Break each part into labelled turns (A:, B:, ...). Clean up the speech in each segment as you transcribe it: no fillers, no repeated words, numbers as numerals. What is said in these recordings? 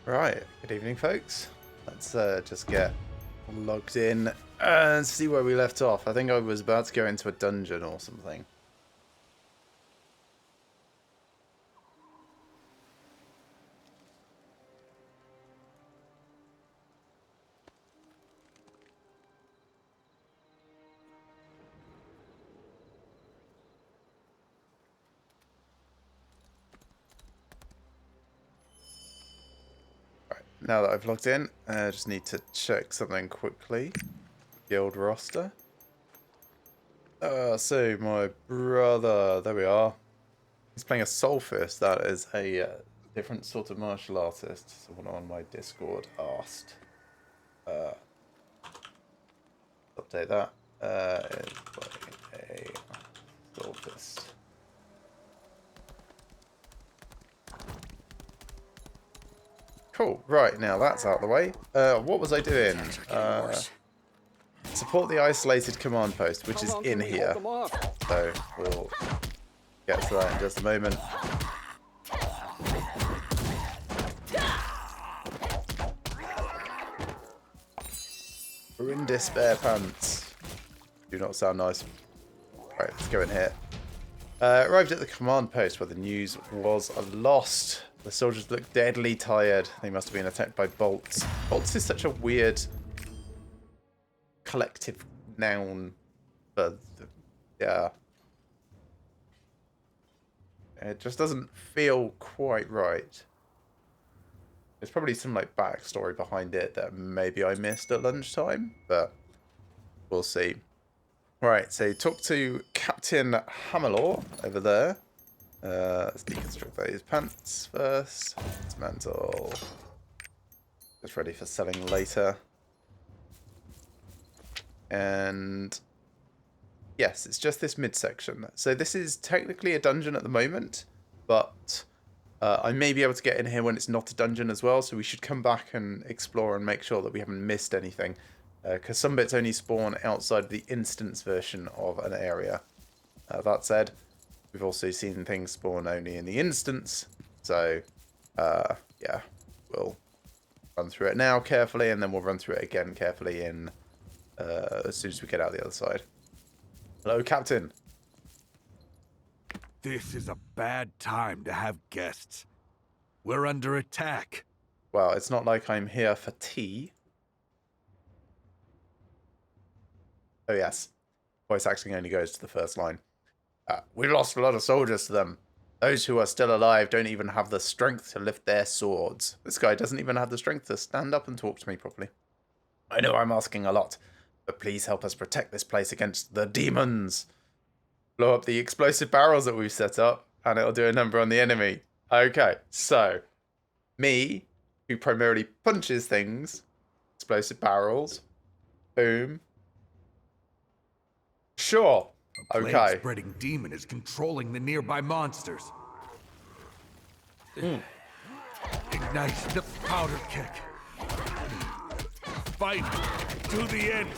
A: Right, good evening, folks. Let's just get logged in and see where we left off. I think I was about to go into a dungeon or something. Now that I've logged in, I just need to check something quickly. Guild roster. So my brother, there we are. He's playing a Soulfist. That is a different sort of martial artist. Someone on my Discord asked. Update that. Is playing a Soulfist. Cool. Right, now that's out of the way. What was I doing? Support the isolated command post, which is in here. So we'll get to that in just a moment. We're in despair pants. Do not sound nice. Right, let's go in here. Arrived at the command post where the news was lost. The soldiers look deadly tired. They must have been attacked by bolts. Bolts is such a weird collective noun for yeah. It just doesn't feel quite right. There's probably some like backstory behind it that maybe I missed at lunchtime, but we'll see. Right, so talk to Captain Hammerlaw over there. Let's deconstruct those pants first. Dismantle. Just ready for selling later. And yes, it's just this midsection. So this is technically a dungeon at the moment, but I may be able to get in here when it's not a dungeon as well. So we should come back and explore and make sure that we haven't missed anything. Because some bits only spawn outside the instance version of an area. That said, we've also seen things spawn only in the instance. So, yeah, we'll run through it now carefully, and then we'll run through it again carefully in as soon as we get out the other side. Hello, Captain.
B: This is a bad time to have guests. We're under attack.
A: Well, it's not like I'm here for tea. Oh, yes. Voice acting only goes to the first line. We've lost a lot of soldiers to them. Those who are still alive don't even have the strength to lift their swords. This guy doesn't even have the strength to stand up and talk to me properly. I know I'm asking a lot, but please help us protect this place against the demons. Blow up the explosive barrels that we've set up, and it'll do a number on the enemy. Okay, so me, who primarily punches things, explosive barrels, boom. Sure.
B: A
A: Okay.
B: plague-spreading demon is controlling the nearby monsters. Ignite the powder kick. Fight to the end.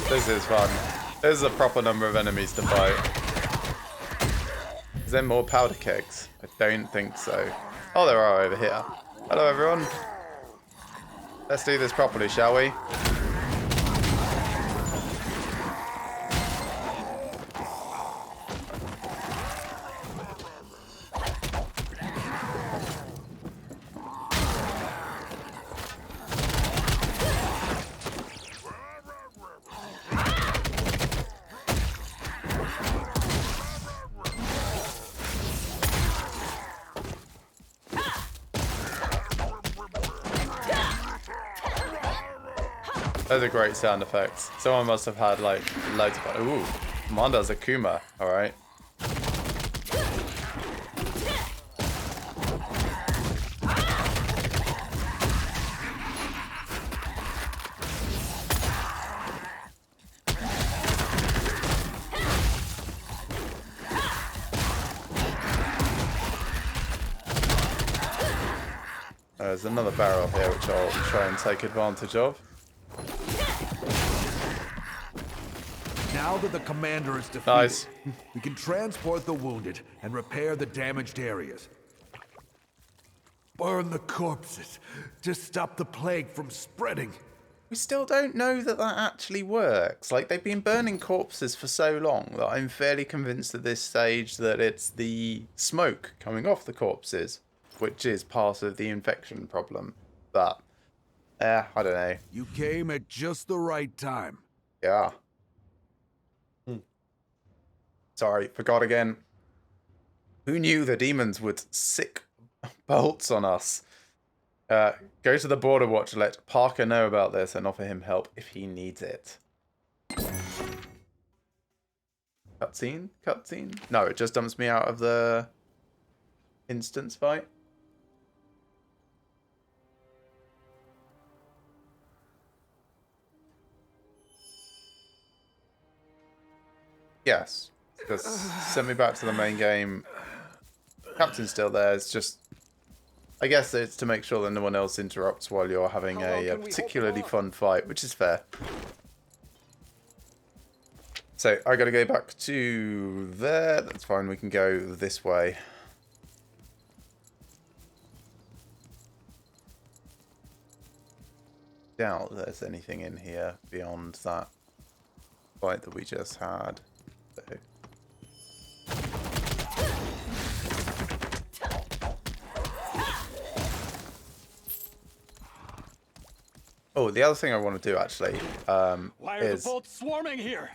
A: This is fun. This is a proper number of enemies to fight. Is there more powder kegs? I don't think so. Oh, there are over here. Hello, everyone. Let's do this properly, shall we? Those are great sound effects. Someone must have had like loads of. Ooh, Commander's Akuma. All right. There's another barrel here, which I'll try and take advantage of.
B: Now that the commander is defeated,
A: Nice.
B: we can transport the wounded and repair the damaged areas. Burn the corpses to stop the plague from spreading.
A: We still don't know that that actually works. Like, they've been burning corpses for so long that I'm fairly convinced at this stage that it's the smoke coming off the corpses, which is part of the infection problem. But, I don't know.
B: You came at just the right time.
A: Yeah. Sorry, forgot again. Who knew the demons would sick bolts on us? Go to the border watch, let Parker know about this, and offer him help if he needs it. Cutscene? Cutscene? No, it just dumps me out of the instance fight. Yes. Just send me back to the main game. Captain's still there. It's just... I guess it's to make sure that no one else interrupts while you're having a particularly fun fight, which is fair. So, I gotta go back to there. That's fine, we can go this way. Doubt there's anything in here beyond that fight that we just had. So. Oh, the other thing I want to do actually is
C: swarming here?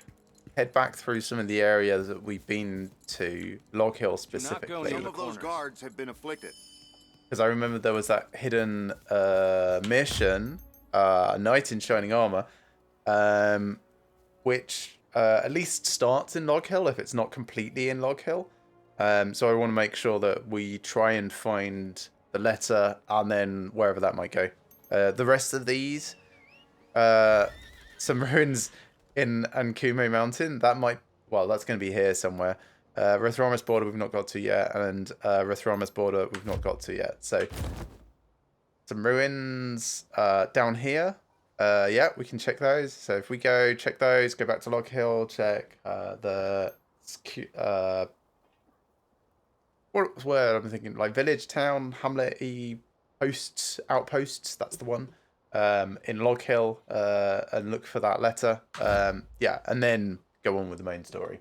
A: head back through some of the areas that we've been to, Log Hill specifically.
D: Some of those guards have been afflicted.
A: Because I remember there was that hidden mission, a knight in shining armor, which at least starts in Log Hill if it's not completely in Log Hill. So I want to make sure that we try and find the letter and then wherever that might go. The rest of these, some ruins in Ankumo Mountain, that might, well, that's going to be here somewhere. Rithramas border we've not got to yet, and Rithramas border we've not got to yet. So, some ruins down here. Yeah, we can check those. So if we go check those, go back to Log Hill, check the... where I'm thinking, like village, town, hamlet-y posts, outposts, that's the one, in Log Hill, and look for that letter. Yeah, and then go on with the main story.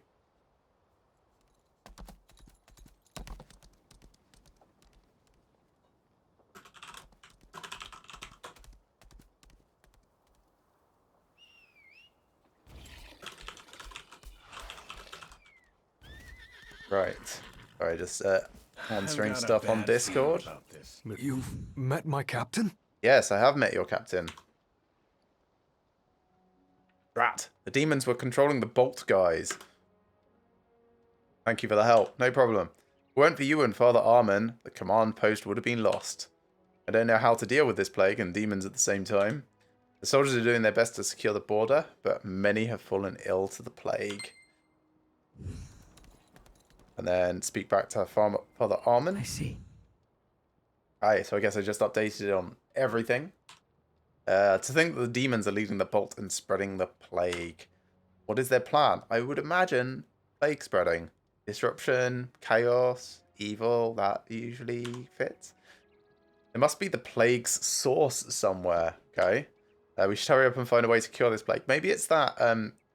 A: Right. Sorry, just answering stuff on Discord.
E: You've met my captain?
A: Yes, I have met your captain. Drat. The demons were controlling the bolt guys. Thank you for the help. No problem. If it weren't for you and Father Armin, the command post would have been lost. I don't know how to deal with this plague and demons at the same time. The soldiers are doing their best to secure the border, but many have fallen ill to the plague. And then speak back to Father Armin.
E: I see.
A: Alright, so I guess I just updated it on everything. To think that the demons are leading the bolt and spreading the plague. What is their plan? I would imagine plague spreading. Disruption, chaos, evil, that usually fits. There must be the plague's source somewhere, okay? We should hurry up and find a way to cure this plague. Maybe it's that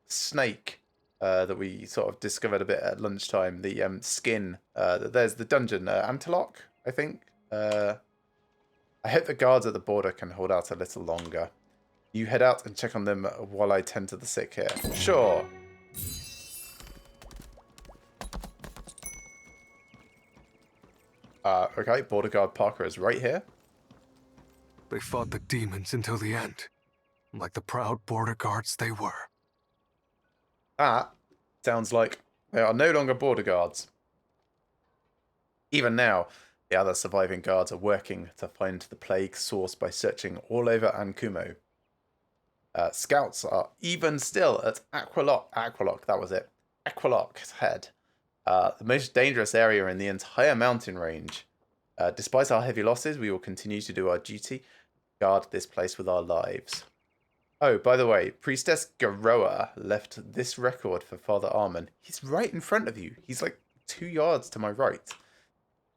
A: snake that we sort of discovered a bit at lunchtime. The skin. There's the dungeon. Antiloch, I think. I hope the guards at the border can hold out a little longer. You head out and check on them while I tend to the sick here. Sure. Okay, border guard Parker is right here.
E: They fought the demons until the end, like the proud border guards they were.
A: That sounds like they are no longer border guards. Even now, the other surviving guards are working to find the plague source by searching all over Ankumo. Scouts are even still at Aqualock, that was it, Aqualock's head, the most dangerous area in the entire mountain range. Despite our heavy losses, we will continue to do our duty, guard this place with our lives. Oh, by the way, Priestess Garoa left this record for Father Arman. He's right in front of you. He's like 2 yards to my right.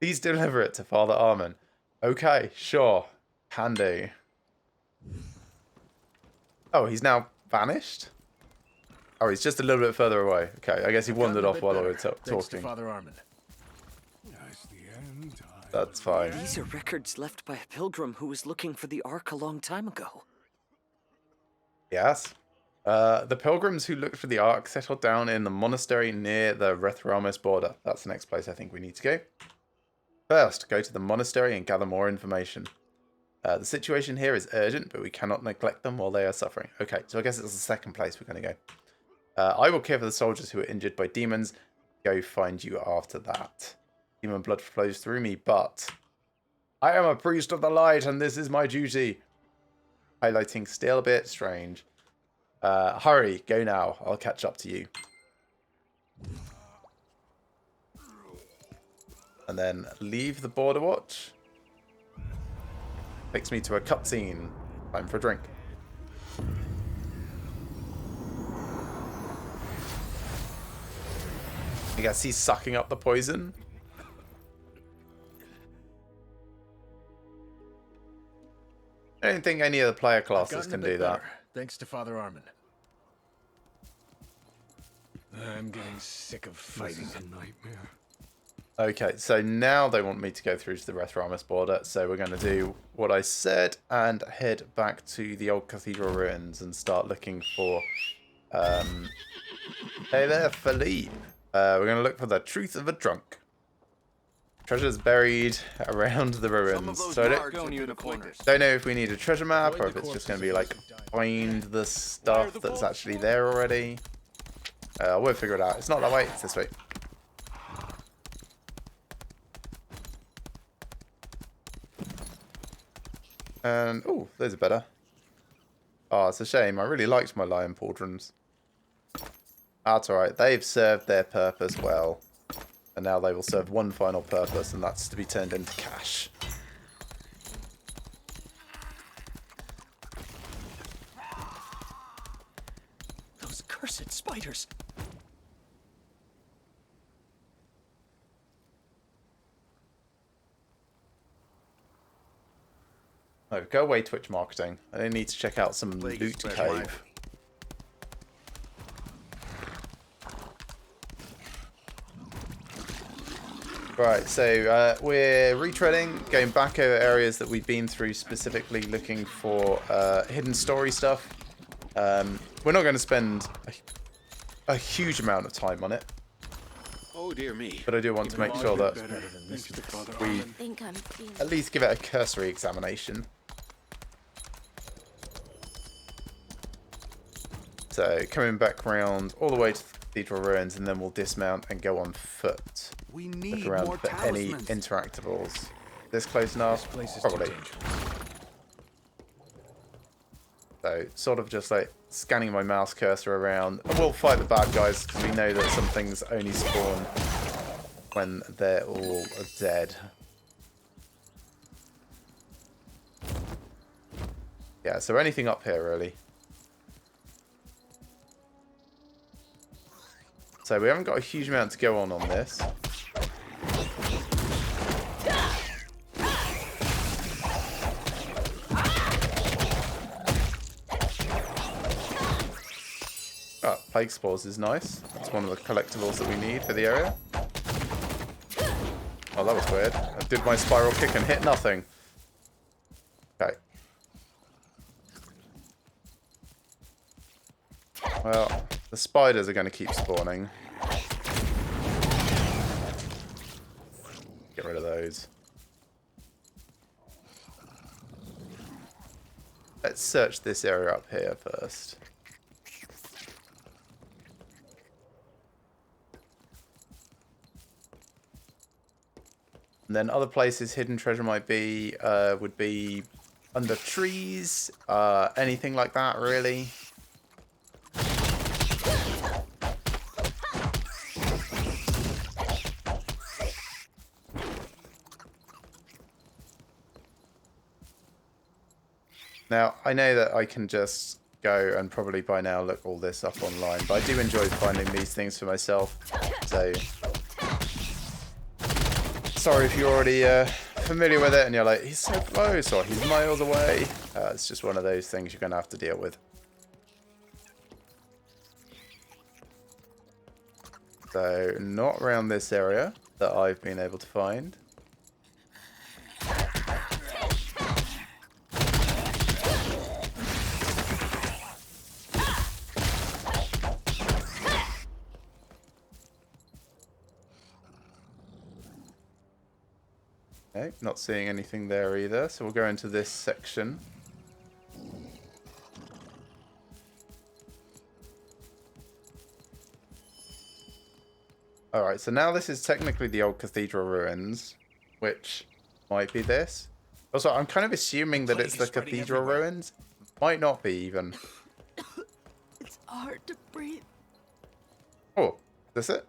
A: Please deliver it to Father Arman. Okay, sure. Can do. Oh, he's now vanished? Oh, he's just a little bit further away. Okay, I guess he wandered off while I was talking.
B: Father Arman.
A: That's fine.
C: These are records left by a pilgrim who was looking for the Ark a long time ago.
A: Yes. The pilgrims who looked for the Ark settled down in the monastery near the Rethramus border. That's the next place I think we need to go. First, go to the monastery and gather more information. The situation here is urgent, but we cannot neglect them while they are suffering. Okay, so I guess it's the second place we're going to go. I will care for the soldiers who are injured by demons. Go find you after that. Demon blood flows through me, but I am a priest of the light, and this is my duty. Highlighting still a bit strange. Hurry, go now. I'll catch up to you. And then leave the border watch. Takes me to a cutscene. Time for a drink. I guess he's sucking up the poison. I don't think any of the player classes can do that.
B: Thanks to Father Arman. I'm getting sick of fighting.
E: This is a nightmare.
A: Okay, so now they want me to go through to the Rethramus border, so we're going to do what I said and head back to the old Cathedral Ruins and start looking for... Hey there, Philippe. We're going to look for the truth of a drunk. Treasures buried around the ruins. So I don't know if we need a treasure map or if it's just going to be like find the stuff that's actually there already. We'll figure it out. It's not that way, it's this way. And, oh, those are better. Oh, it's a shame. I really liked my lion pauldrons. That's alright. They've served their purpose well. And now they will serve one final purpose, and that's to be turned into cash.
C: Those cursed spiders.
A: No, go away, Twitch marketing. I need to check out some loot cave. Right, so we're retreading, going back over areas that we've been through, specifically looking for hidden story stuff. We're not going to spend a huge amount of time on it.
D: Oh dear me.
A: But I do want to make sure that we at least give it a cursory examination. So coming back round all the way to the Cathedral Ruins, and then we'll dismount and go on foot.
B: We need
A: Look around
B: more
A: for any
B: talismans.
A: interactables. This close enough? Probably. So sort of just like scanning my mouse cursor around. And we'll fight the bad guys because we know that some things only spawn when they're all dead. Yeah, so anything up here really. So we haven't got a huge amount to go on this. Oh, plague spores is nice. It's one of the collectibles that we need for the area. Oh, that was weird. I did my spiral kick and hit nothing. Okay. Well, the spiders are going to keep spawning. Get rid of those. Let's search this area up here first. And then other places hidden treasure might be, would be under trees, anything like that really. Now, I know that I can just go and probably by now look all this up online, but I do enjoy finding these things for myself. So, sorry if you're already familiar with it and you're like, he's so close or he's miles away. It's just one of those things you're going to have to deal with. So, not around this area that I've been able to find. Okay, not seeing anything there either, so we'll go into this section. Alright, so now this is technically the old Cathedral Ruins, which might be this. Also, I'm kind of assuming that it's the Cathedral Ruins. Might not be, even.
F: It's hard to breathe.
A: Oh, is this it?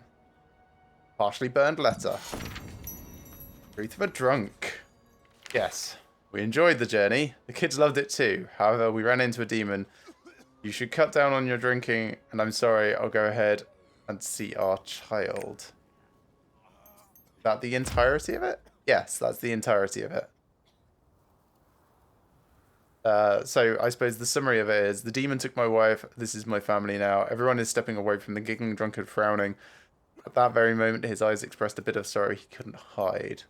A: Partially burned letter. Breath of a drunk. Yes, we enjoyed the journey. The kids loved it too. However, we ran into a demon. You should cut down on your drinking, and I'm sorry, I'll go ahead and see our child. Is that the entirety of it? Yes, that's the entirety of it. So I suppose the summary of it is, the demon took my wife, this is my family now. Everyone is stepping away from the giggling drunkard frowning. At that very moment, his eyes expressed a bit of sorrow he couldn't hide.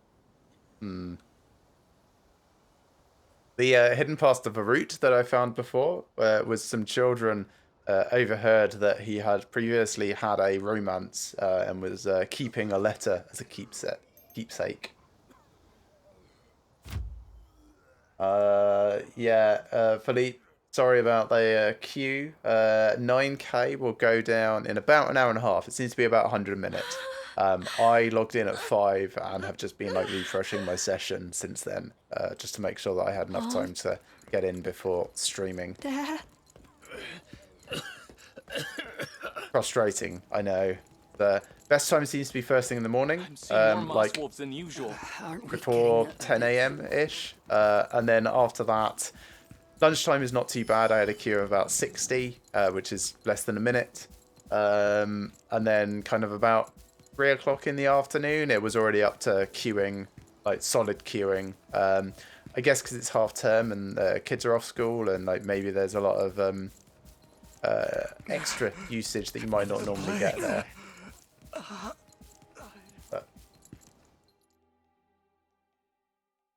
A: The hidden past of a route that I found before was some children overheard that he had previously had a romance and was keeping a letter as a keepsake. Philippe, sorry about the queue. 9K will go down in about an hour and a half. It seems to be about 100 minutes. I logged in at 5 and have just been like refreshing my session since then, just to make sure that I had enough time to get in before streaming.
F: Dad.
A: Frustrating, I know. The best time seems to be first thing in the morning, like
C: than usual.
A: before 10 a.m. ish, and then after that, lunchtime is not too bad. I had a queue of about 60, which is less than a minute, and then kind of about 3 o'clock in the afternoon, it was already up to queuing, like solid queuing. I guess because it's half term and kids are off school, and like maybe there's a lot of extra usage that you might not normally get there.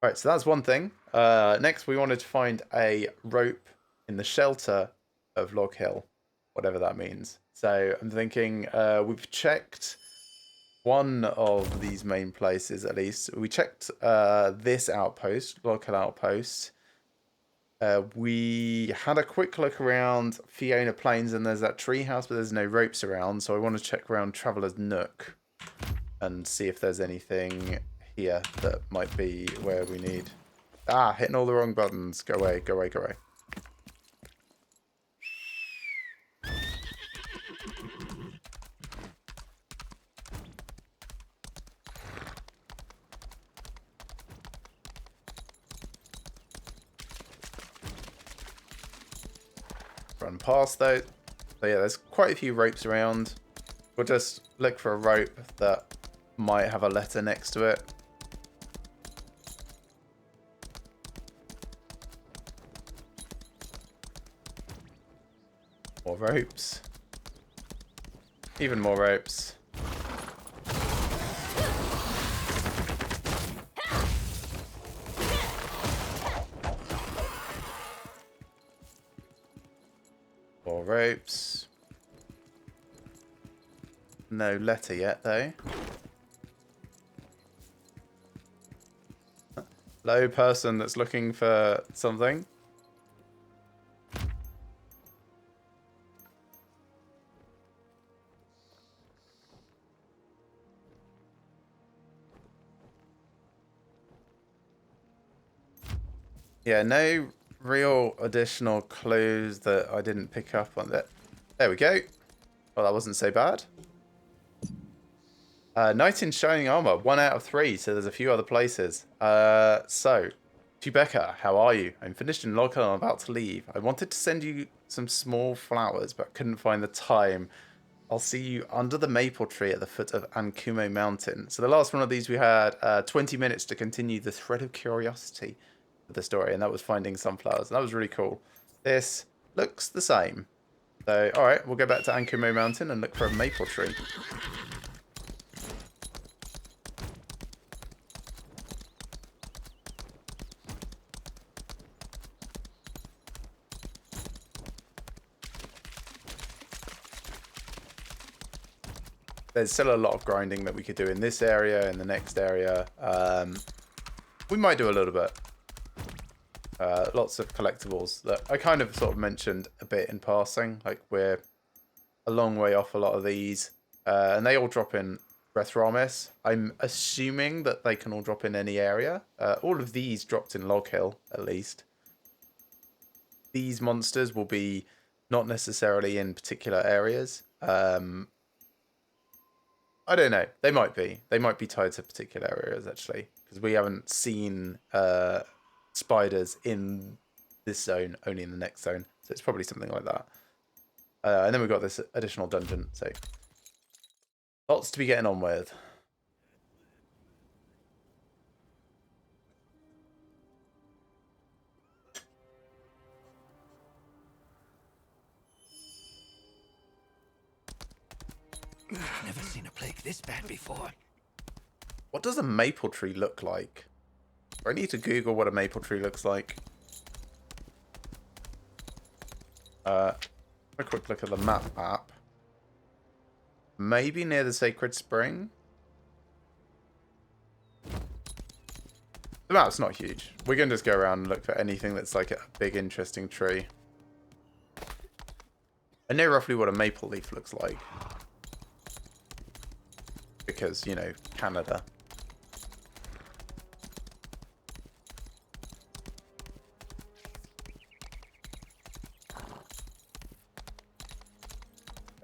A: Alright, so that's one thing. Next, we wanted to find a rope in the shelter of Log Hill, whatever that means. So I'm thinking we've checked one of these main places at least. We checked this outpost, Log Hill Outpost. We had a quick look around Fiona Plains and there's that tree house, but there's no ropes around. So I want to check around Traveller's Nook and see if there's anything here that might be where we need. Ah, hitting all the wrong buttons. Go away, go away, go away. Run past though. So yeah, there's quite a few ropes around. We'll just look for a rope that might have a letter next to it. More ropes. Even more ropes. More ropes. No letter yet, though. Hello, person that's looking for something. Yeah, no real additional clues that I didn't pick up on that. There we go. Well, that wasn't so bad. Knight in shining armor, 1 out of 3. So there's a few other places. So To Becca, how are you? I'm finished in Log Hill and I'm about to leave. I wanted to send you some small flowers, but couldn't find the time. I'll see you under the maple tree at the foot of Ankumo Mountain. So the last one of these, we had 20 minutes to continue the thread of curiosity of the story, and that was finding sunflowers. And that was really cool. This looks the same. So, alright, we'll go back to Ankumo Mountain and look for a maple tree. There's still a lot of grinding that we could do in this area, in the next area. We might do a little bit. Lots of collectibles that I kind of sort of mentioned a bit in passing. Like, we're a long way off a lot of these. And they all drop in Brethramis. I'm assuming that they can all drop in any area. All of these dropped in Log Hill, at least. These monsters will be not necessarily in particular areas. I don't know. They might be. They might be tied to particular areas, actually. Because we haven't seen spiders in this zone, only in the next zone. So it's probably something like that. And then we've got this additional dungeon. So lots to be getting on with.
G: Never seen a plague this bad before.
A: What does a maple tree look like? I need to Google what a maple tree looks like. A quick look at the map app. Maybe near the Sacred Spring. The map's not huge. We're going to just go around and look for anything that's like a big, interesting tree. I know roughly what a maple leaf looks like. Because, you know, Canada.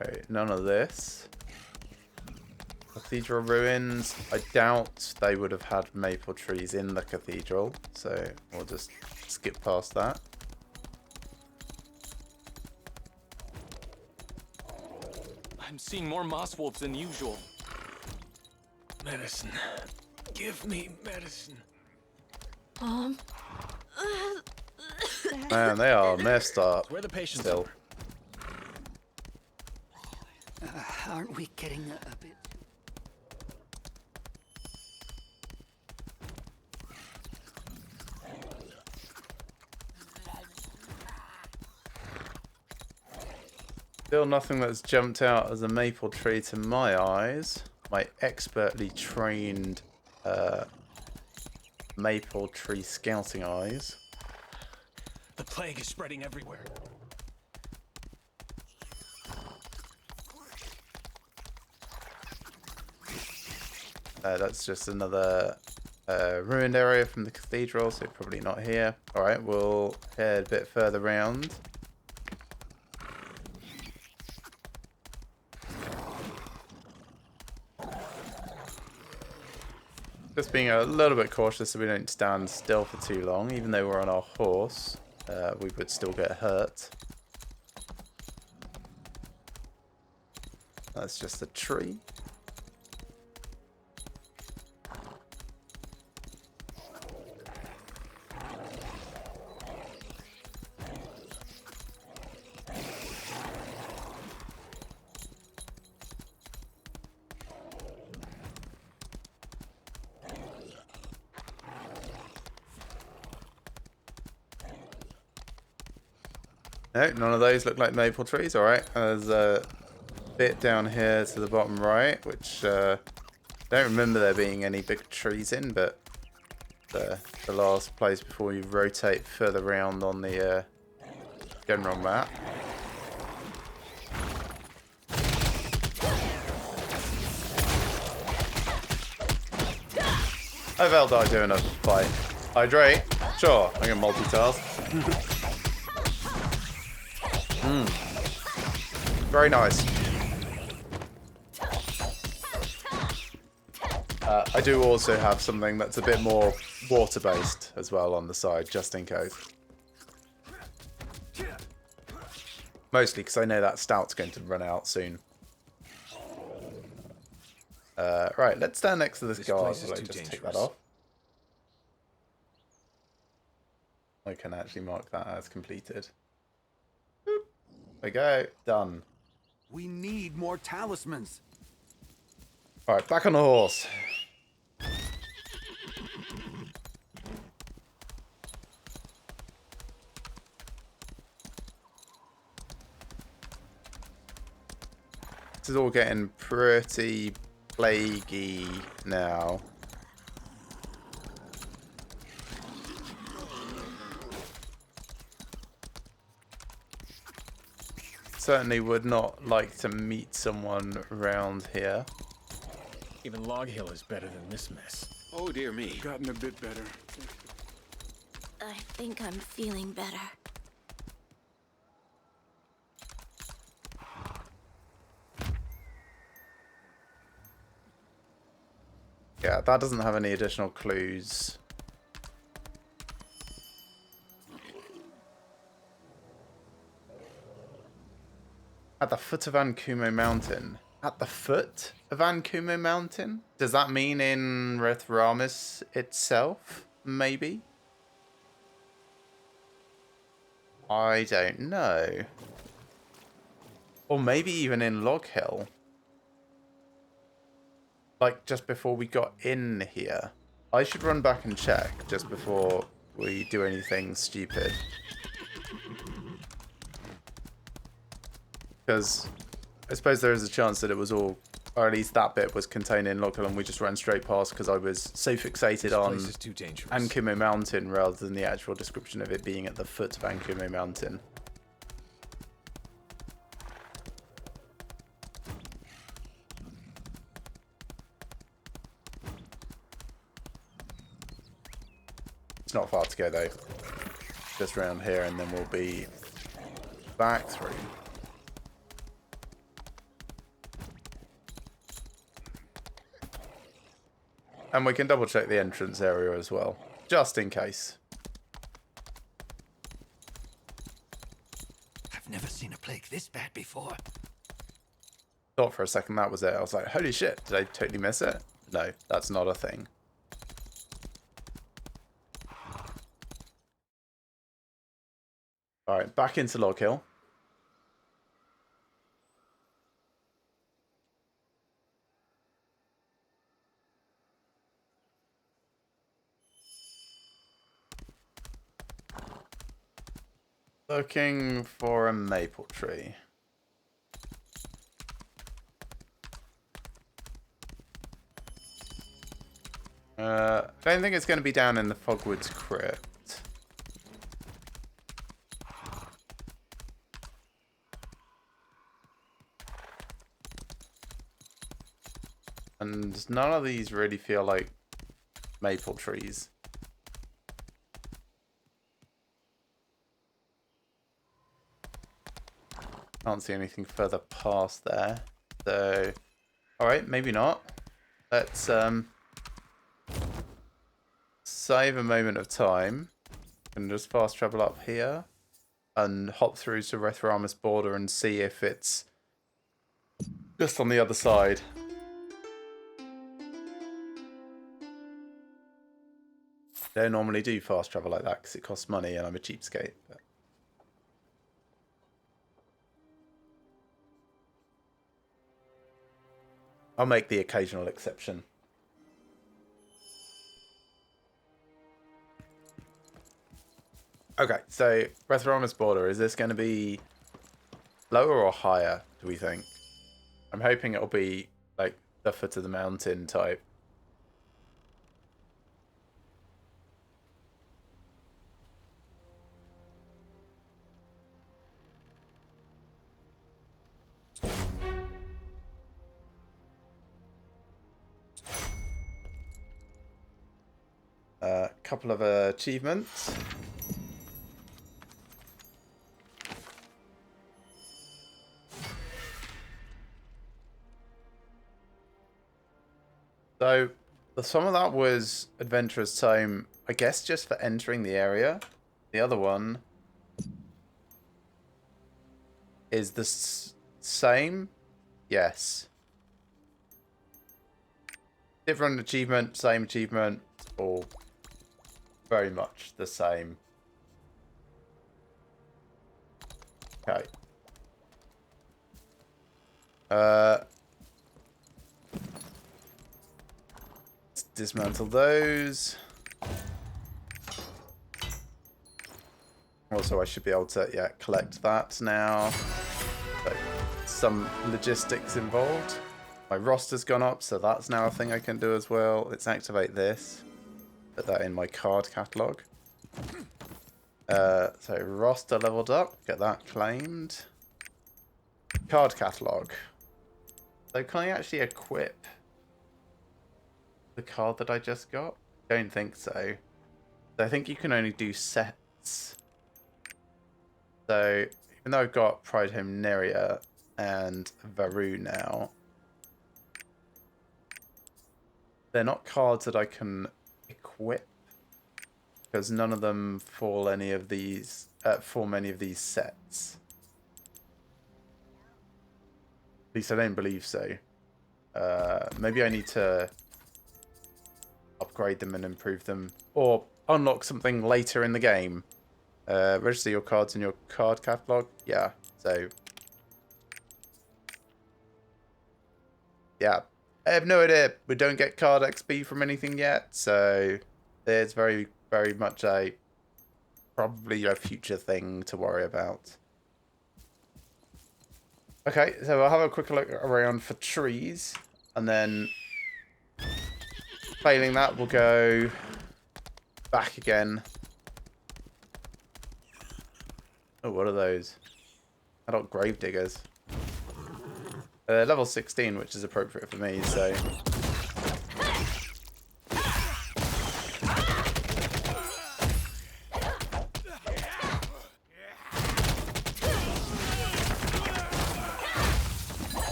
A: Okay, none of this. Cathedral Ruins. I doubt they would have had maple trees in the cathedral. So we'll just skip past that.
H: I'm seeing more moss wolves than usual.
E: Medicine. Give me medicine.
A: Man, they are messed up.
H: Where the patients
A: Still.
G: Aren't we getting a bit...
A: Still nothing that's jumped out as a maple tree to my eyes. My expertly trained maple tree scouting eyes.
H: The plague is spreading everywhere.
A: That's just another ruined area from the cathedral, so probably not here. Alright, we'll head a bit further round. Just being a little bit cautious so we don't stand still for too long. Even though we're on our horse, we would still get hurt. That's just a tree. No, none of those look like maple trees. Alright, there's a bit down here to the bottom right, which I don't remember there being any big trees in, but the last place before you rotate further around on the general map. How about I doing a fight? Hydrate? Sure, I can multitask. Very nice. I do also have something that's a bit more water-based as well on the side, just in case. Mostly because I know that stout's going to run out soon. Right, let's stand next to this guard
G: place is
A: while I
G: too
A: just take that
G: dangerous.
A: off. I can actually mark that as completed. Boop. There we go. Done.
G: We need more talismans.
A: Alright, back on the horse. This is all getting pretty plaguey now. Certainly would not like to meet someone around here.
I: Even Log Hill is better than this mess.
D: Oh dear me.
E: Gotten a bit better.
F: I think I'm feeling better.
A: Yeah, that doesn't have any additional clues. At the foot of Ankumo Mountain. At the foot of Ankumo Mountain? Does that mean in Rethramis itself? Maybe? I don't know. Or maybe even in Log Hill. Like, just before we got in here. I should run back and check just before we do anything stupid. Because I suppose there is a chance that it was all, or at least that bit was contained in Log Hill and we just ran straight past because I was so fixated on
G: This is too dangerous.
A: Ankumo Mountain rather than the actual description of it being at the foot of Ankumo Mountain. It's not far to go though. Just around here and then we'll be back through. And we can double check the entrance area as well, just in case.
G: I've never seen a plague this bad before.
A: Thought for a second that was it. I was like, holy shit, did I totally miss it? No, that's not a thing. Alright, back into Log Hill. Looking for a maple tree. I don't think it's going to be down in the Fogwoods Crypt. And none of these really feel like maple trees. Can't see anything further past there. So, alright, maybe not. Let's save a moment of time and just fast travel up here and hop through to Rethramis border and see if it's just on the other side. Don't normally do fast travel like that because it costs money and I'm a cheapskate. But... I'll make the occasional exception. Okay, so Rethramis border, is this going to be lower or higher, do we think? I'm hoping it'll be like the foot of the mountain type. Couple of achievements. So Some of that was adventurous time, I guess, just for entering the area. The other one is the same. Yes. Different achievement, same achievement, or very much the same. Okay. Let's dismantle those. Also, I should be able to, yeah, collect that now. So, some logistics involved. My roster's gone up, so that's now a thing I can do as well. Let's activate this. Put that in my card catalog. So roster leveled up. Get that claimed. Card catalog. So can I actually equip the card that I just got? Don't think so. I think you can only do sets. So even though I've got Pride Home Neria and Varu now, they're not cards that I can equip because none of them fall any of these form any of these sets. At least I don't believe so. Maybe I need to upgrade them and improve them, or unlock something later in the game. Register your cards in your card catalog. Yeah, so yeah, I have no idea. We don't get card XP from anything yet, so there's very much probably a future thing to worry about. Okay, so I'll have a quick look around for trees, and then failing that, we'll go back again. Oh, what are those? Adult grave diggers. Level 16, which is appropriate for me, so.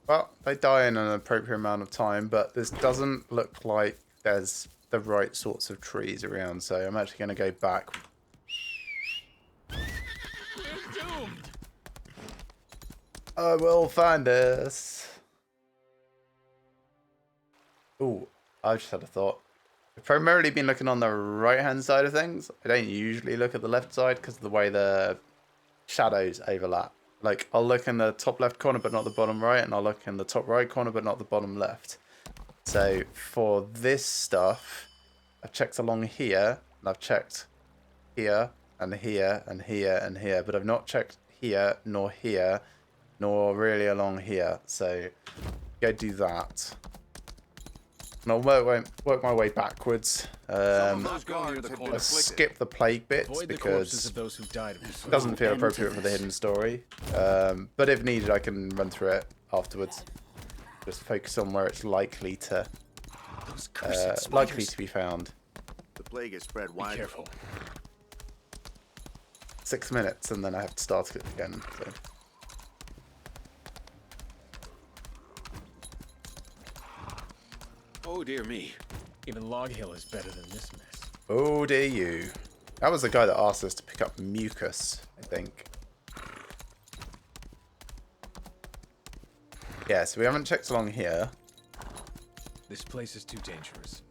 A: Well, they die in an appropriate amount of time, but this doesn't look like there's the right sorts of trees around, so I'm actually going to go back. I will find us. Ooh, I just had a thought. I've primarily been looking on the right-hand side of things. I don't usually look at the left side because of the way the shadows overlap. Like, I'll look in the top left corner but not the bottom right, and I'll look in the top right corner but not the bottom left. So for this stuff, I've checked along here, and I've checked here, and here, and here, and here, but I've not checked here, nor really along here. So go do that. And I'll work my way backwards. I'll skip the plague bits because it doesn't feel appropriate for the hidden story. But if needed, I can run through it afterwards. Just focus on where it's likely to be found.
J: The plague is spread widely.
I: Careful.
A: 6 minutes, and then I have to start it again. So.
D: Oh dear me.
I: Even Log Hill is better than this mess.
A: Oh dear you. That was the guy that asked us to pick up mucus, I think. Yeah, so we haven't checked along here.
I: This place is too dangerous.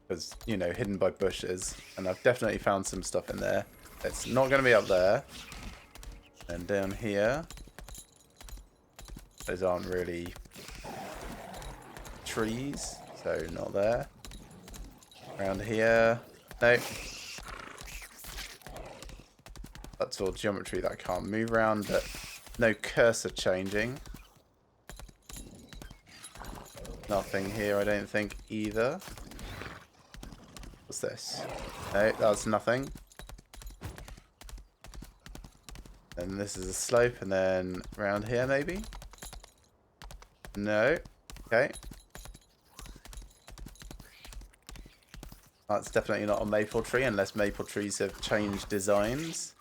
A: Because, you know, hidden by bushes. And I've definitely found some stuff in there. It's not going to be up there. And down here. Those aren't really trees. So, not there. Around here. Nope. That's all geometry that I can't move around, but no cursor changing. Nothing here, I don't think, either. What's this? No, that's nothing. And this is a slope, and then around here, maybe? No. Okay. That's definitely not a maple tree, unless maple trees have changed designs.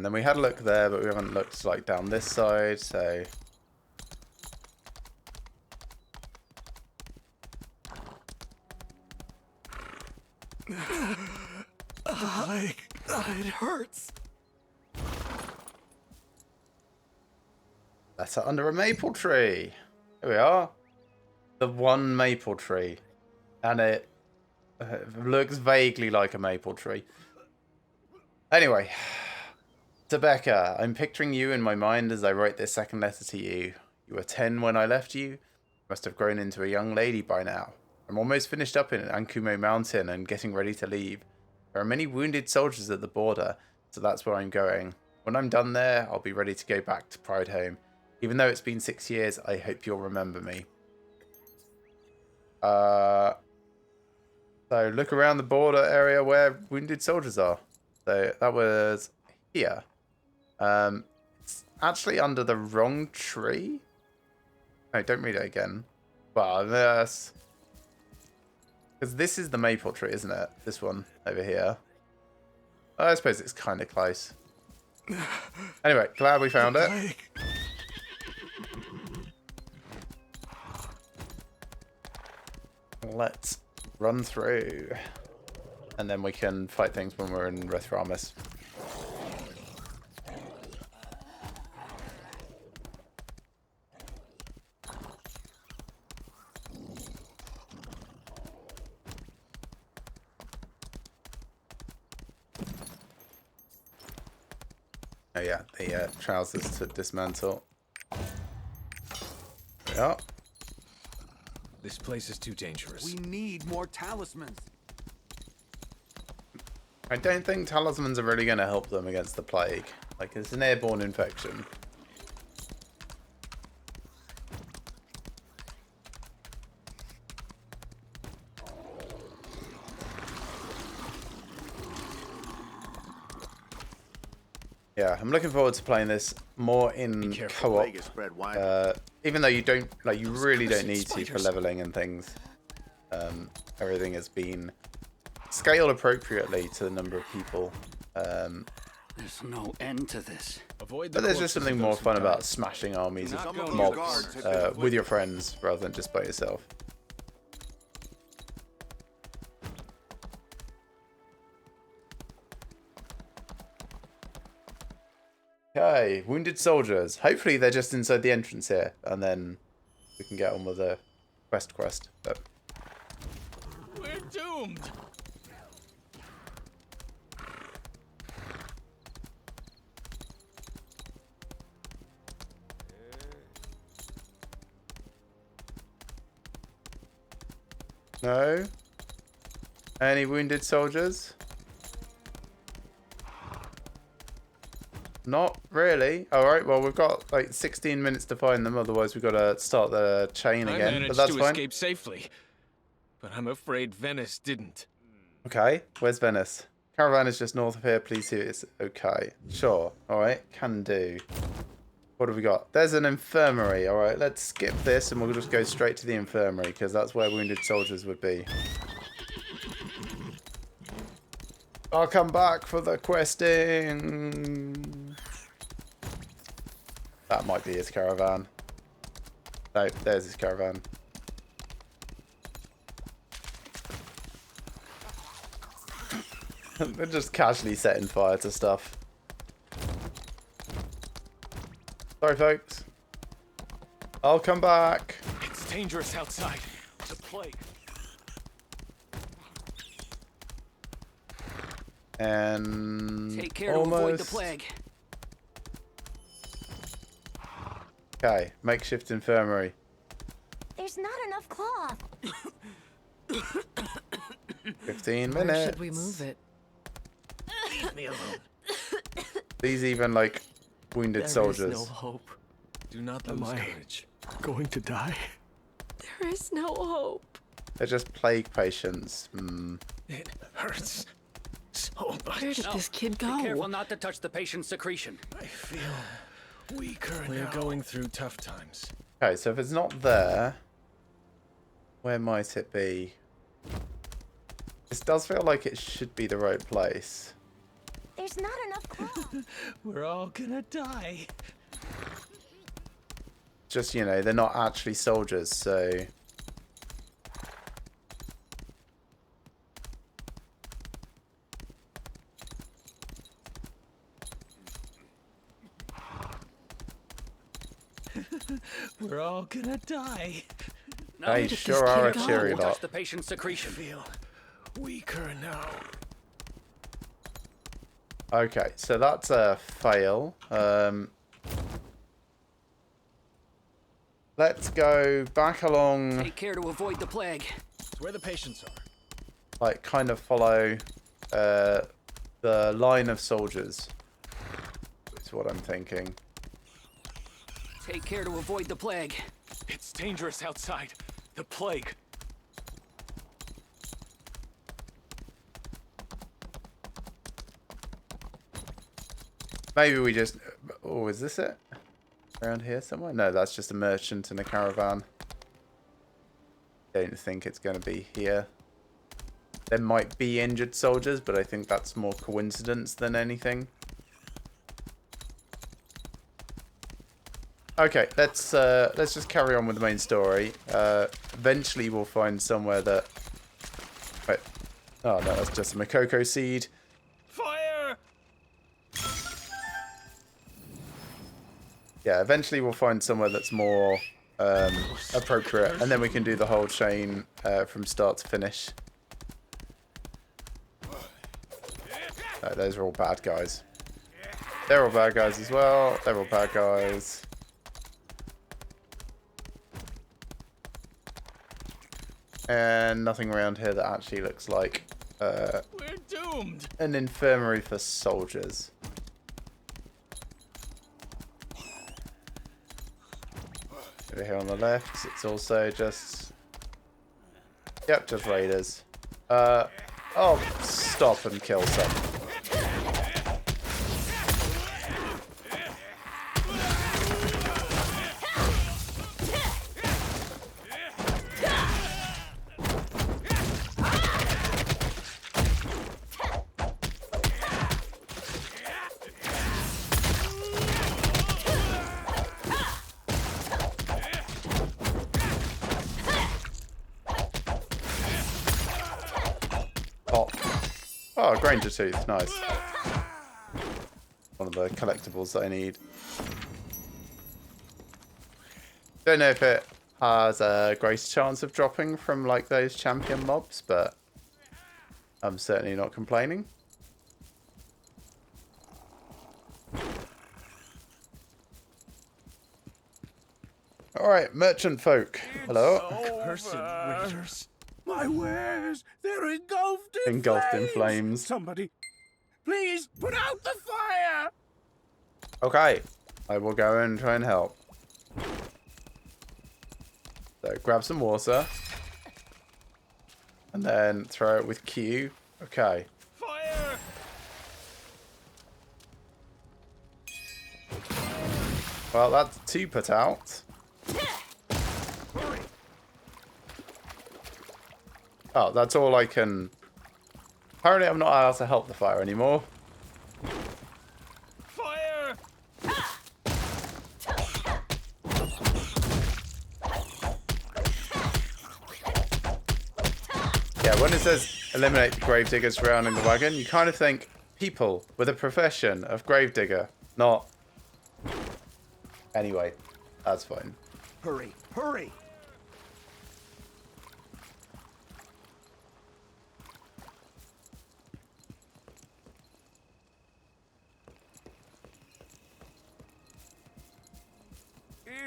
A: then we had a look there, but we haven't looked like down this side, so...
G: It hurts.
A: That's under a maple tree. Here we are. The one maple tree. And it looks vaguely like a maple tree. Anyway. Rebecca, I'm picturing you in my mind as I write this second letter to you. You were 10 when I left you. You must have grown into a young lady by now. I'm almost finished up in Ankumo Mountain and getting ready to leave. There are many wounded soldiers at the border, so that's where I'm going. When I'm done there, I'll be ready to go back to Pride Home. Even though it's been 6 years, I hope you'll remember me. So look around the border area where wounded soldiers are. So that was here. It's actually under the wrong tree. No, don't read it again. Well, this... Because this is the maple tree, isn't it? This one over here. I suppose it's kind of close. Anyway, glad we found it. Let's run through. And then we can fight things when we're in Rethramus. Oh yeah, the trousers to dismantle. Yeah.
I: This place is too dangerous.
G: We need more talismans.
A: I don't think talismans are really going to help them against the plague. Like, it's an airborne infection. Yeah, I'm looking forward to playing this more in co-op. Even though you don't, like, you really don't need to for leveling and things. Everything has been scaled appropriately to the number of people.
G: There's no end to this.
I: Avoid
A: But there's just something more fun about smashing armies of mobs with your friends rather than just by yourself. Okay, wounded soldiers. Hopefully they're just inside the entrance here, and then we can get on with the quest. But
H: We're doomed.
A: no? Any wounded soldiers? Not really. Alright, well, we've got like 16 minutes to find them, otherwise we've got to start the chain
H: I
A: again.
H: managed
A: But that's
H: to
A: fine.
H: escape safely, but I'm afraid Venice didn't.
A: Okay, where's Venice? Caravan is just north of here. Please see it's okay. Sure. Alright, can do. What have we got? There's an infirmary. Alright, let's skip this and we'll just go straight to the infirmary because that's where wounded soldiers would be. I'll come back for the questing. That might be his caravan. No, there's his caravan. They're just casually setting fire to stuff. Sorry, folks. I'll come back.
H: It's dangerous outside. The plague.
A: And
G: Take care
A: almost...
G: to avoid the plague.
A: Okay, makeshift infirmary.
F: There's not enough cloth.
A: 15 minutes.
K: Where should we move it?
I: Leave me alone.
A: These even like wounded soldiers.
K: There is no hope.
I: Do not lose courage.
E: Going to die?
K: There is no hope.
A: They're just plague patients.
I: It hurts so much.
K: Where did this kid
G: Be careful
K: go?
G: not to touch the patient's secretion.
I: I feel weaker now. We're going through tough times.
A: Okay, so if it's not there, where might it be? This does feel like it should be the right place.
F: There's not enough cloth.
I: We're all gonna die.
A: Just, you know, they're not actually soldiers, so...
I: We're all gonna die.
A: They sure are a cheery lot.
C: Touch the patient's secretion.
I: Feel weaker now.
A: Okay, so that's a fail. Let's go back along,
C: Take care to avoid the plague.
I: It's where the patients are.
A: like, kind of follow the line of soldiers. Is what I'm thinking.
C: Take care to avoid the plague.
H: It's dangerous outside. The plague.
A: Maybe we just... Oh, is this it? Around here somewhere? No, that's just a merchant and a caravan. Don't think it's going to be here. There might be injured soldiers, but I think that's more coincidence than anything. Okay, let's just carry on with the main story. Eventually we'll find somewhere that... Wait. Oh, no, that's just a Makoko seed.
I: Fire!
A: Yeah, eventually we'll find somewhere that's more appropriate, and then we can do the whole chain from start to finish. Those are all bad guys. They're all bad guys as well. They're all bad guys. And nothing around here that actually looks like
I: We're doomed.
A: an infirmary for soldiers. Over here on the left, it's also just... Yep, just raiders. I'll stop and kill some. Oh, Granger Tooth, nice. One of the collectibles that I need. Don't know if it has a great chance of dropping from like those champion mobs, but I'm certainly not complaining. Alright, merchant folk. Hello.
I: Cursed raiders.
B: My wares, they're
A: Engulfed in flames.
B: Somebody, please put out the fire.
A: Okay, I will go and try and help. So grab some water. And then throw it with Q. Okay.
I: Fire!
A: Well, that's 2 put out. Oh, that's all I can... Apparently I'm not allowed to help the fire anymore.
I: Fire!
A: Yeah, when it says eliminate the gravedigger surrounding the wagon, you kind of think people with a profession of gravedigger, not... Anyway, that's fine.
G: Hurry, hurry!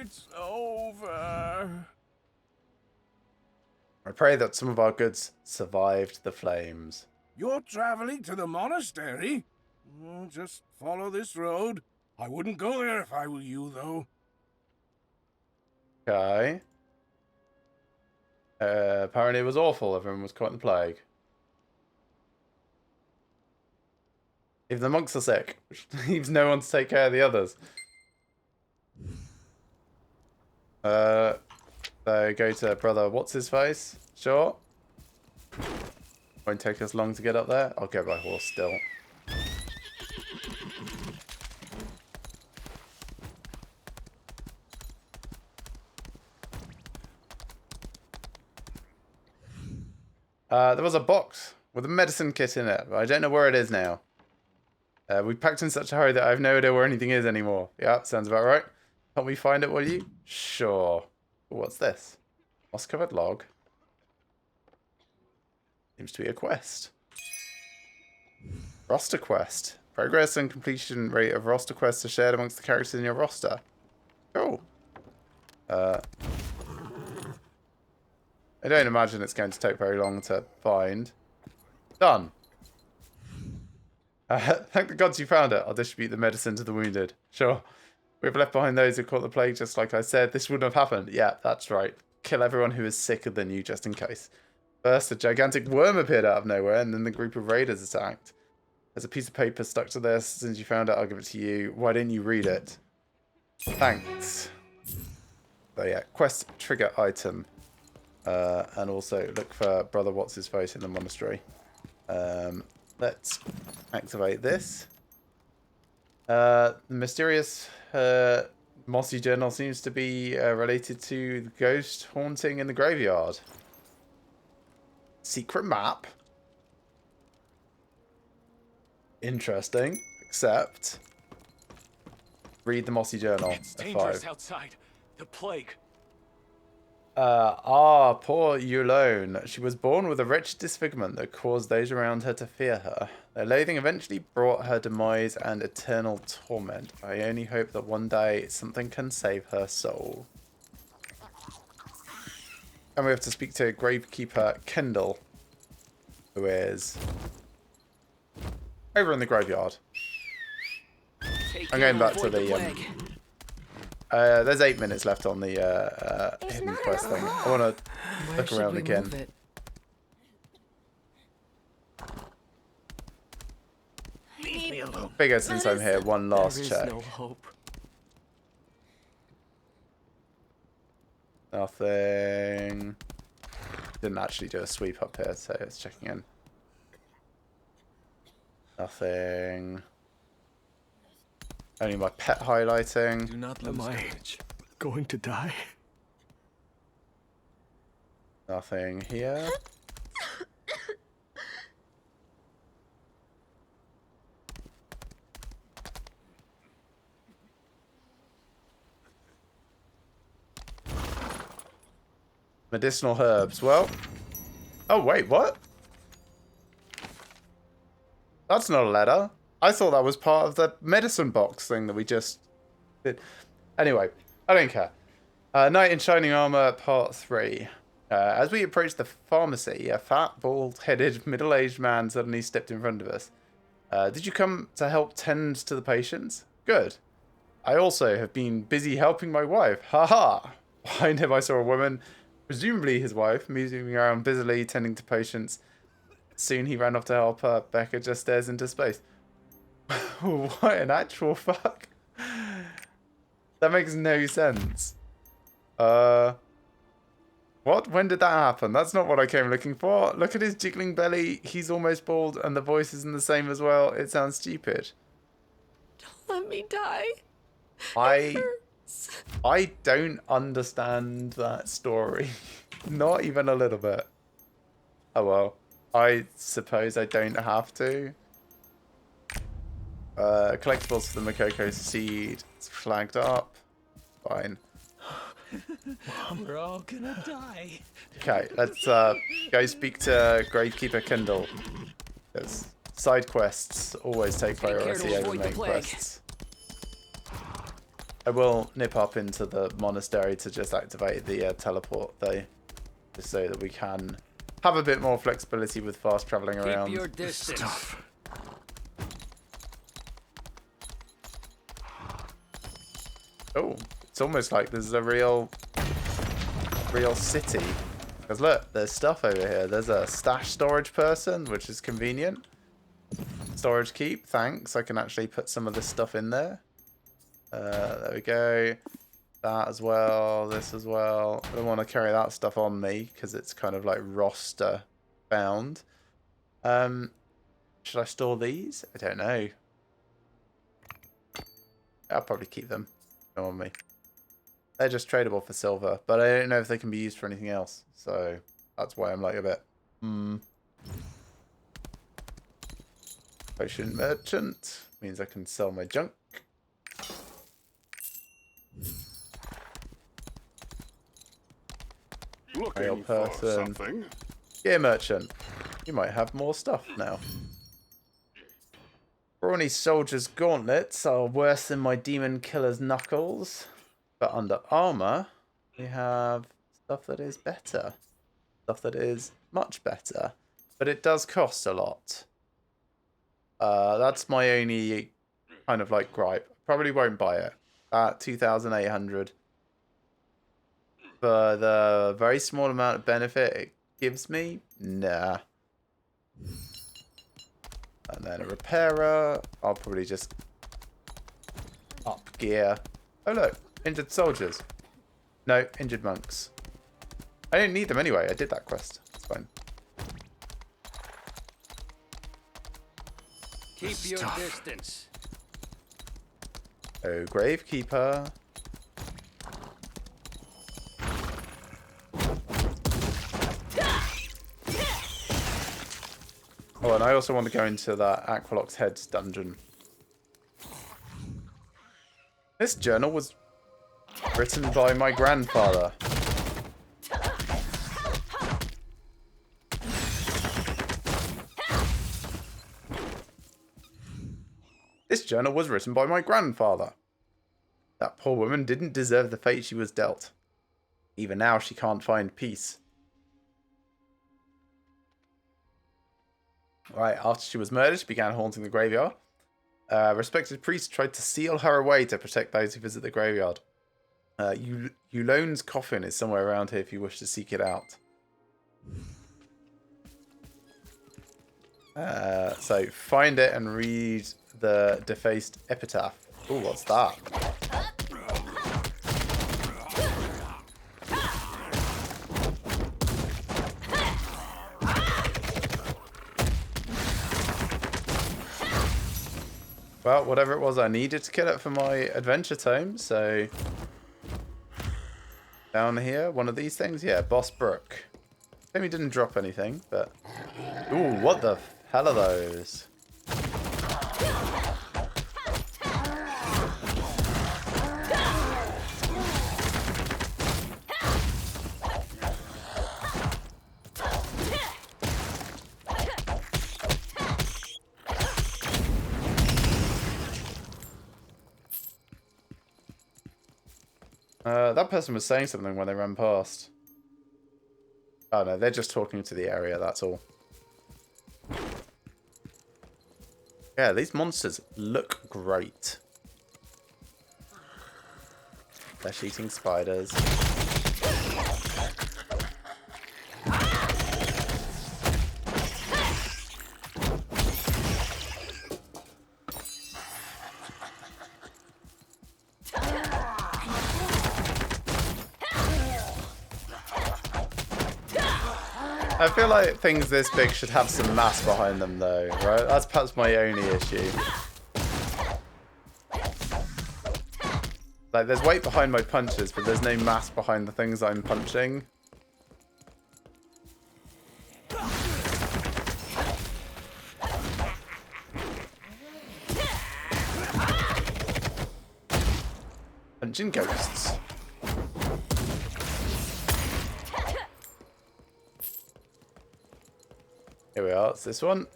B: It's over.
A: I pray that some of our goods survived the flames.
B: You're traveling to the monastery? Just follow this road. I wouldn't go there if I were you, though.
A: Okay. Apparently it was awful. Everyone was caught in the plague. If the monks are sick, which leaves no one to take care of the others. So go to brother, what's his face? Sure. Won't take us long to get up there. I'll go by horse still. There was a box with a medicine kit in it, but I don't know where it is now. We packed in such a hurry that I have no idea where anything is anymore. Yeah, sounds about right. Help me find it, will you? Sure. What's this? Moss-covered log. Seems to be a quest. Roster quest. Progress and completion rate of roster quests are shared amongst the characters in your roster. Cool. I don't imagine it's going to take very long to find. Done. Thank the gods you found it. I'll distribute the medicine to the wounded. Sure. We've left behind those who caught the plague, just like I said. This wouldn't have happened. Yeah, that's right. Kill everyone who is sicker than you, just in case. First, a gigantic worm appeared out of nowhere, and then the group of raiders attacked. There's a piece of paper stuck to this. Since you found it, I'll give it to you. Why didn't you read it? Thanks. So yeah, quest trigger item. And also look for Brother What's-His-Face in the monastery. Let's activate this. The mysterious mossy journal seems to be related to the ghost haunting in the graveyard. Secret map. Interesting. Except read the mossy journal.
H: It's dangerous outside. The plague.
A: Poor Yulone. She was born with a wretched disfigurement that caused those around her to fear her. Their loathing eventually brought her demise and eternal torment. I only hope that one day something can save her soul. And we have to speak to Gravekeeper Kendall, who is over in the graveyard. I'm going back to the there's 8 minutes left on the hidden quest thing. I want to look around again.
G: Leave me alone.
A: Figure since I'm here, one last check.
C: No hope.
A: Nothing. Didn't actually do a sweep up here, so it's checking in. Nothing. Only my pet highlighting.
H: Do not lose courage.
E: Going to die?
A: Nothing here. Medicinal herbs. Well. Oh, wait, what? That's not a letter. I thought that was part of the medicine box thing that we just did. Anyway, I don't care. Knight in Shining Armor, Part 3. As we approached the pharmacy, a fat, bald-headed, middle-aged man suddenly stepped in front of us. Did you come to help tend to the patients? Good. I also have been busy helping my wife. Ha-ha! Behind him I saw a woman, presumably his wife, moving around busily, tending to patients. Soon he ran off to help her. Becca just stares into space. What an actual fuck? That makes no sense. What? When did that happen? That's not what I came looking for. Look at his jiggling belly. He's almost bald and the voice isn't the same as well. It sounds stupid.
K: Don't let me die.
A: I don't understand that story. Not even a little bit. Oh well. I suppose I don't have to. Collectibles for the Makoko seed. It's flagged up. Fine.
G: We're all gonna die.
A: Okay, let's go speak to Gravekeeper Kendall. Because side quests always take priority over main quests. I will nip up into the monastery to just activate the teleport though. Just so that we can have a bit more flexibility with fast travelling around.
G: Keep your distance.
A: Oh, it's almost like there's a real city. Because look, there's stuff over here. There's a stash storage person, which is convenient. Storage keep, thanks. I can actually put some of this stuff in there. There we go. That as well, this as well. I don't want to carry that stuff on me because it's kind of like roster bound. Should I store these? I don't know. I'll probably keep them on me. They're just tradable for silver, but I don't know if they can be used for anything else. So that's why I'm like a bit Potion merchant means I can sell my junk.
J: Looking
A: for
J: for something?
A: Gear merchant. You might have more stuff now. Brawny soldier's gauntlets are worse than my demon killer's knuckles. But under armor, we have stuff that is better. Stuff that is much better. But it does cost a lot. That's my only kind of like gripe. Probably won't buy it at 2,800. For the very small amount of benefit it gives me, nah. And then a repairer. I'll probably just up gear. Oh look, injured soldiers. No, injured monks. I didn't need them anyway. I did that quest. It's fine.
G: Keep your distance.
A: Oh, gravekeeper. Oh, and I also want to go into that Aqualox Heads dungeon. This journal was written by my grandfather. This journal was written by my grandfather. That poor woman didn't deserve the fate she was dealt. Even now she can't find peace. Right, after she was murdered, she began haunting the graveyard. Respected priest tried to seal her away to protect those who visit the graveyard. Yulone's coffin is somewhere around here if you wish to seek it out. So find it and read the defaced epitaph. Ooh, what's that? Well, whatever it was, I needed to kill it for my adventure tome, so... Down here, one of these things? Yeah, Boss Brook. Maybe didn't drop anything, but... Ooh, what the hell are those? That person was saying something when they ran past. Oh no, they're just talking to the area, that's all. Yeah, these monsters look great. Flesh-eating spiders. I feel like things this big should have some mass behind them though, right? That's perhaps my only issue. Like, there's weight behind my punches, but there's no mass behind the things I'm punching. Punching ghosts. Here we are, it's this one.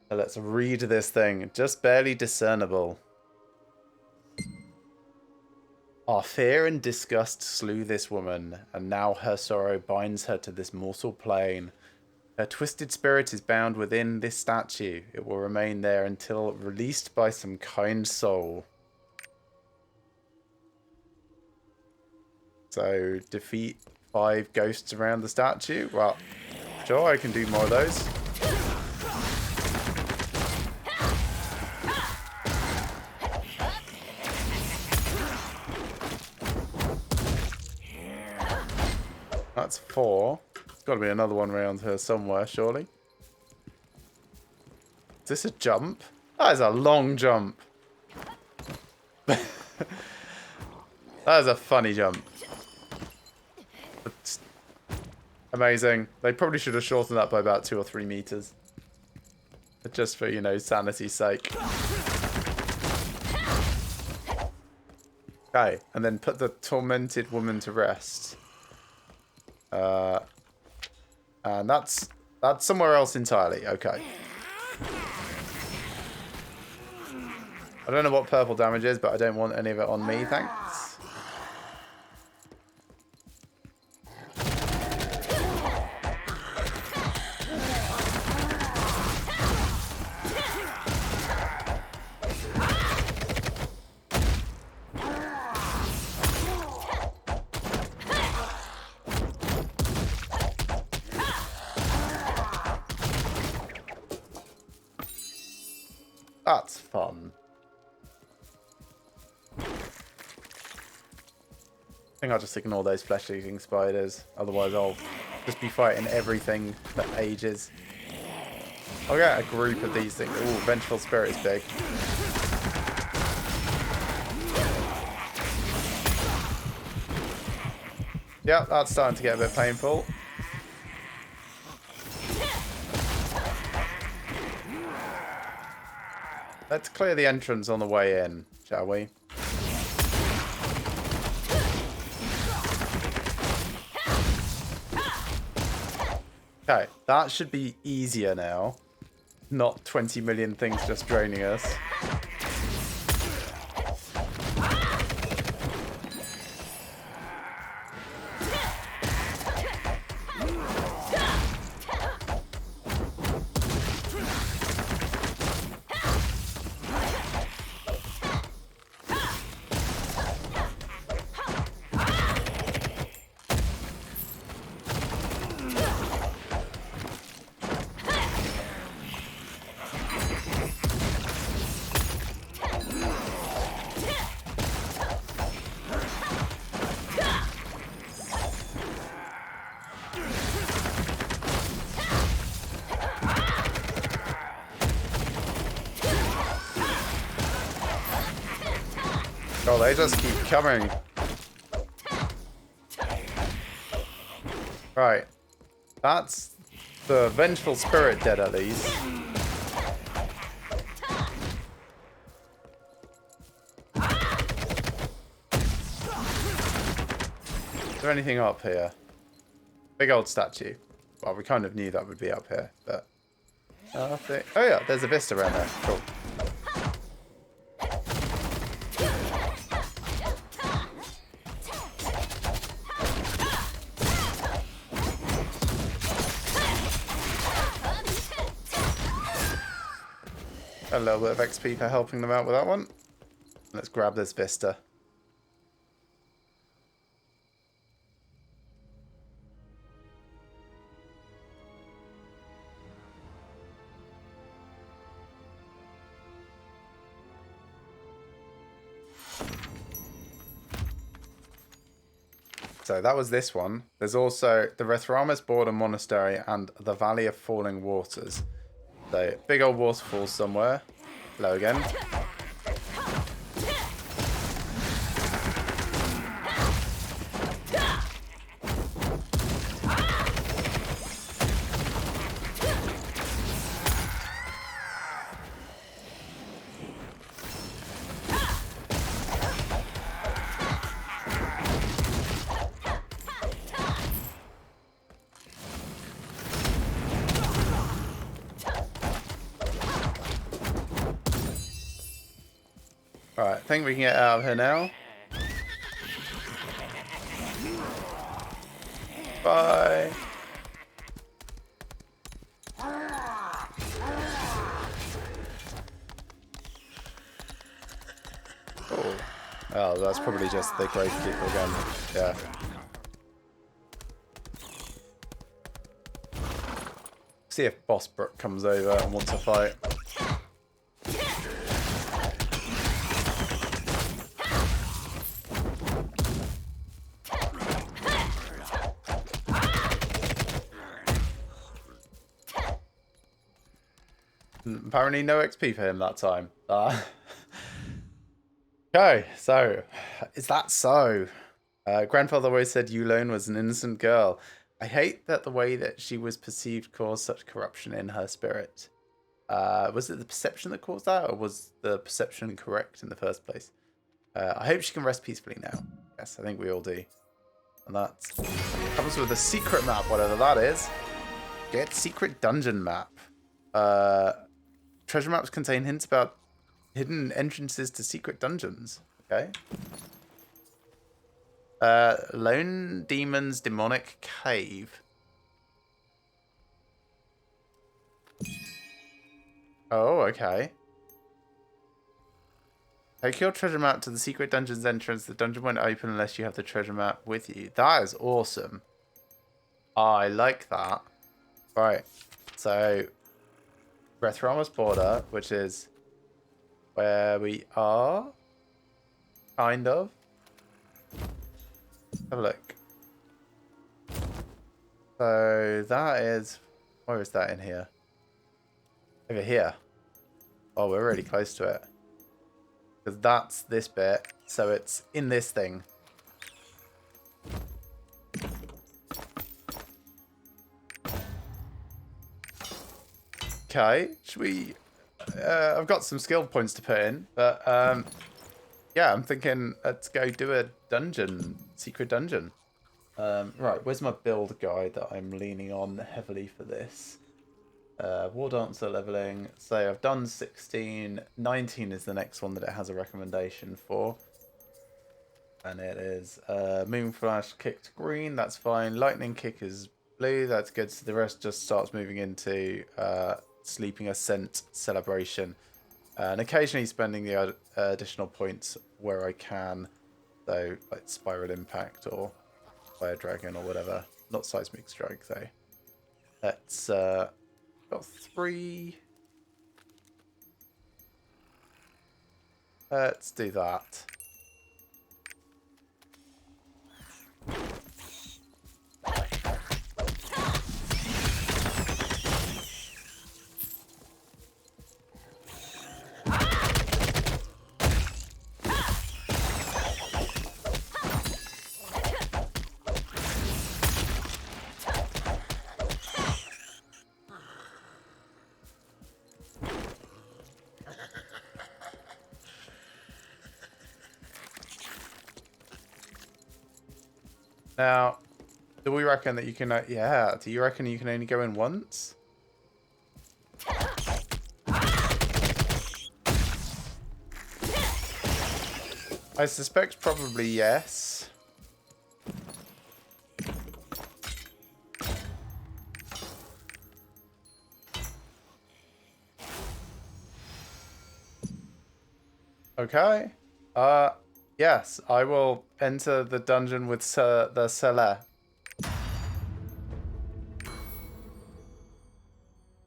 A: So let's read this thing. Just barely discernible. Our fear and disgust slew this woman, and now her sorrow binds her to this mortal plane. Her twisted spirit is bound within this statue. It will remain there until released by some kind soul. So, defeat 5 ghosts around the statue. Well, sure, I can do more of those. That's 4. There's got to be another one around here somewhere, surely. Is this a jump? That is a long jump. That is a funny jump. Amazing. They probably should have shortened that by about 2 or 3 meters. But just for, you know, sanity's sake. Okay, and then put the tormented woman to rest. And that's somewhere else entirely. Okay. I don't know what purple damage is, but I don't want any of it on me, thanks. That's fun. I think I'll just ignore those flesh-eating spiders. Otherwise, I'll just be fighting everything for ages. I'll get a group of these things. Ooh, Vengeful Spirit is big. Yeah, that's starting to get a bit painful. Let's clear the entrance on the way in, shall we? Okay, that should be easier now. Not 20 million things just draining us. Oh, they just keep coming. Right. That's the Vengeful Spirit dead, at least. Is there anything up here? Big old statue. Well, we kind of knew that would be up here, but... oh yeah, there's a vista around there. Cool. A little bit of XP for helping them out with that one. Let's grab this vista. So that was this one. There's also the Rethramis Border Monastery and the Valley of Falling Waters. So, big old waterfall somewhere. Hello again. Alright, I think we can get out of here now. Bye. Oh. Oh, that's probably just the Gravekeeper again. Yeah. See if Boss Brook comes over and wants to fight. Apparently no XP for him that time. Okay, so, is that so? Grandfather always said Yulone was an innocent girl. I hate that the way that she was perceived caused such corruption in her spirit. Was it the perception that caused that, or was the perception correct in the first place? I hope she can rest peacefully now. Yes, I think we all do. And that comes with a secret map, whatever that is. Get secret dungeon map. Treasure maps contain hints about hidden entrances to secret dungeons. Okay. Lone Demon's Demonic Cave. Oh, okay. Take your treasure map to the secret dungeon's entrance. The dungeon won't open unless you have the treasure map with you. That is awesome. I like that. Right. So, Breathrama's Border, which is where we are. Kind of. Have a look. So, that is... Where is that in here? Over here. Oh, we're really close to it. Because that's this bit. So, it's in this thing. Okay, should we... I've got some skill points to put in, but yeah, I'm thinking let's go do a dungeon, secret dungeon. Right, where's my build guide that I'm leaning on heavily for this? War Dancer leveling. So I've done 16, 19 is the next one that it has a recommendation for. And it is Moonflash kick to green, that's fine. Lightning kick is blue, that's good. So the rest just starts moving into Sleeping Ascent celebration. And occasionally spending the additional points where I can. So like Spiral Impact or Fire Dragon or whatever. Not Seismic Strike though. Let's got 3. Let's do that. Now, do we reckon that you can... yeah, do you reckon you can only go in once? I suspect probably yes. Okay. Yes, I will enter the dungeon with the Cellar.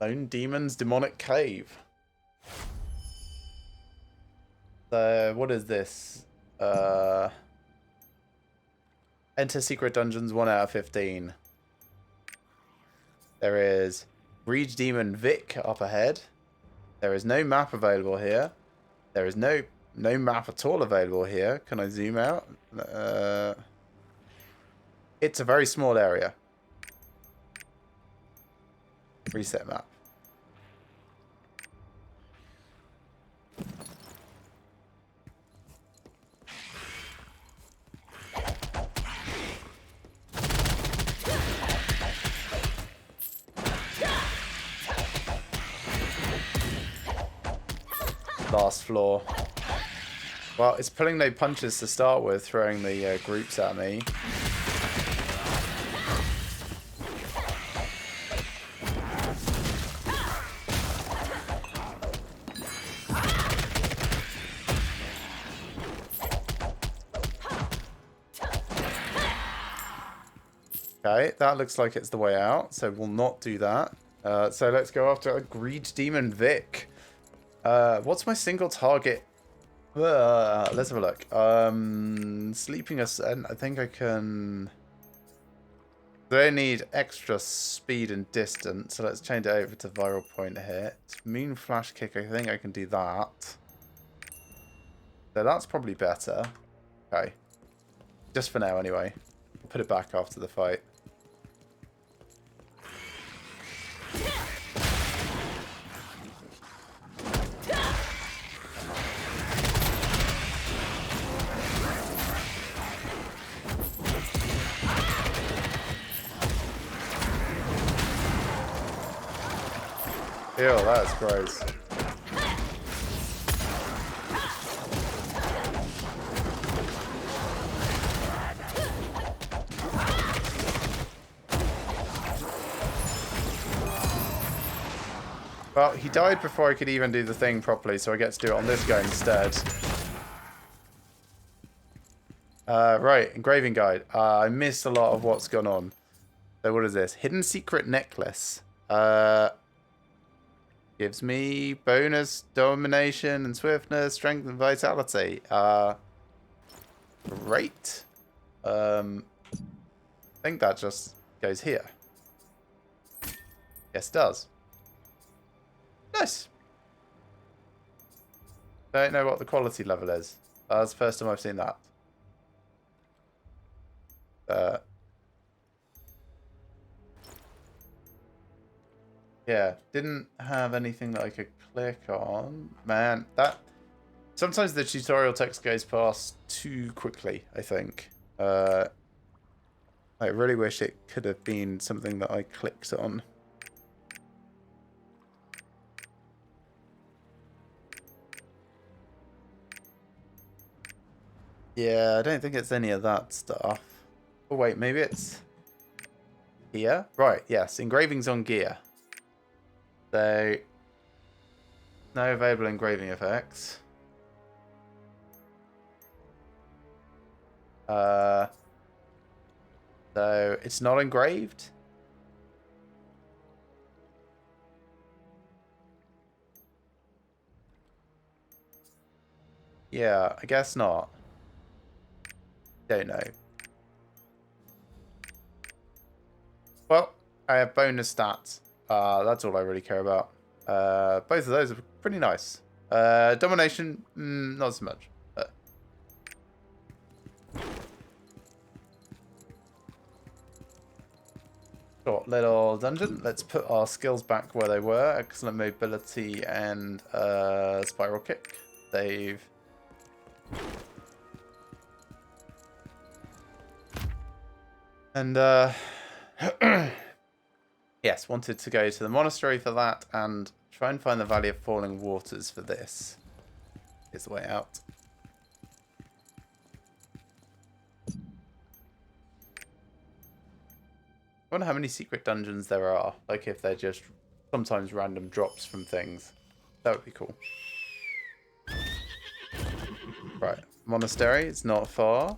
A: Lone Demon's Demonic Cave. So, what is this? Enter secret dungeons 1 out of 15. There is Breed Demon Vic up ahead. There is no map available here. There is no map at all available here. Can I zoom out? It's a very small area. Reset map. Last floor. Well, it's pulling no punches to start with, throwing the groups at me. Okay, that looks like it's the way out, so we'll not do that. So let's go after a Greed Demon Vic. What's my single target? Let's have a look. Sleeping Ascent, I think I can... They need extra speed and distance, so let's change it over to Viral Point Hit. Moon Flash Kick, I think I can do that. So that's probably better. Okay. Just for now, anyway. I'll put it back after the fight. Ew, that's gross. Well, he died before I could even do the thing properly, so I get to do it on this guy instead. Right, engraving guide. I missed a lot of what's gone on. So what is this? Hidden secret necklace. Gives me bonus domination and swiftness, strength and vitality. Great. I think that just goes here. Yes, it does. Nice. Don't know what the quality level is. That's the first time I've seen that. Yeah, didn't have anything that I could click on. Man, that... Sometimes the tutorial text goes past too quickly, I think. I really wish it could have been something that I clicked on. Yeah, I don't think it's any of that stuff. Oh, wait, maybe it's here? Right, yes, engravings on gear. So, no available engraving effects. So, it's not engraved? Yeah, I guess not. Don't know. Well, I have bonus stats. That's all I really care about. Both of those are pretty nice. Domination, not so much. Short little dungeon. Let's put our skills back where they were. Excellent mobility and spiral kick. Save. And yes, wanted to go to the monastery for that and try and find the Valley of Falling Waters for this. Is the way out. I wonder how many secret dungeons there are. Like if they're just sometimes random drops from things. That would be cool. Right. Monastery. It's not far.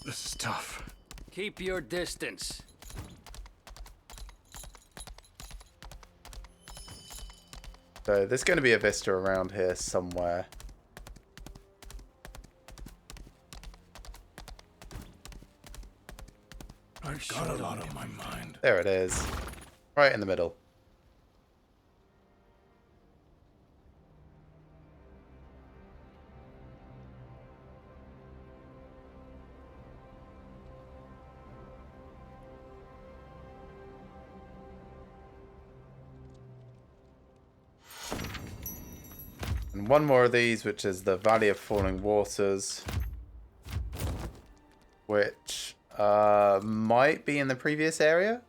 I: This is tough.
G: Keep your distance.
A: So there's going to be a vista around here somewhere.
B: I've got a lot on my mind.
A: There it is. Right in the middle. And one more of these, which is the Valley of Falling Waters, which might be in the previous area.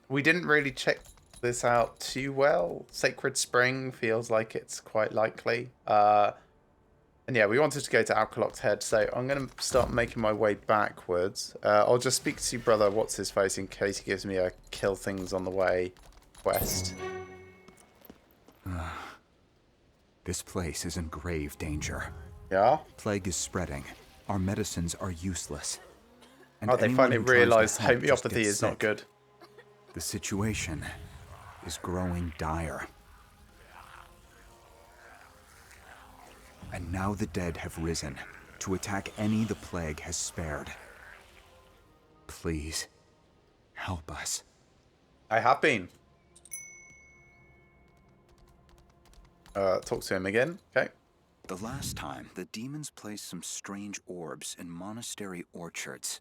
A: We didn't really check this out too well. Sacred Spring feels like it's quite likely. And yeah, we wanted to go to Alkaloc's Head, so I'm going to start making my way backwards. I'll just speak to brother What's-His-Face in case he gives me a kill things on the way quest.
L: This place is in grave danger.
A: Yeah?
L: Plague is spreading. Our medicines are useless. And
A: oh, they finally realised homeopathy is not good.
L: The situation is growing dire. And now the dead have risen to attack any the plague has spared. Please, help us.
A: I have been. Talk to him again. Okay.
L: The last time, the demons placed some strange orbs in monastery orchards.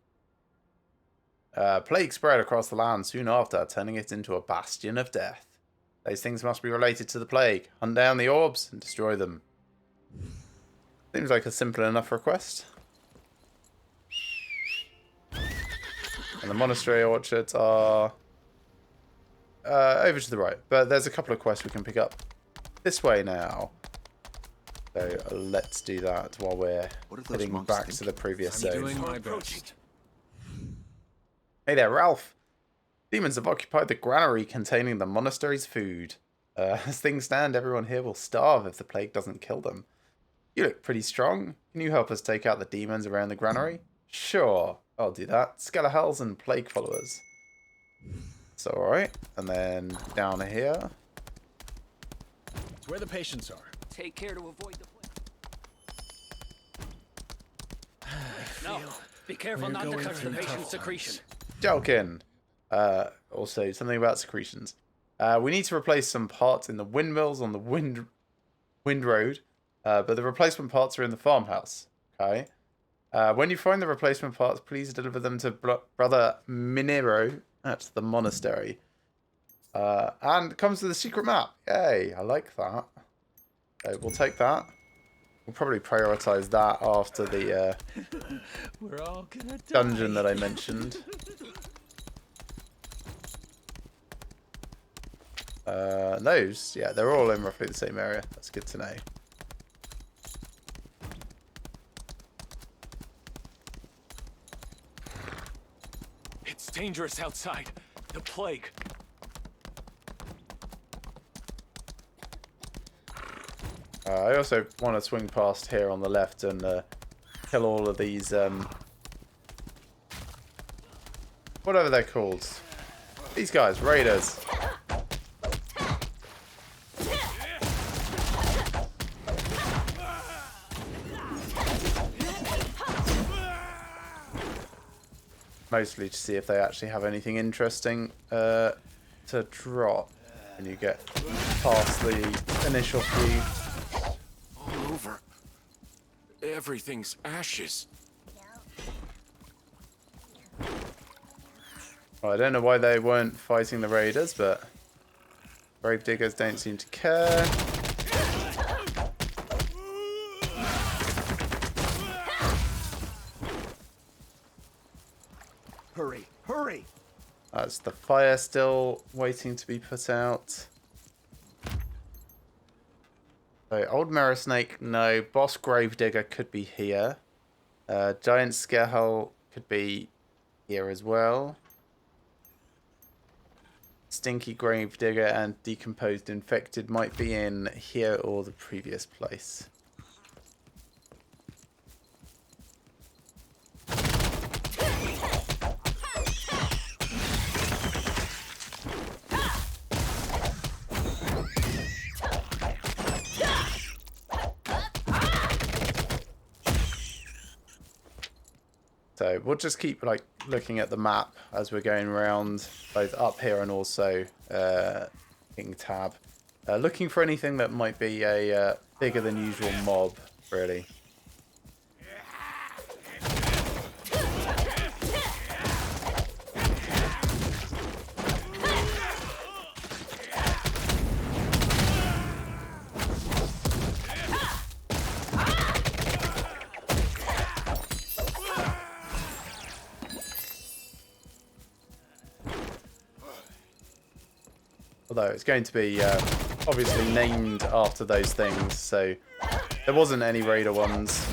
A: Plague spread across the land soon after, turning it into a bastion of death. Those things must be related to the plague. Hunt down the orbs and destroy them. Seems like a simple enough request. And the monastery orchards are over to the right. But there's a couple of quests we can pick up this way now. So let's do that while we're heading back to the previous zone.
I: Doing my best.
A: Hey there, Ralph. Demons have occupied the granary containing the monastery's food. As things stand, everyone here will starve if the plague doesn't kill them. You look pretty strong. Can you help us take out the demons around the granary? Sure, I'll do that. Skelehels and plague followers. So, alright. And then down here.
I: It's where the patients are.
C: Take care to avoid the plague. No, be careful not to touch the patient's secretion.
A: Jelkin. Also, something about secretions. We need to replace some parts in the windmills on the wind road. But the replacement parts are in the farmhouse. Okay. When you find the replacement parts, please deliver them to Brother Minero at the monastery. And it comes with a secret map. Yay, I like that. So we'll take that. We'll probably prioritize that after the
C: We're all gonna
A: dungeon that I mentioned. Those, yeah, they're all in roughly the same area. That's good to know.
H: It's dangerous outside. The plague.
A: I also want to swing past here on the left and kill all of these, whatever they're called. These guys, raiders. Mostly to see if they actually have anything interesting to drop when you get past the initial few.
D: All over. Everything's ashes.
A: Well, I don't know why they weren't fighting the raiders, but grave diggers don't seem to care.
G: Hurry, hurry!
A: That's the fire still waiting to be put out. So, old mirror snake, no. Boss gravedigger could be here. Giant scarehole could be here as well. Stinky gravedigger and decomposed infected might be in here or the previous place. So we'll just keep like looking at the map as we're going around, both up here and also hitting tab, looking for anything that might be a bigger than usual mob, really. Although it's going to be obviously named after those things, so there wasn't any raider ones.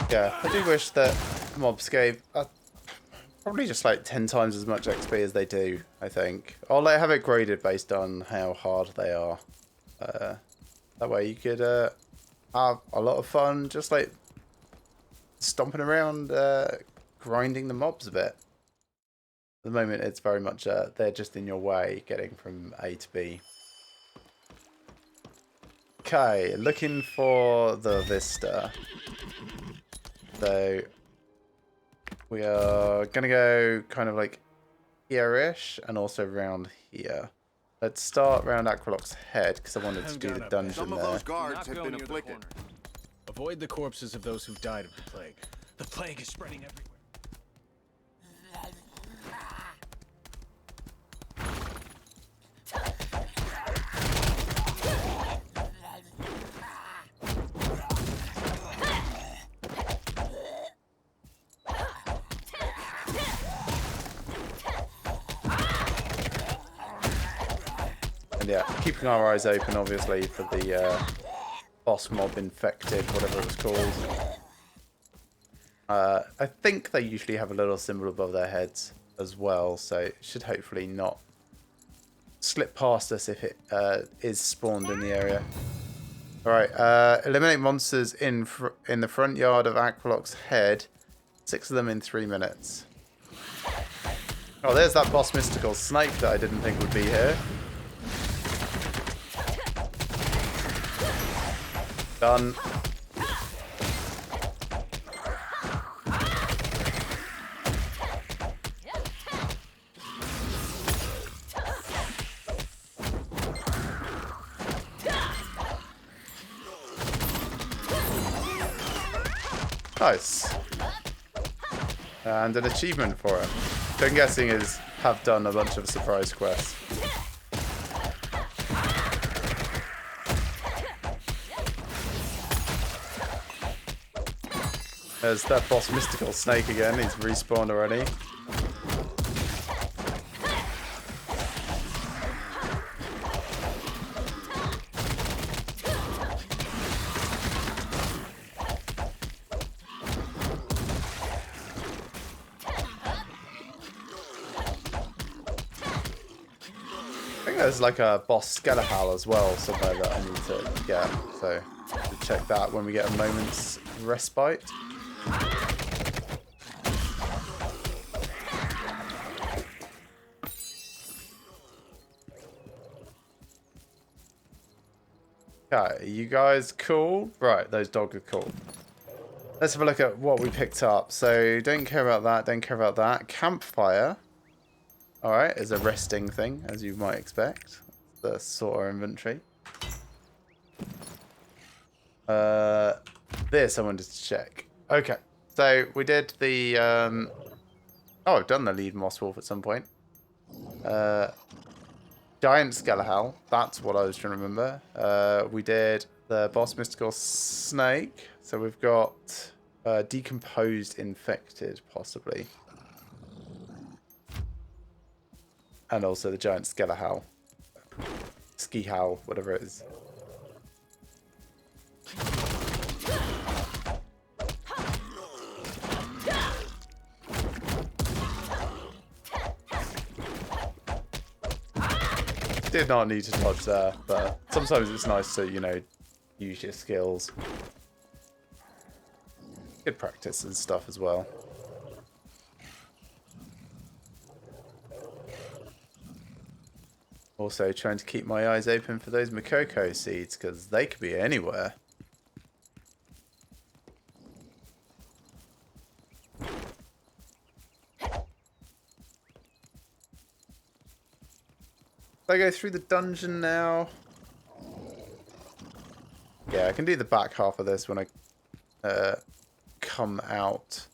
A: Yeah, I do wish that mobs gave probably just like 10 times as much XP as they do, I think. Or like have it graded based on how hard they are. That way you could have a lot of fun just like stomping around, grinding the mobs a bit. At the moment it's very much they're just in your way getting from A to B. Okay, looking for the vista. So we are gonna go kind of like here-ish and also around here. Let's start around Aqualock's head because I wanted to do the dungeon
J: Some of
A: there.
J: those guards have been afflicted.
I: Avoid the corpses of those who died of the plague. The plague is spreading everywhere.
A: And yeah, keeping our eyes open obviously for the boss mob infected, whatever it was called. I think they usually have a little symbol above their heads as well, so it should hopefully not slip past us if it is spawned in the area. Alright, eliminate monsters in the front yard of Aqualock's head. 6 of them in 3 minutes. Oh, there's that boss mystical snake that I didn't think would be here. Done. Nice. And an achievement for it. Which I'm guessing is have done a bunch of surprise quests. There's that boss mystical snake again. He's respawned already. I think there's like a boss Skelehal as well somewhere that I need to get. So we'll check that when we get a moment's respite. Okay, you guys cool? Right, those dogs are cool. Let's have a look at what we picked up. So, don't care about that, don't care about that. Campfire. Alright, is a resting thing, as you might expect. The sort of inventory. This I wanted to check. Okay, so we did the... Oh, I've done the lead moss wolf at some point. Giant Skelehal, that's what I was trying to remember. We did the boss mystical snake. So we've got decomposed infected, possibly. And also the giant Skelehal. Ski-howl, whatever it is. Did not need to dodge there, but sometimes it's nice to, you know, use your skills. Good practice and stuff as well. Also trying to keep my eyes open for those Makoko seeds, because they could be anywhere. I go through the dungeon now. Yeah, I can do the back half of this when I come out.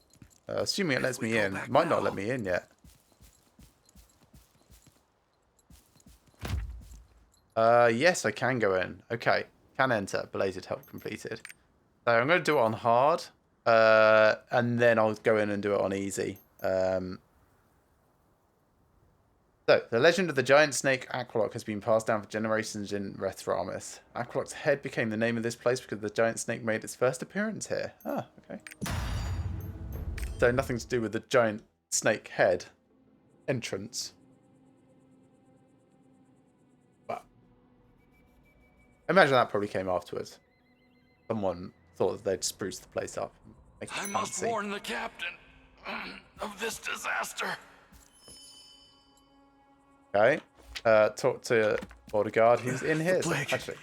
A: Assuming it lets me in. It might not let me in yet. Yes, I can go in. Okay, can enter. Belated help completed. So I'm going to do it on hard. And then I'll go in and do it on easy. So, the legend of the giant snake Aqualock has been passed down for generations in Rethramis. Aqualock's head became the name of this place because the giant snake made its first appearance here. Ah, okay. So, nothing to do with the giant snake head entrance. But imagine that probably came afterwards. Someone thought that they'd spruce the place up. Make it
D: I must
A: fancy.
D: warn the captain of this disaster.
A: Okay. Talk to bodyguard who's in here.
E: plague.
A: Actually.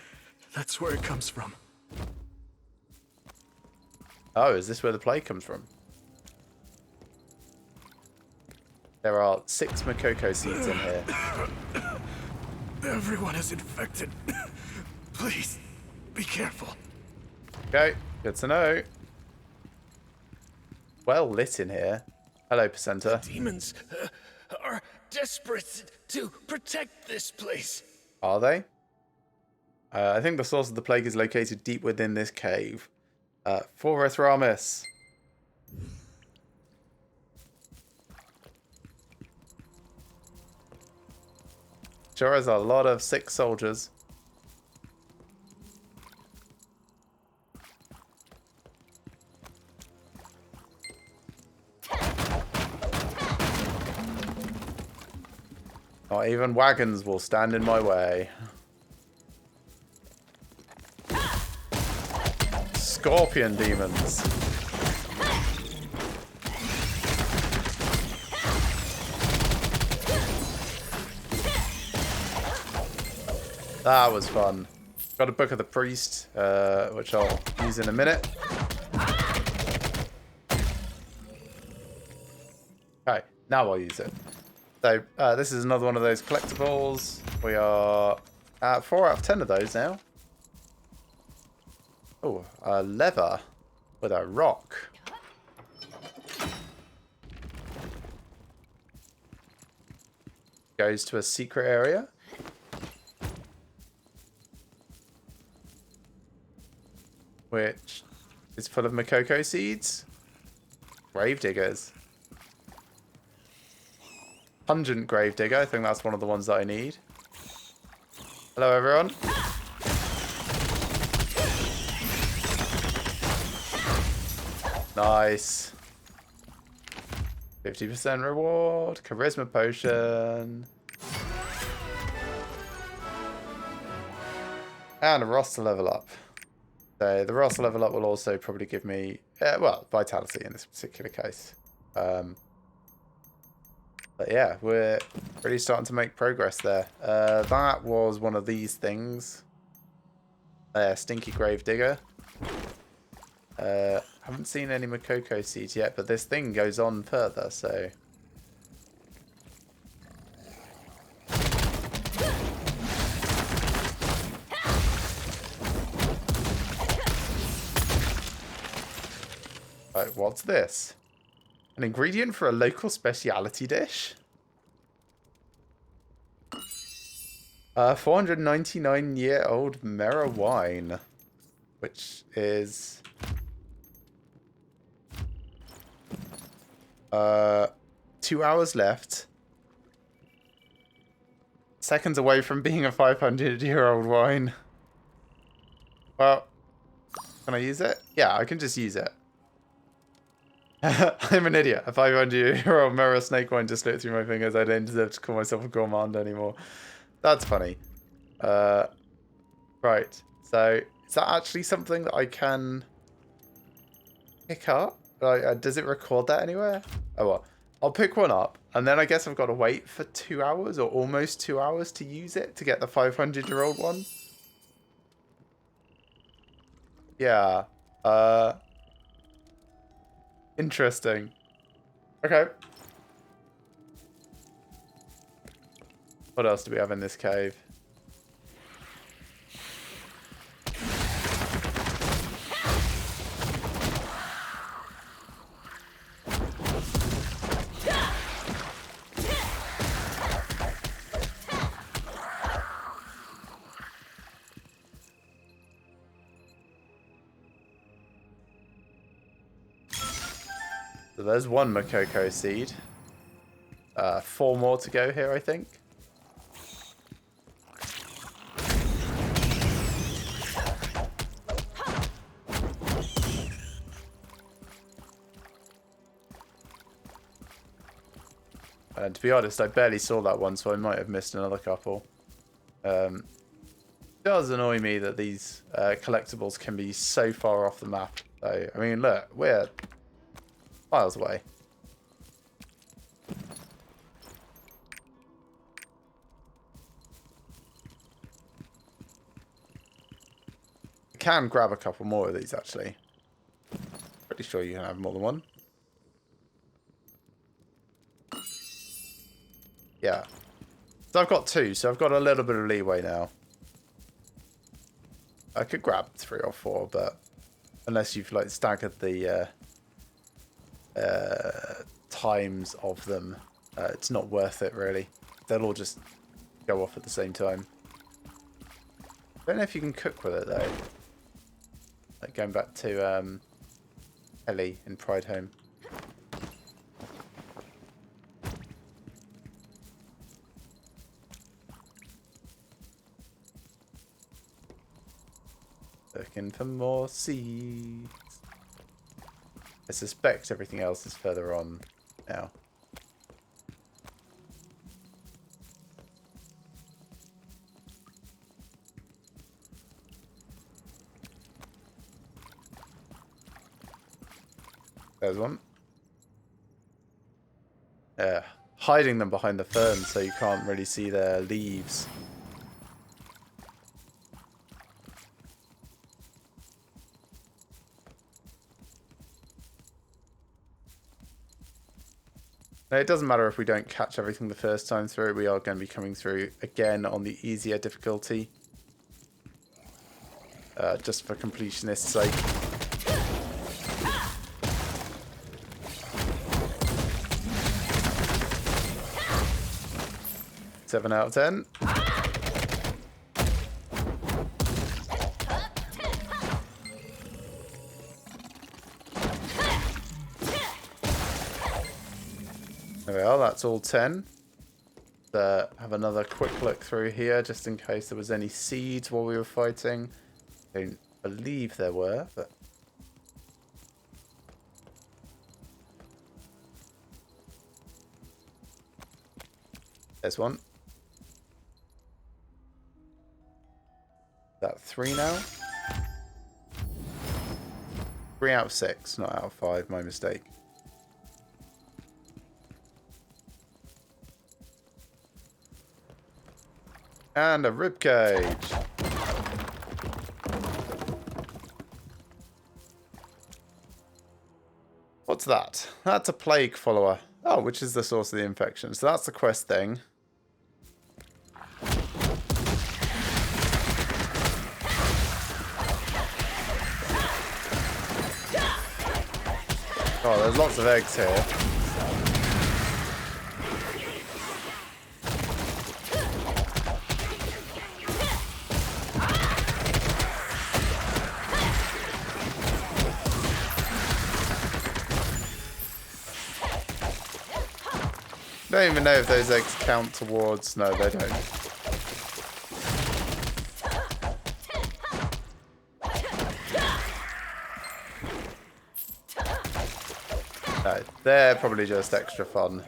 E: That's where it comes from.
A: Oh, is this where the plague comes from? There are 6 Makoko seeds in here.
E: Everyone is infected. Please, be careful.
A: Okay, good to know. Well lit in here. Hello, Placenta.
G: Demons are desperate to protect this place.
A: Are they? I think the source of the plague is located deep within this cave. For Ramis. Sure is a lot of sick soldiers. Not even wagons will stand in my way. Scorpion demons. That was fun. Got a book of the priest, which I'll use in a minute. Okay, now I'll use it. So, this is another one of those collectibles. We are at 4 out of 10 of those now. Oh, a lever with a rock. Goes to a secret area. Which is full of Makoko seeds. Gravediggers. Pungent Gravedigger. I think that's one of the ones that I need. Hello, everyone. Nice. 50% reward. Charisma potion. And a roster level up. So the roster level up will also probably give me, well, vitality in this particular case. But yeah, we're really starting to make progress there. That was one of these things. Stinky Gravedigger. Haven't seen any Makoko seeds yet, but this thing goes on further, so... Right, what's this? An ingredient for a local speciality dish? 499-year-old Morai wine, which is 2 hours left. Seconds away from being a 500-year-old wine. Well, can I use it? Yeah, I can just use it. I'm an idiot. A 500-year-old Morai snake wine just slipped through my fingers. I don't deserve to call myself a gourmand anymore. That's funny. Right. So, is that actually something that I can pick up? Like, does it record that anywhere? Oh, well. I'll pick one up, and then I guess I've got to wait for 2 hours, or almost 2 hours, to use it to get the 500-year-old one. Yeah. Interesting. Okay. What else do we have in this cave? So there's one Makoko seed. 4 more to go here, I think. And to be honest, I barely saw that one, so I might have missed another couple. does annoy me that these collectibles can be so far off the map. So, I mean, look, we're miles away. I can grab a couple more of these, actually. Pretty sure you can have more than one. Yeah. So I've got 2, so I've got a little bit of leeway now. I could grab 3 or 4, but unless you've like staggered the times of them, it's not worth it really. They'll all just go off at the same time. I don't know if you can cook with it though. Like going back to Ellie in Pride Home. Looking for more seeds. I suspect everything else is further on now. There's one. Yeah, hiding them behind the ferns so you can't really see their leaves. Now, it doesn't matter if we don't catch everything the first time through. We are going to be coming through again on the easier difficulty. Just for completionist's sake. Seven out of 10. There we are, that's all 10. Have another quick look through here just in case there was any seeds while we were fighting. I don't believe there were, but... There's one. Is that 3 now? 3 out of 6, not out of 5, my mistake. And a ribcage. What's that? That's a plague follower. Oh, which is the source of the infection. So that's the quest thing. Oh, there's lots of eggs here. I don't even know if those eggs count towards... No, they don't. No, they're probably just extra fun.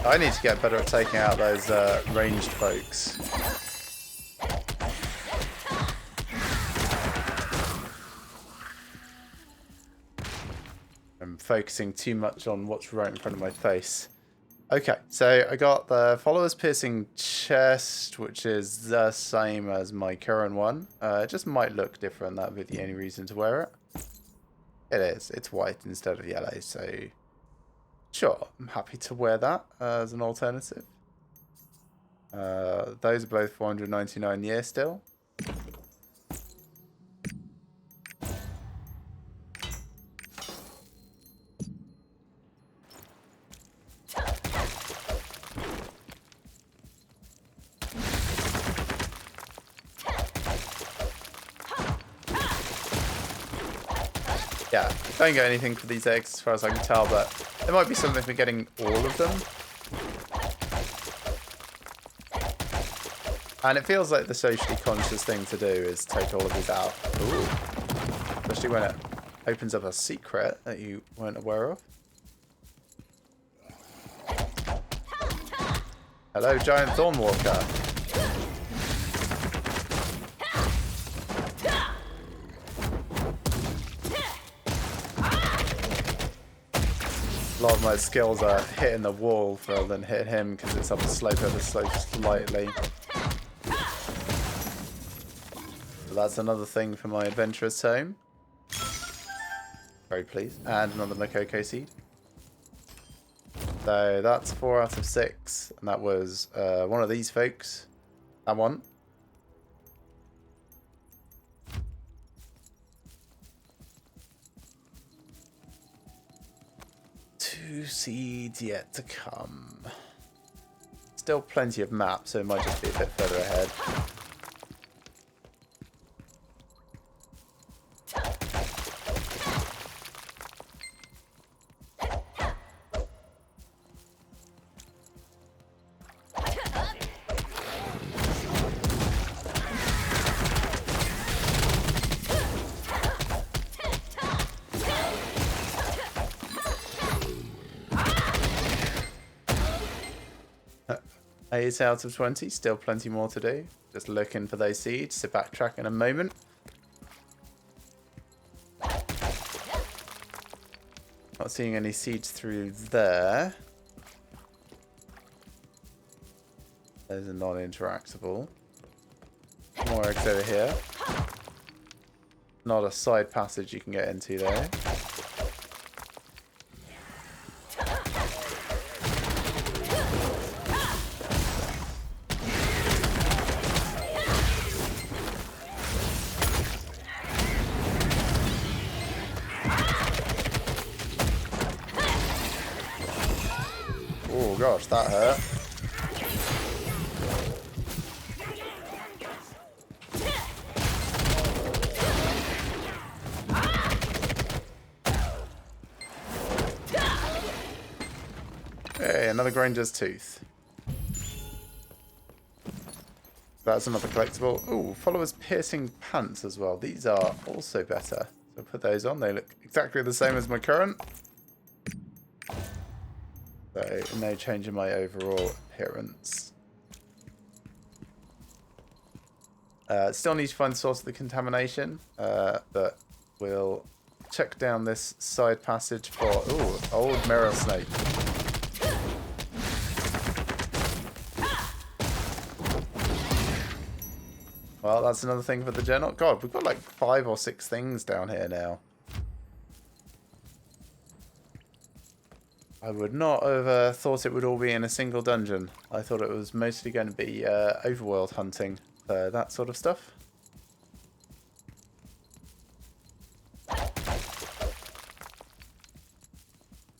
A: I need to get better at taking out those ranged folks. I'm focusing too much on what's right in front of my face. Okay, so I got the Follower's Piercing Chest, which is the same as my current one. It just might look different, that would be the only reason to wear it. It is, it's white instead of yellow, so... Sure, I'm happy to wear that as an alternative. Those are both 499 year still. Yeah, don't get anything for these eggs as far as I can tell, but there might be something for getting all of them. And it feels like the socially conscious thing to do is take all of these out. Ooh. Especially when it opens up a secret that you weren't aware of. Hello, giant Thornwalker. A lot of my skills are hitting the wall rather than hitting him because it's up a slope ever so slightly. So that's another thing for my adventurous tome. Very pleased. And another Makoko seed. So that's 4 out of 6. And that was one of these folks. That one. Two seeds yet to come. Still plenty of maps, so it might just be a bit further ahead. Eight out of 20, still plenty more to do. Just looking for those seeds to backtrack in a moment. Not seeing any seeds through there. Those are not interactable. More eggs over here. Not a side passage you can get into though. Oh gosh, that hurt. Hey, another Granger's Tooth. That's another collectible. Oh, Follower's Piercing Pants as well. These are also better. So put those on. They look exactly the same as my current. So no change in my overall appearance. Still need to find the source of the contamination, but we'll check down this side passage for old mirror snake. Well, that's another thing for the journal. God, we've got like 5 or 6 things down here now. I would not have thought it would all be in a single dungeon. I thought it was mostly going to be overworld hunting for that sort of stuff.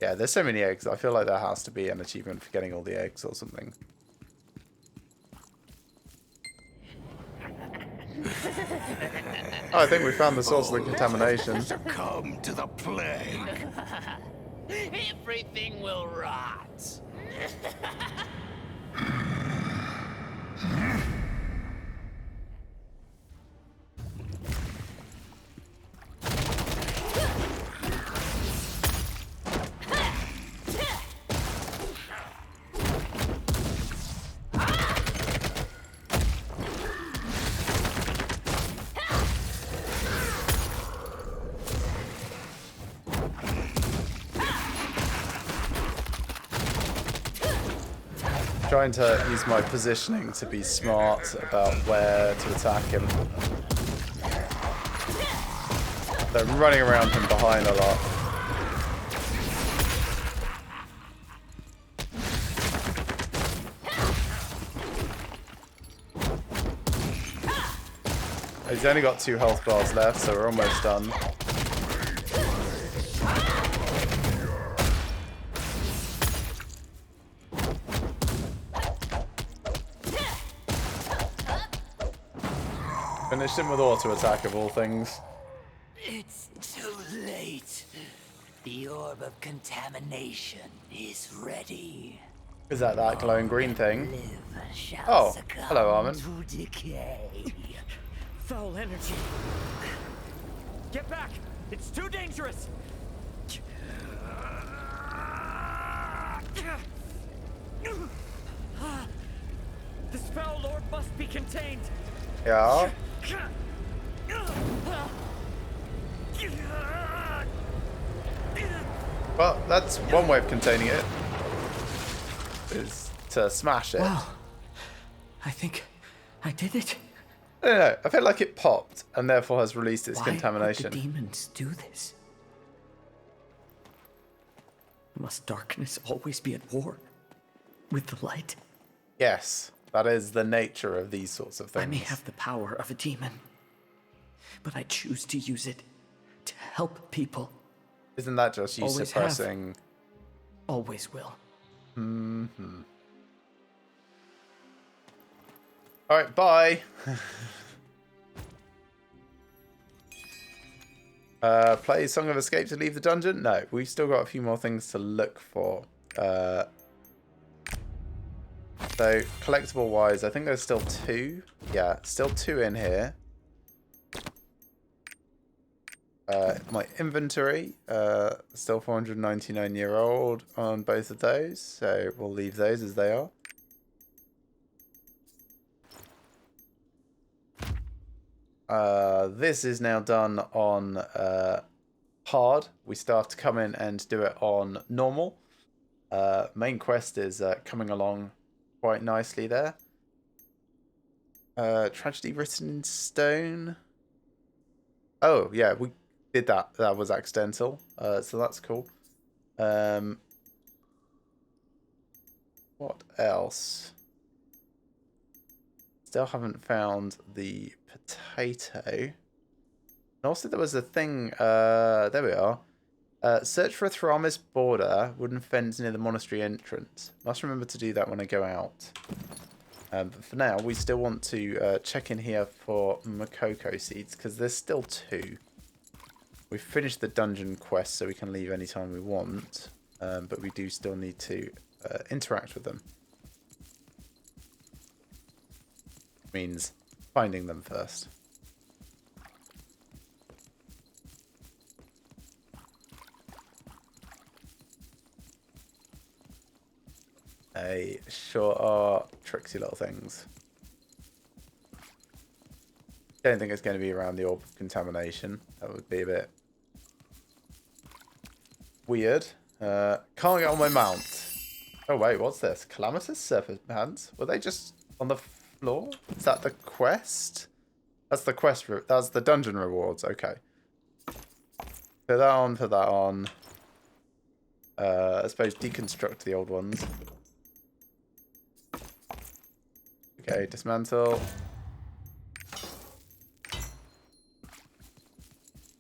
A: Yeah, there's so many eggs. I feel like there has to be an achievement for getting all the eggs or something. Oh, I think we found the source of the contamination.
B: Succumb to the plague.
C: Everything will rot.
A: Trying to use my positioning to be smart about where to attack him. They're running around him behind a lot. He's only got 2 health bars left, so we're almost done. Finished him with auto attack of all things.
M: It's too late. The orb of contamination is ready.
A: Is that glowing green thing?
M: Live shall
A: Oh,
M: succumb
A: hello, Armin.
M: to decay.
C: Foul energy. Get back! It's too dangerous! The spell lord must be contained.
A: Yeah. Well, that's one way of containing it. Is to smash it.
M: Wow. I think I did it.
A: No. I feel like it popped and therefore has released its
M: Why
A: contamination.
M: would the demons do this? Must darkness always be at war with the light?
A: Yes, that is the nature of these sorts of things.
M: I may have the power of a demon, but I choose to use it to help people.
A: Isn't that just you
M: Always
A: suppressing?
M: Always will.
A: Mm-hmm. All right, bye. Play Song of Escape to leave the dungeon? No, we've still got a few more things to look for. So, collectible wise, I think there's still 2. Yeah, still 2 in here. My inventory, still 499-year-old on both of those, so we'll leave those as they are. This is now done on hard. We still have to come in and do it on normal. Main quest is coming along quite nicely there. Tragedy written in stone. Oh, yeah, we did that. That was accidental. So that's cool. What else? Still haven't found the potato. And also there was a thing, there we are. Search for a Thramis border, wooden fence near the monastery entrance. Must remember to do that when I go out. But for now, we still want to check in here for Makoko seeds, because there's still 2. We've finished the dungeon quest, so we can leave anytime we want. But we do still need to interact with them. Means finding them first. They sure are tricksy little things. Don't think it's going to be around the orb of contamination. That would be a bit weird. Can't get on my mount. Oh wait, what's this? Calamitous serpent hands? Were they just on the floor? Is that the quest? That's the quest. That's the dungeon rewards. Okay. Put that on. Put that on. I suppose deconstruct the old ones. Okay, dismantle.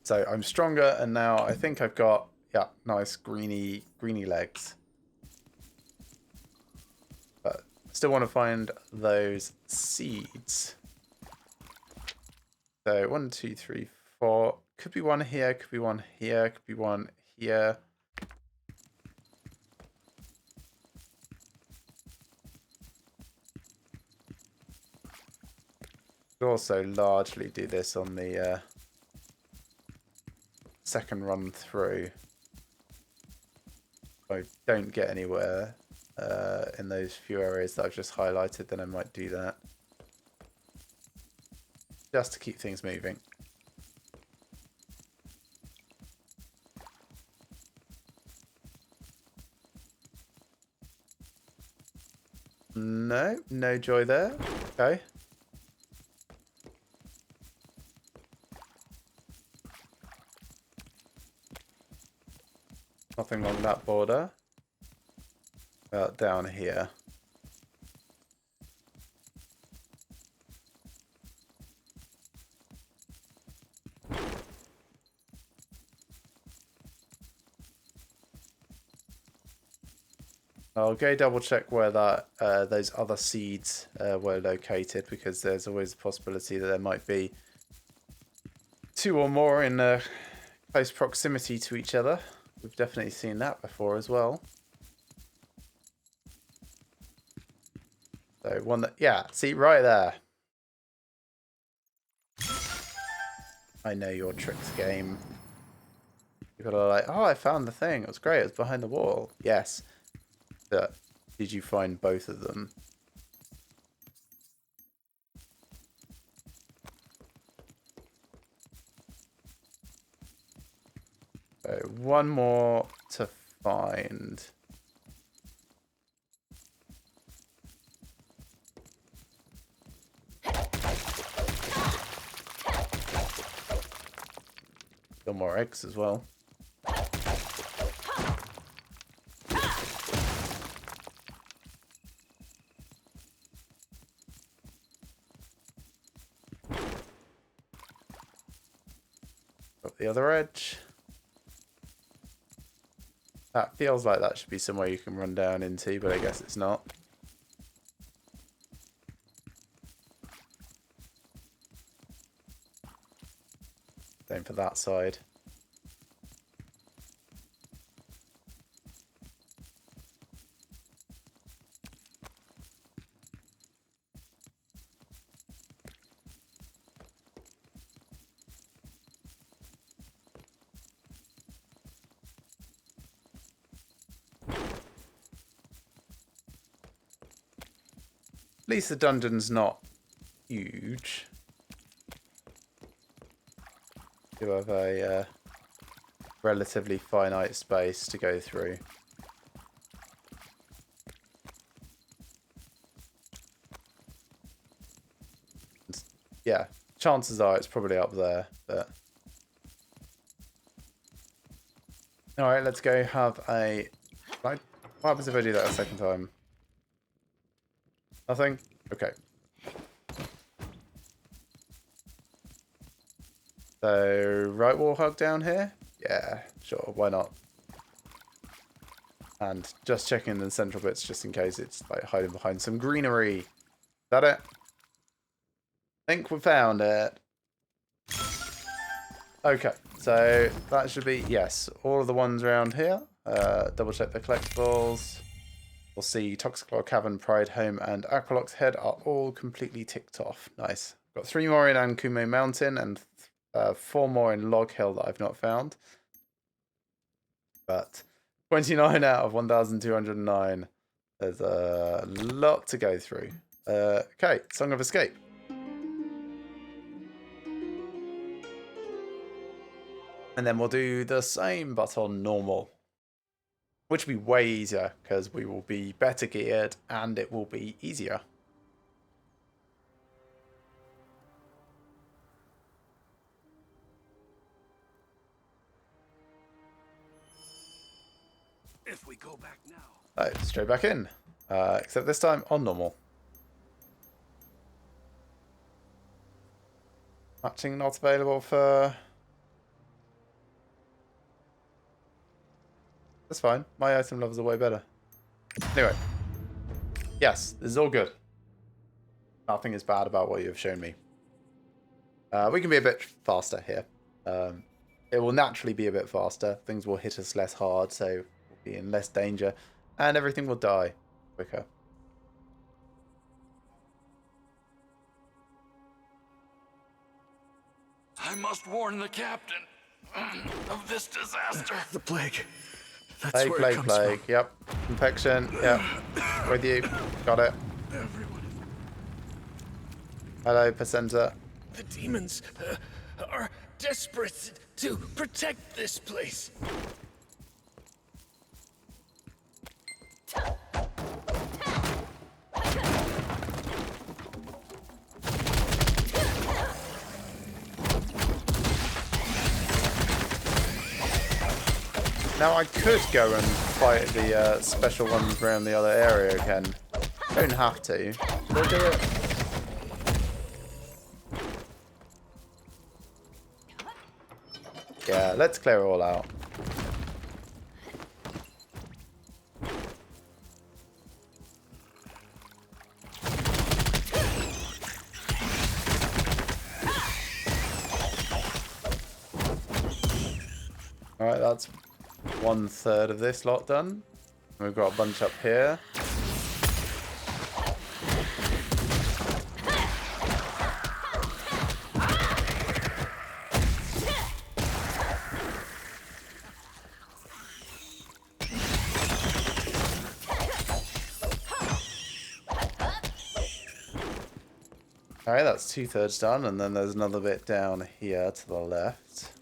A: So I'm stronger, and now I think I've got, yeah, nice greeny legs. But still want to find those seeds. So 1, 2, 3, 4. Could be one here, could be one here, could be one here. Could also largely do this on the second run through. If I don't get anywhere in those few areas that I've just highlighted, then I might do that. Just to keep things moving. No, no joy there. Okay. Nothing on that border. Down here. I'll go double check where that those other seeds were located, because there's always a possibility that there might be 2 or more in close proximity to each other. We've definitely seen that before as well. So one that, yeah, see right there. I know your tricks, game. You gotta like, oh, I found the thing. It was great. It was behind the wall. Yes. But did you find both of them? So one more to find. Still more eggs as well. Got the other edge. That feels like that should be somewhere you can run down into, but I guess it's not. Same for that side. At least the dungeon's not huge. You have a relatively finite space to go through. Yeah, chances are it's probably up there, but... Alright, let's go have a... What happens if I do that a second time? Nothing? Okay. So, right wall hug down here? Yeah, sure, why not? And just checking the central bits just in case it's like hiding behind some greenery. Is that it? Think we found it. Okay, so that should be, yes, all of the ones around here. Double check the collectibles. We'll see Toxiclaw Cavern, Pride Home, and Aqualock's Head are all completely ticked off. Nice. Got 3 more in Ankumo Mountain and 4 more in Log Hill that I've not found. But 29 out of 1,209. There's a lot to go through. Okay, Song of Escape. And then we'll do the same, but on normal. Which will be way easier, because we will be better geared, and it will be easier.
B: If we go back now.
A: Oh, straight back in. Except this time on normal. Matching not available for... That's fine. My item levels are way better. Anyway. Yes, this is all good. Nothing is bad about what you have shown me. We can be a bit faster here. It will naturally be a bit faster. Things will hit us less hard, so we'll be in less danger. And everything will die quicker.
D: I must warn the captain of this disaster.
E: The plague. That's where it comes
A: Plague.
E: from.
A: Yep. Infection. Yep. With you. Got it.
G: Everyone.
A: Hello, Placenta.
G: The demons are desperate to protect this place.
A: Now I could go and fight the special ones around the other area again. Don't have to. We'll do it. Yeah, let's clear it all out. Alright, that's 1/3 of this lot done. We've got a bunch up here. Alright, that's 2/3 done, and then there's another bit down here to the left.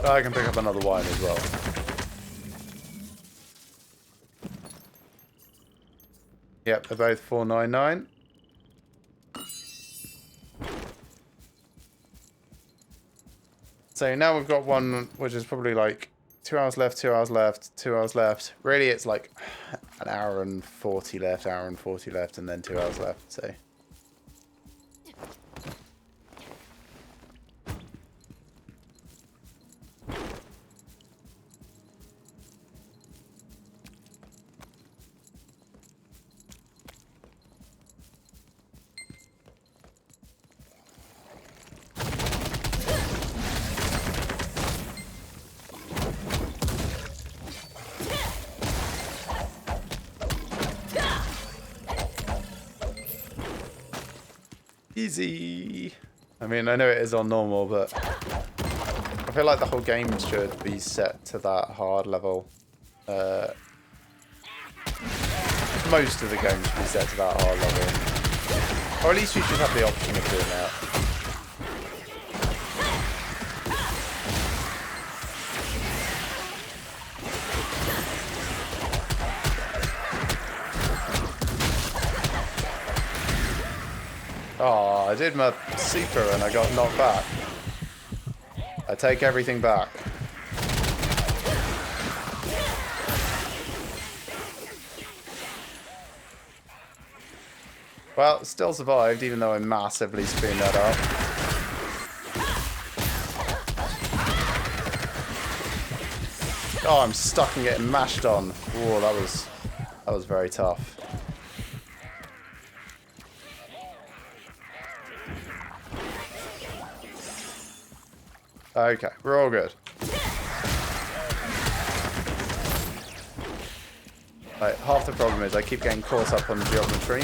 A: Oh, I can pick up another wine as well. Yep, they're both 4.99. So now we've got one which is probably like 2 hours left, 2 hours left, 2 hours left. Really, it's like an hour and 40 left, hour and 40 left, and then 2 hours left. So. Easy. I mean, I know it is on normal, but I feel like the whole game should be set to that hard level. Most of the game should be set to that hard level. Or at least you should have the option of doing that. Oh, I did my super and I got knocked back. I take everything back. Well, still survived, even though I massively screwed that up. Oh, I'm stuck and getting mashed on. Whoa, that was very tough. Okay, we're all good. Right, half the problem is I keep getting caught up on the geometry.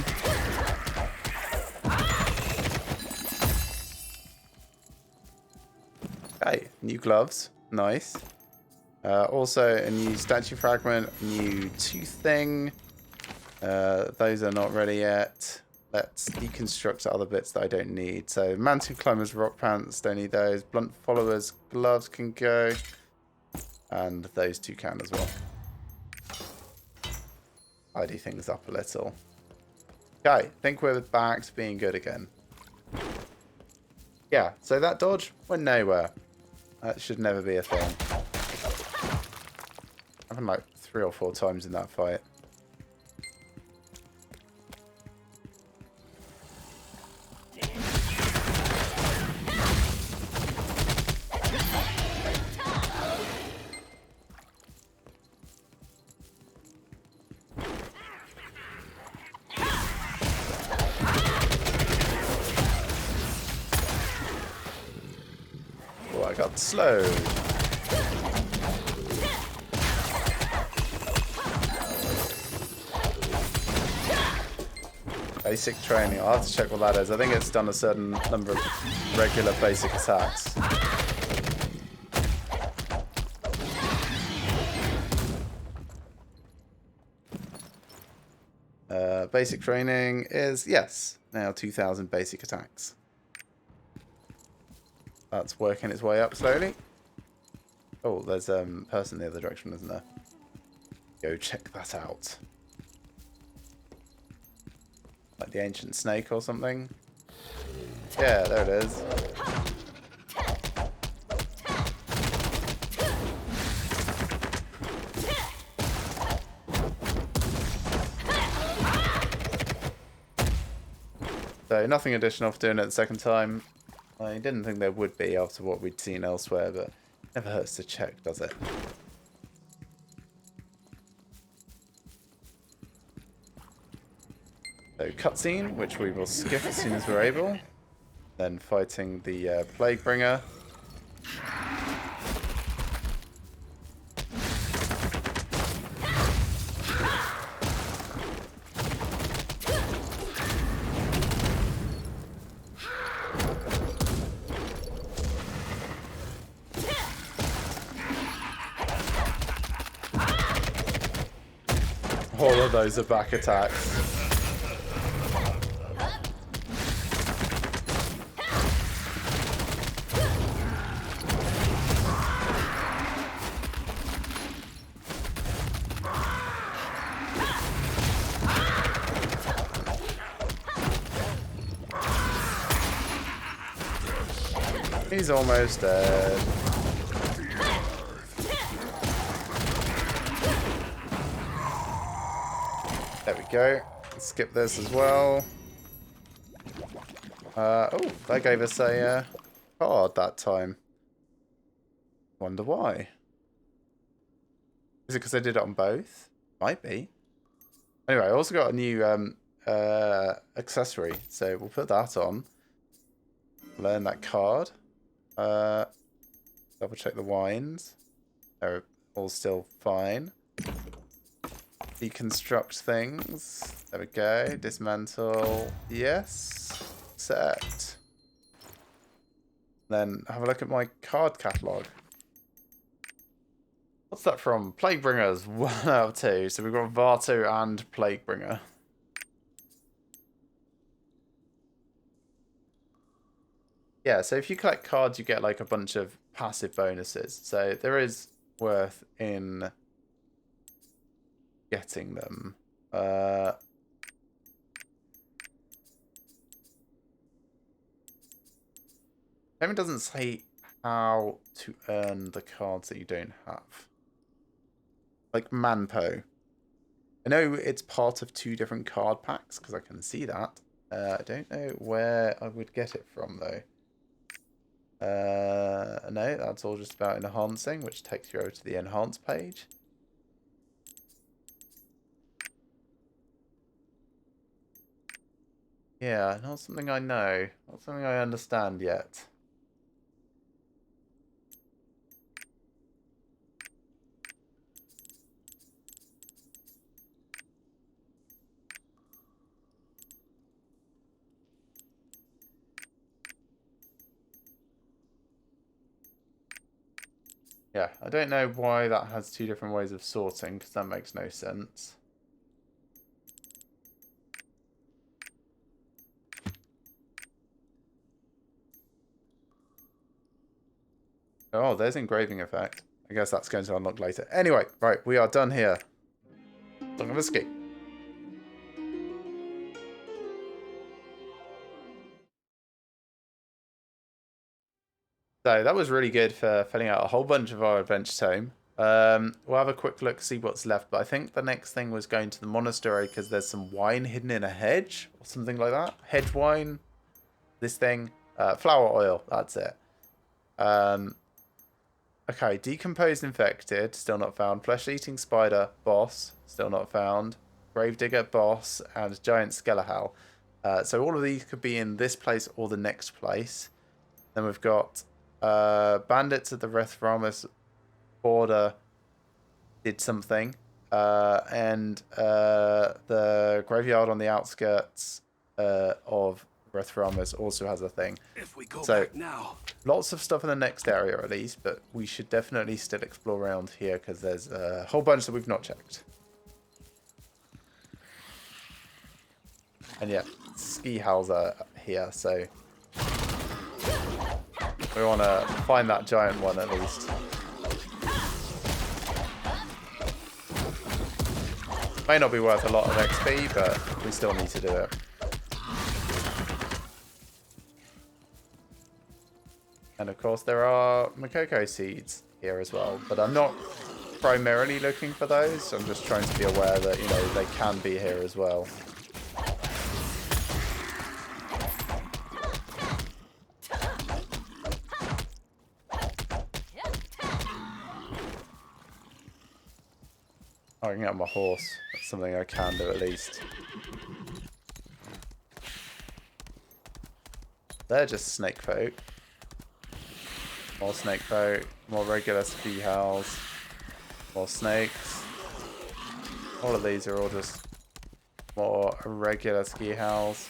A: Okay, new gloves. Nice. Also, a new statue fragment, new tooth thing. Those are not ready yet. Let's deconstruct the other bits that I don't need. So, mountain climbers, rock pants, don't need those. Blunt followers, gloves can go. And those two can as well. Tidy things up a little. Okay, think we're back to being good again. Yeah, so that dodge went nowhere. That should never be a thing. Happened like 3 or 4 times in that fight. Oh, I got slowed. Basic training. I'll have to check what that is. I think it's done a certain number of regular basic attacks. Basic training is, yes, now 2,000 basic attacks. That's working its way up slowly. Oh, there's a person in the other direction, isn't there? Go check that out. Like the ancient snake or something. Yeah, there it is. So nothing additional for doing it the second time. I didn't think there would be after what we'd seen elsewhere, but never hurts to check, does it? So cutscene, which we will skip as soon as we're able. Then fighting the Plague Bringer. All of those are back attacks. He's almost dead. There we go. Let's skip this as well. Oh, that gave us a card that time. Wonder why. Is it because I did it on both? Might be. Anyway, I also got a new accessory, so we'll put that on. Learn that card. Double check the wines. They're all still fine. Deconstruct things. There we go. Dismantle. Yes. Set. Then have a look at my card catalogue. What's that from? Plaguebringers 1 out of 2. So we've got Vaatu and Plaguebringer. Yeah, so if you collect cards, you get like a bunch of passive bonuses. So there is worth in getting them. It doesn't say how to earn the cards that you don't have. Like Manpo. I know it's part of 2 different card packs, because I can see that. I don't know where I would get it from, though. No, that's all just about enhancing, which takes you over to the enhance page. Yeah, not something I know. Not something I understand yet. Yeah, I don't know why that has 2 different ways of sorting, because that makes no sense. Oh, there's engraving effect. I guess that's going to unlock later. Anyway, right, we are done here. Song of Escape. So that was really good for filling out a whole bunch of our adventure tome. We'll have a quick look, see what's left. But I think the next thing was going to the monastery because there's some wine hidden in a hedge or something like that. Hedge wine. This thing. Flower oil. That's it. Okay, decomposed infected. Still not found. Flesh-eating spider. Boss. Still not found. Gravedigger. Boss. And giant skeletal. So all of these could be in this place or the next place. Then we've got... bandits at the Rethramus border did something, and the graveyard on the outskirts of Rethramus also has a thing.
B: If we go
A: So
B: back now,
A: lots of stuff in the next area at least, but we should definitely still explore around here because there's a whole bunch that we've not checked. And yeah, ski howls are here, so we want to find that giant one at least. May not be worth a lot of XP, but we still need to do it. And of course there are Makoko seeds here as well, but I'm not primarily looking for those. I'm just trying to be aware that, you know, they can be here as well. I can get on my horse. That's something I can do at least. They're just snake folk. More snake folk. More regular ski howls. More snakes. All of these are all just more regular ski howls.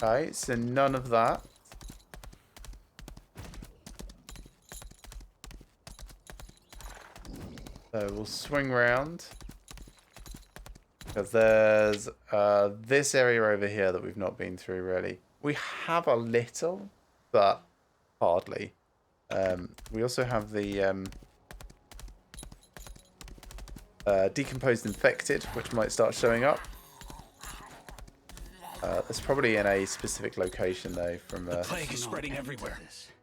A: Okay, so none of that. So we'll swing round. Because there's this area over here that we've not been through really. We have a little, but hardly. We also have the decomposed infected, which might start showing up. It's probably in a specific location though, from
G: The plague is spreading everywhere.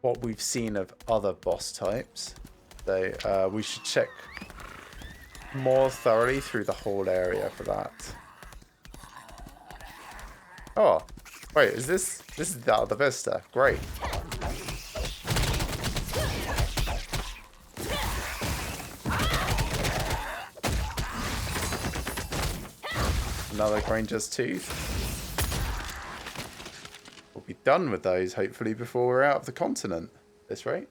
A: what we've seen of other boss types. So we should check more thoroughly through the whole area for that. Oh, wait, is this is the other vista? Great. Another Granger's Tooth. We'll be done with those hopefully before we're out of the continent at this rate.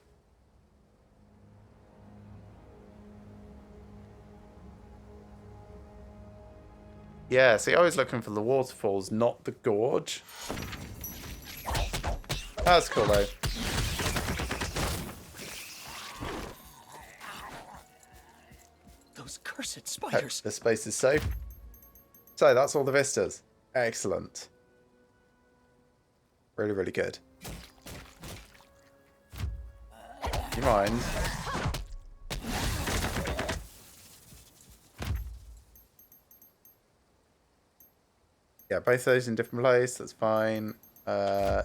A: Yeah, see, I was looking for the waterfalls, not the gorge. That's cool, though.
G: Those cursed spiders.
A: This place is safe. So, that's all the vistas. Excellent. Really, really good. Do you mind? Yeah, both those in different places. That's fine. Yeah,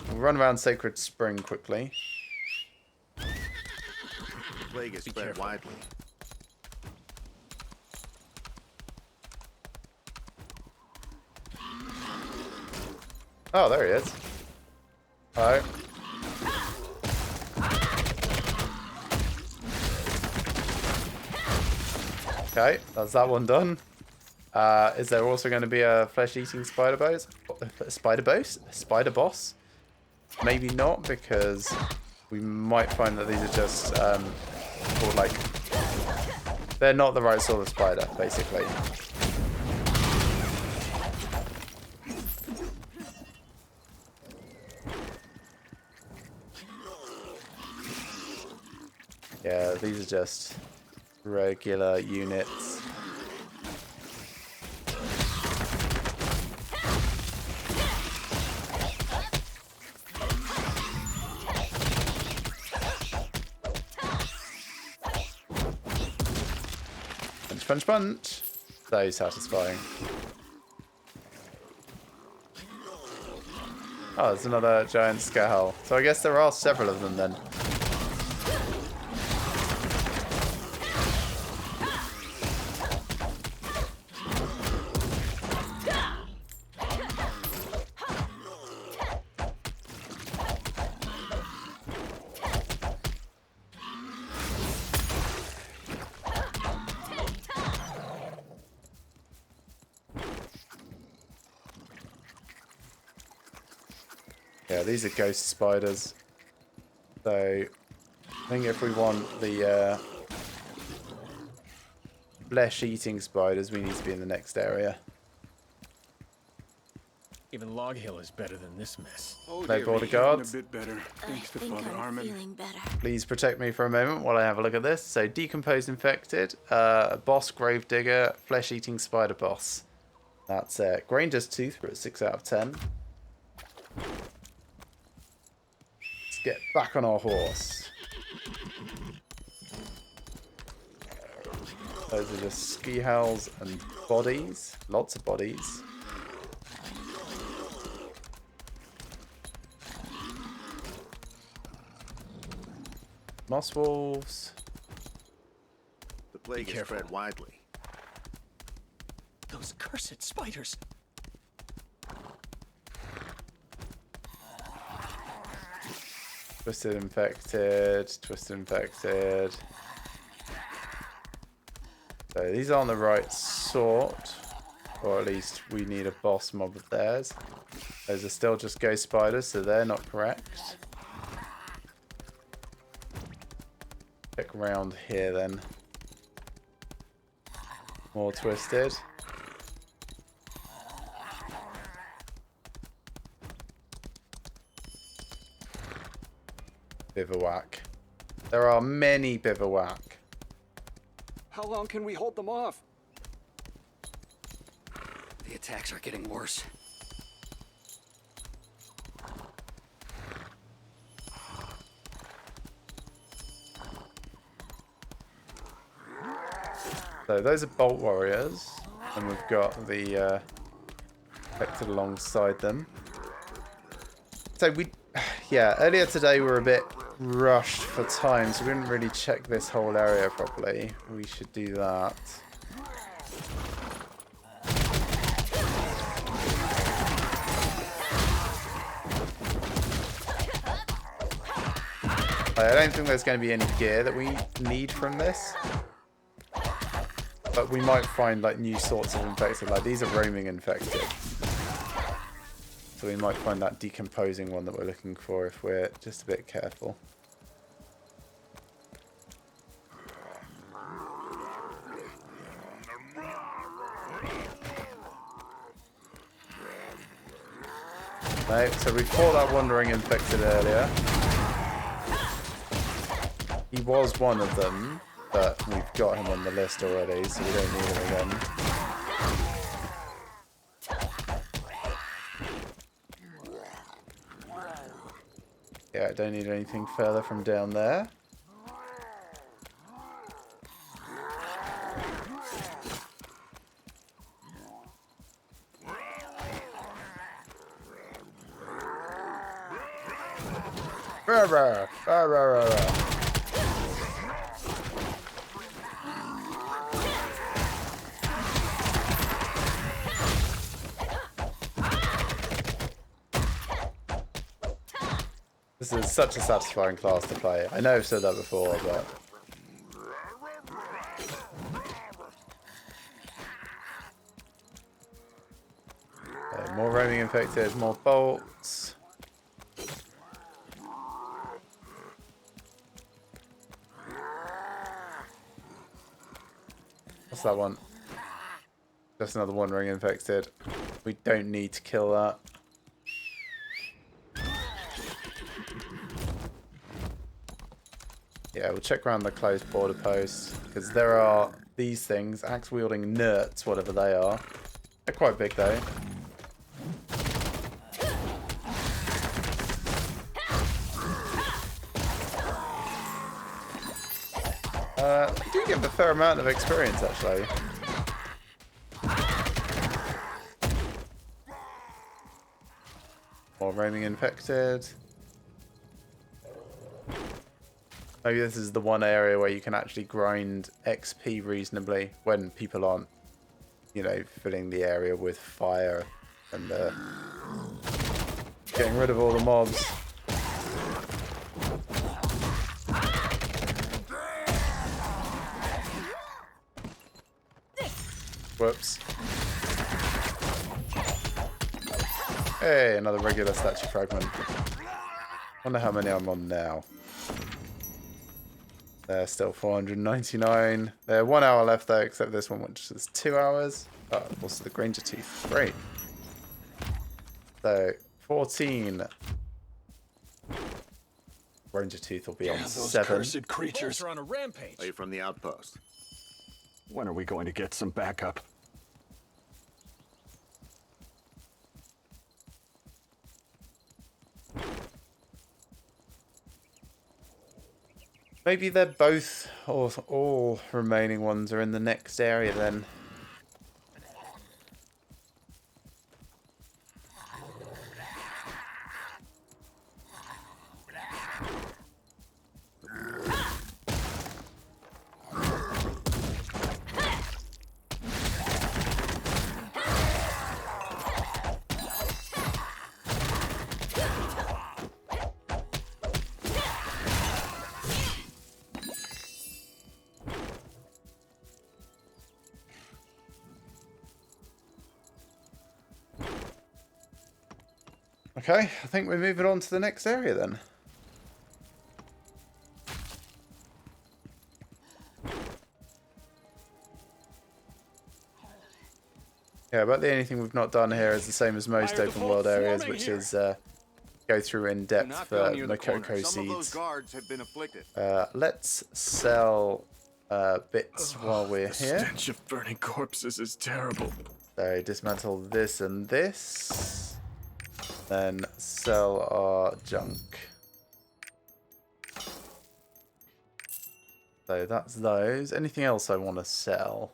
A: we'll run around Sacred Spring quickly.
J: The plague is spread widely.
A: Oh, there he is. Hello. Okay, that's that one done. Is there also going to be a flesh-eating spider boss? Spider boss? Maybe not, because we might find that these are just, or like, they're not the right sort of spider, basically. Yeah, these are just regular units. Punch, punch, punch. So satisfying. Oh, there's another giant skull. So I guess there are several of them then. Yeah, these are ghost spiders. So, I think if we want the flesh-eating spiders, we need to be in the next area.
I: Even Log Hill is better than this mess.
E: Oh,
A: No border guards.
E: A bit better. Thanks to
F: I think
E: Father
F: I'm
E: Armin.
F: feeling better.
A: Please protect me for a moment while I have a look at this. So, decomposed infected, boss gravedigger, flesh-eating spider boss. That's it. Granger's Tooth, we're at 6 out of 10. Let's get back on our horse. Those are just ski howls and bodies. Lots of bodies. Moss wolves.
J: The plague is spread widely.
G: Those cursed spiders.
A: Twisted infected. Twisted infected. So these aren't the right sort. Or at least we need a boss mob of theirs. Those are still just ghost spiders, so they're not correct. Check around here then. More twisted. Bivouac. There are many bivouac.
N: How long can we hold them off?
M: The attacks are getting worse.
A: So those are bolt warriors, and we've got the infected alongside them. So yeah, earlier today we were a bit rushed for time, so we didn't really check this whole area properly. We should do that. I don't think there's going to be any gear that we need from this. But we might find like new sorts of infected. Like these are roaming infected. So we might find that decomposing one that we're looking for if we're just a bit careful. Right, so we fought that wandering infected earlier. He was one of them, but we've got him on the list already, so we don't need him again. Yeah, I don't need anything further from down there. Rah, rah, rah, rah, rah, rah. This is such a satisfying class to play. I know I've said that before, but... more roaming infected, more bolts. What's that one? Just another wandering infected. We don't need to kill that. Yeah, we'll check around the closed border posts, because there are these things, axe-wielding nerds, whatever they are. They're quite big, though. We do give a fair amount of experience, actually. More roaming infected. Maybe this is the one area where you can actually grind XP reasonably when people aren't, you know, filling the area with fire and getting rid of all the mobs. Whoops. Hey, another regular statue fragment. Wonder how many I'm on now. They're still 499. They're 1 hour left though, except this one, which is 2 hours. Oh, also the Granger Tooth. Great. So, 14. Granger Tooth will be on 7.
N: Cursed creatures
I: are on a rampage.
J: Are you from the outpost?
N: When are we going to get some backup?
A: Maybe they're both, or all remaining ones are in the next area then. Okay, I think we're moving on to the next area then. Yeah, about the only thing we've not done here is the same as most open world areas, which is go through in depth for Makoko
J: Some of those
A: seeds.
J: guards have been afflicted.
A: Let's sell bits while we're
E: the
A: here.
E: stench of burning corpses is terrible.
A: So dismantle this and this. Then sell our junk. So that's those. Anything else I want to sell?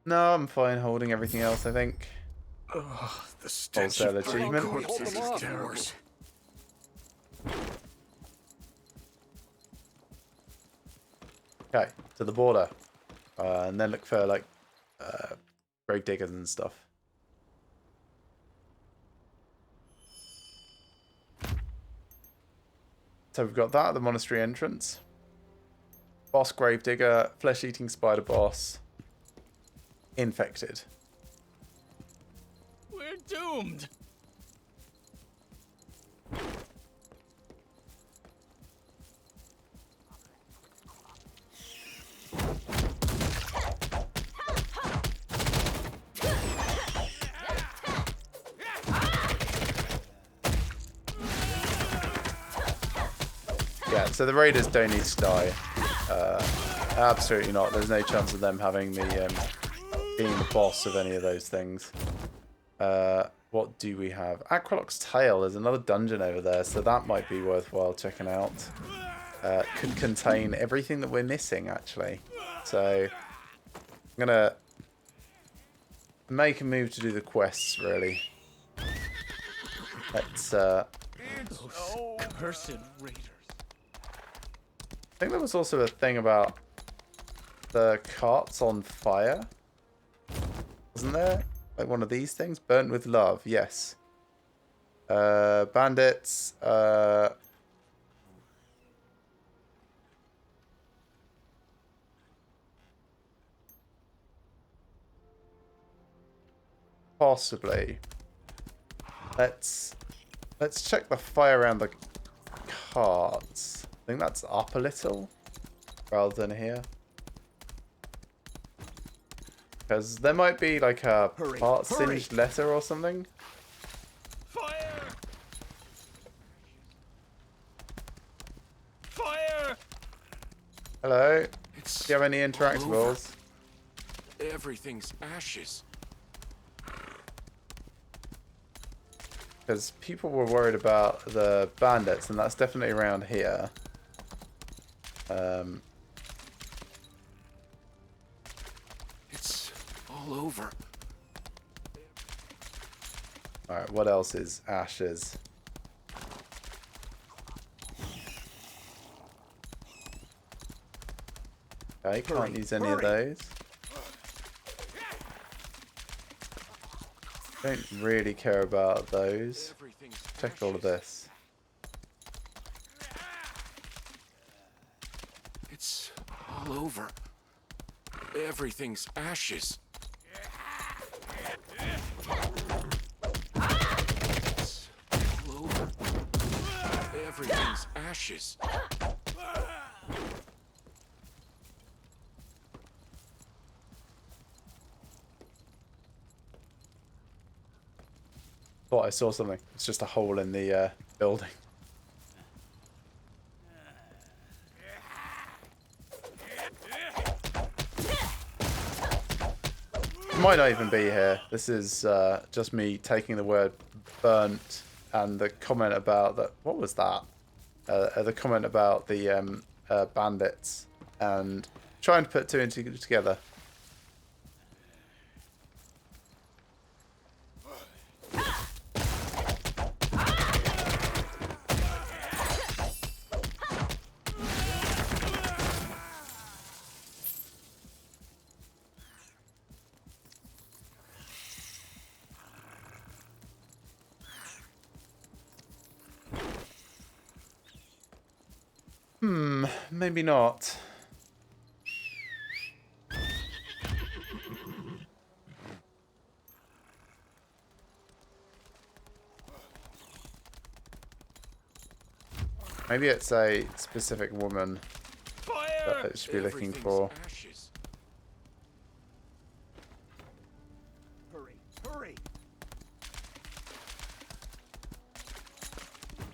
A: No, I'm fine holding everything else, I think.
E: Oh, the stench
A: Wholesale
E: of burning
A: achievement.
E: corpses is terrible.
A: Okay, to the border. And then look for, like, grave diggers and stuff. So we've got that at the monastery entrance. Boss gravedigger, flesh-eating spider boss, infected.
G: We're doomed.
A: Yeah, so the raiders don't need to die. Absolutely not. There's no chance of them having the being the boss of any of those things. What do we have? Aqualock's Tail. There's another dungeon over there, so that might be worthwhile checking out. Could contain everything that we're missing, actually. So I'm gonna make a move to do the quests, really. Let's
G: Those cursed raiders.
A: I think there was also a thing about the carts on fire. Wasn't there? Like one of these things? Burnt with love, yes. Bandits. Possibly. Let's check the fire around the carts. I think that's up a little rather than here. Because there might be like a part singed letter or something.
G: Fire! Fire!
A: Hello?
H: It's
A: Do you have any interactables?
H: Everything's ashes.
A: Because people were worried about the bandits, and that's definitely around here.
H: It's all over.
A: Alright, what else is ashes? Okay, can't use any of those. Don't really care about those. Check all of this.
H: It's all over. Everything's ashes. It's all over. Everything's ashes.
A: Thought I saw something. It's just a hole in the building. Might not even be here. This is just me taking the word burnt and the comment about that. What was that? The comment about the bandits and trying to put two and two together. Maybe not. Maybe it's a specific woman that it should be looking for.
H: Ashes.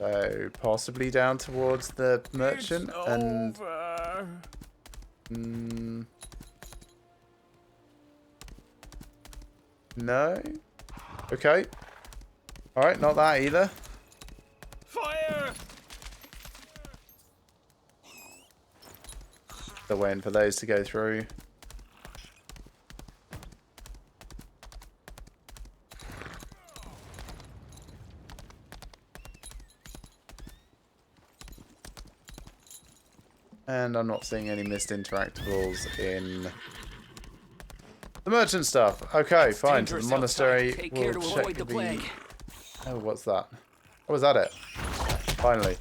A: So possibly down towards the merchant and. No. Okay. All right, not that either.
G: Fire!
A: Still waiting for those to go through. And I'm not seeing any missed interactables in the merchant stuff. Okay, fine. To the monastery. We'll check the... Oh, what's that? Oh, was that it? Finally.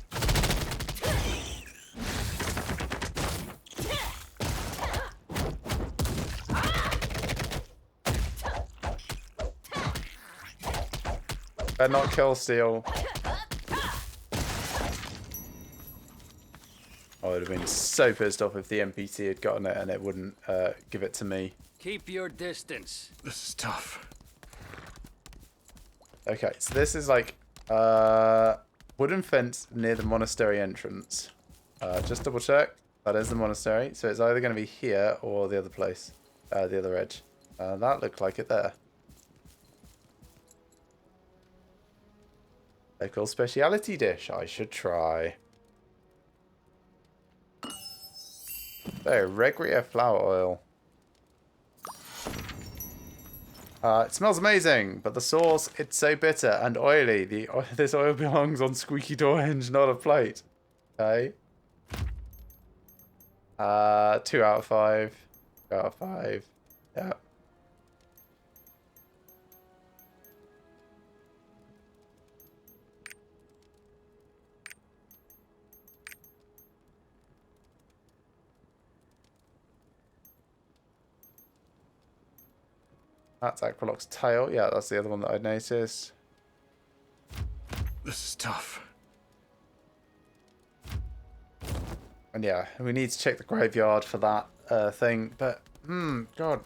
A: Better not kill Steel. I would have been so pissed off if the NPC had gotten it and it wouldn't give it to me.
C: Keep your distance.
E: This is tough.
A: Okay, so this is like wooden fence near the monastery entrance. Just double check. That is the monastery. So it's either going to be here or the other place. The other edge. That looked like it there. Local speciality dish. I should try. So, Regria flower oil. It smells amazing, but the sauce, it's so bitter and oily. This oil belongs on squeaky door hinge, not a plate. Okay. 2 out of 5. 2 out of 5. Yeah. That's Aqualock's tail. Yeah, that's the other one that I noticed.
E: This is tough.
A: And yeah, we need to check the graveyard for that thing. But, God.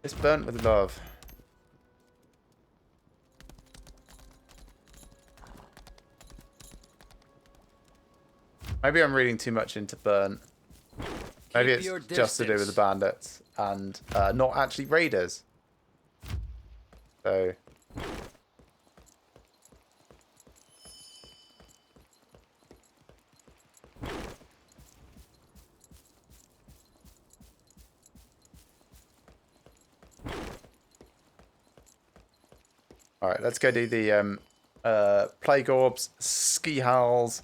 A: It's burnt with love. Maybe I'm reading too much into burnt. Maybe it's just to do with the bandits and not actually raiders. So. Alright, let's go do the plague orbs, ski howls,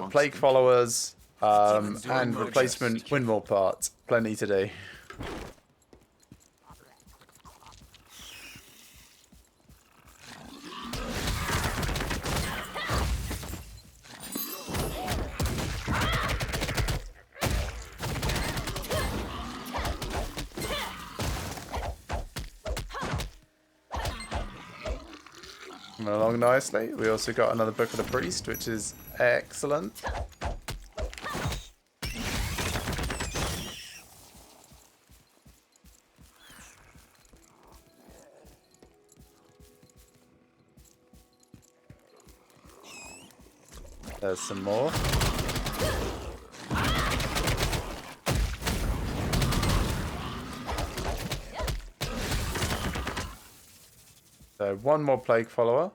A: plague followers. And replacement windmill parts. Plenty to do. Coming along nicely. We also got another Book of the Priest, which is excellent. There's some more. So one more plague follower.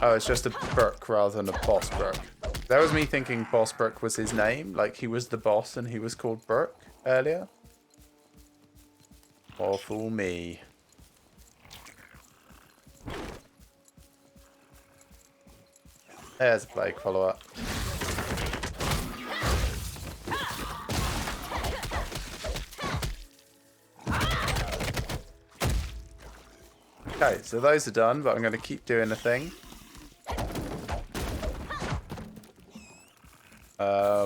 A: Oh, it's just a Brook rather than a boss Brook. That was me thinking boss Brook was his name, like he was the boss and he was called Brook earlier. Poor fool me. There's a plague follower. Okay, so those are done, but I'm going to keep doing the thing.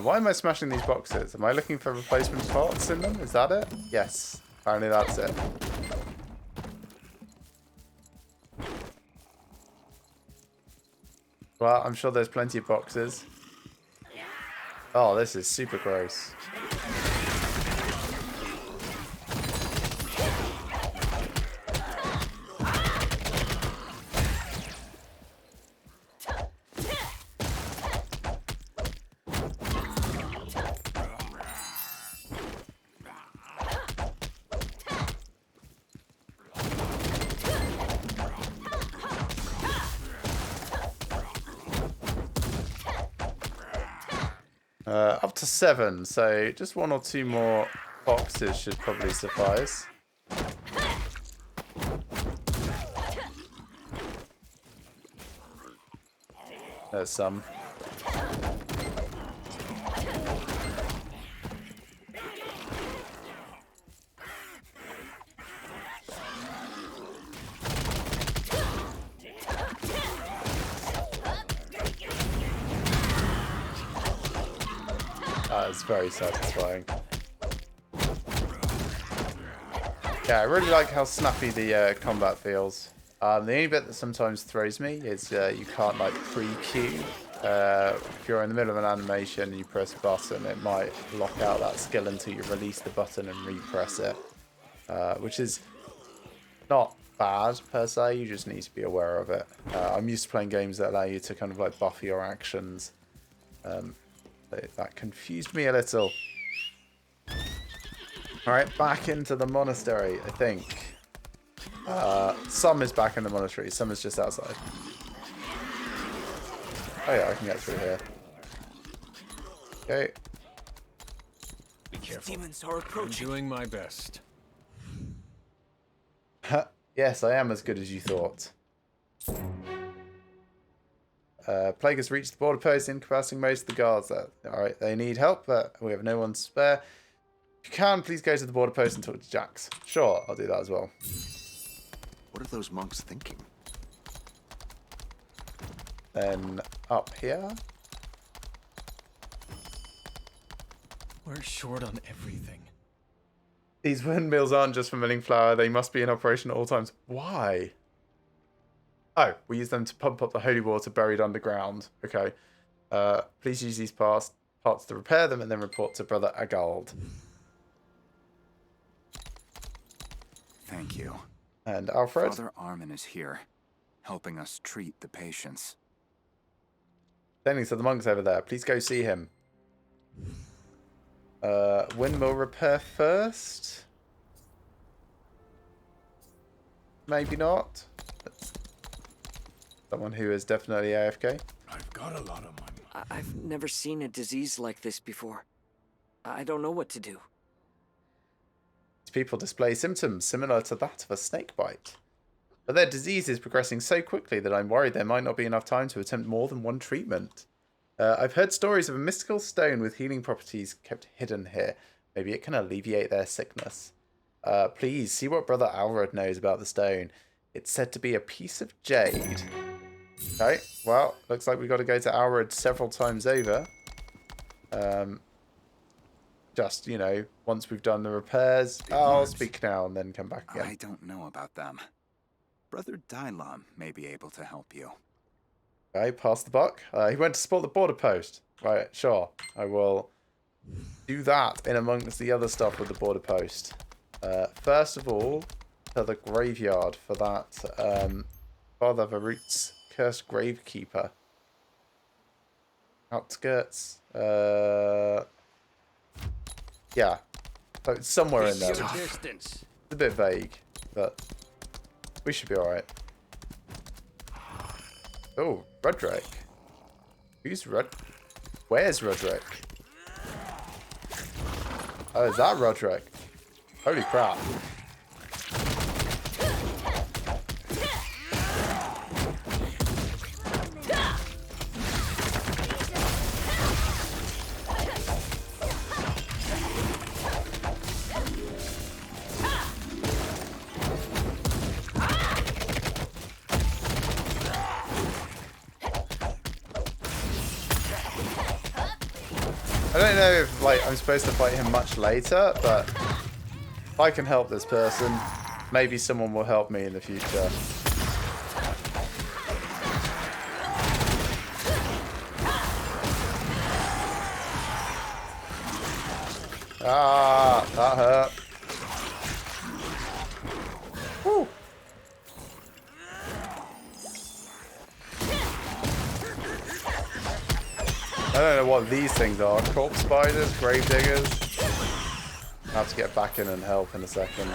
A: Why am I smashing these boxes? Am I looking for replacement parts in them? Is that it? Yes. Apparently that's it. Well, I'm sure there's plenty of boxes. Oh, this is super gross. Up to 7, so just 1 or 2 more boxes should probably suffice. There's some. That is very satisfying. Yeah, I really like how snappy the combat feels. The only bit that sometimes throws me is you can't like pre-queue. If you're in the middle of an animation and you press a button, it might lock out that skill until you release the button and repress it. Which is not bad per se, you just need to be aware of it. I'm used to playing games that allow you to kind of like buffer your actions. That confused me a little. Alright, back into the monastery, I think. Some is back in the monastery, some is just outside. Oh yeah, I can get through here. Okay.
I: Be careful.
M: Demons are approaching.
I: I'm doing my best.
A: Yes, I am as good as you thought. Plague has reached the border post, incapacitating most of the guards there. Alright, they need help, but we have no one to spare. If you can, please go to the border post and talk to Jax. Sure, I'll do that as well.
J: What are those monks thinking?
A: Then up here.
I: We're short on everything.
A: These windmills aren't just for milling flour, they must be in operation at all times. Why? Oh, we use them to pump up the holy water buried underground. Okay. Please use these parts to repair them and then report to Brother Agald.
L: Thank you.
A: And Alfred?
L: Father Armin is here, helping us treat the patients.
A: Standing to the monks over there. Please go see him. Windmill repair first? Maybe not. Someone who is definitely AFK.
B: I've got a lot of money.
M: I've never seen a disease like this before. I don't know what to do.
A: These people display symptoms similar to that of a snake bite. But their disease is progressing so quickly that I'm worried there might not be enough time to attempt more than one treatment. I've heard stories of a mystical stone with healing properties kept hidden here. Maybe it can alleviate their sickness. Please, see what Brother Alred knows about the stone. It's said to be a piece of jade. Okay, well, looks like we've got to go to Alred several times over. Just, you know, once we've done the repairs, I'll speak now and then come back again.
L: I don't know about them. Brother Dylam may be able to help you.
A: Okay, pass the buck. He went to support the border post. Right, sure. I will do that in amongst the other stuff with the border post. First of all, to the graveyard for that Father Varut's cursed gravekeeper. Outskirts. Yeah. So it's somewhere in there.
C: Distance.
A: It's a bit vague, but we should be alright. Oh, Roderick. Who's Rod? Where's Roderick? Oh, is that Roderick? Holy crap. I don't know if like I'm supposed to fight him much later, but if I can help this person, maybe someone will help me in the future. Ah, that hurt. Woo. I don't know what these things are. Corpse spiders, grave diggers. I'll have to get back in and help in a second.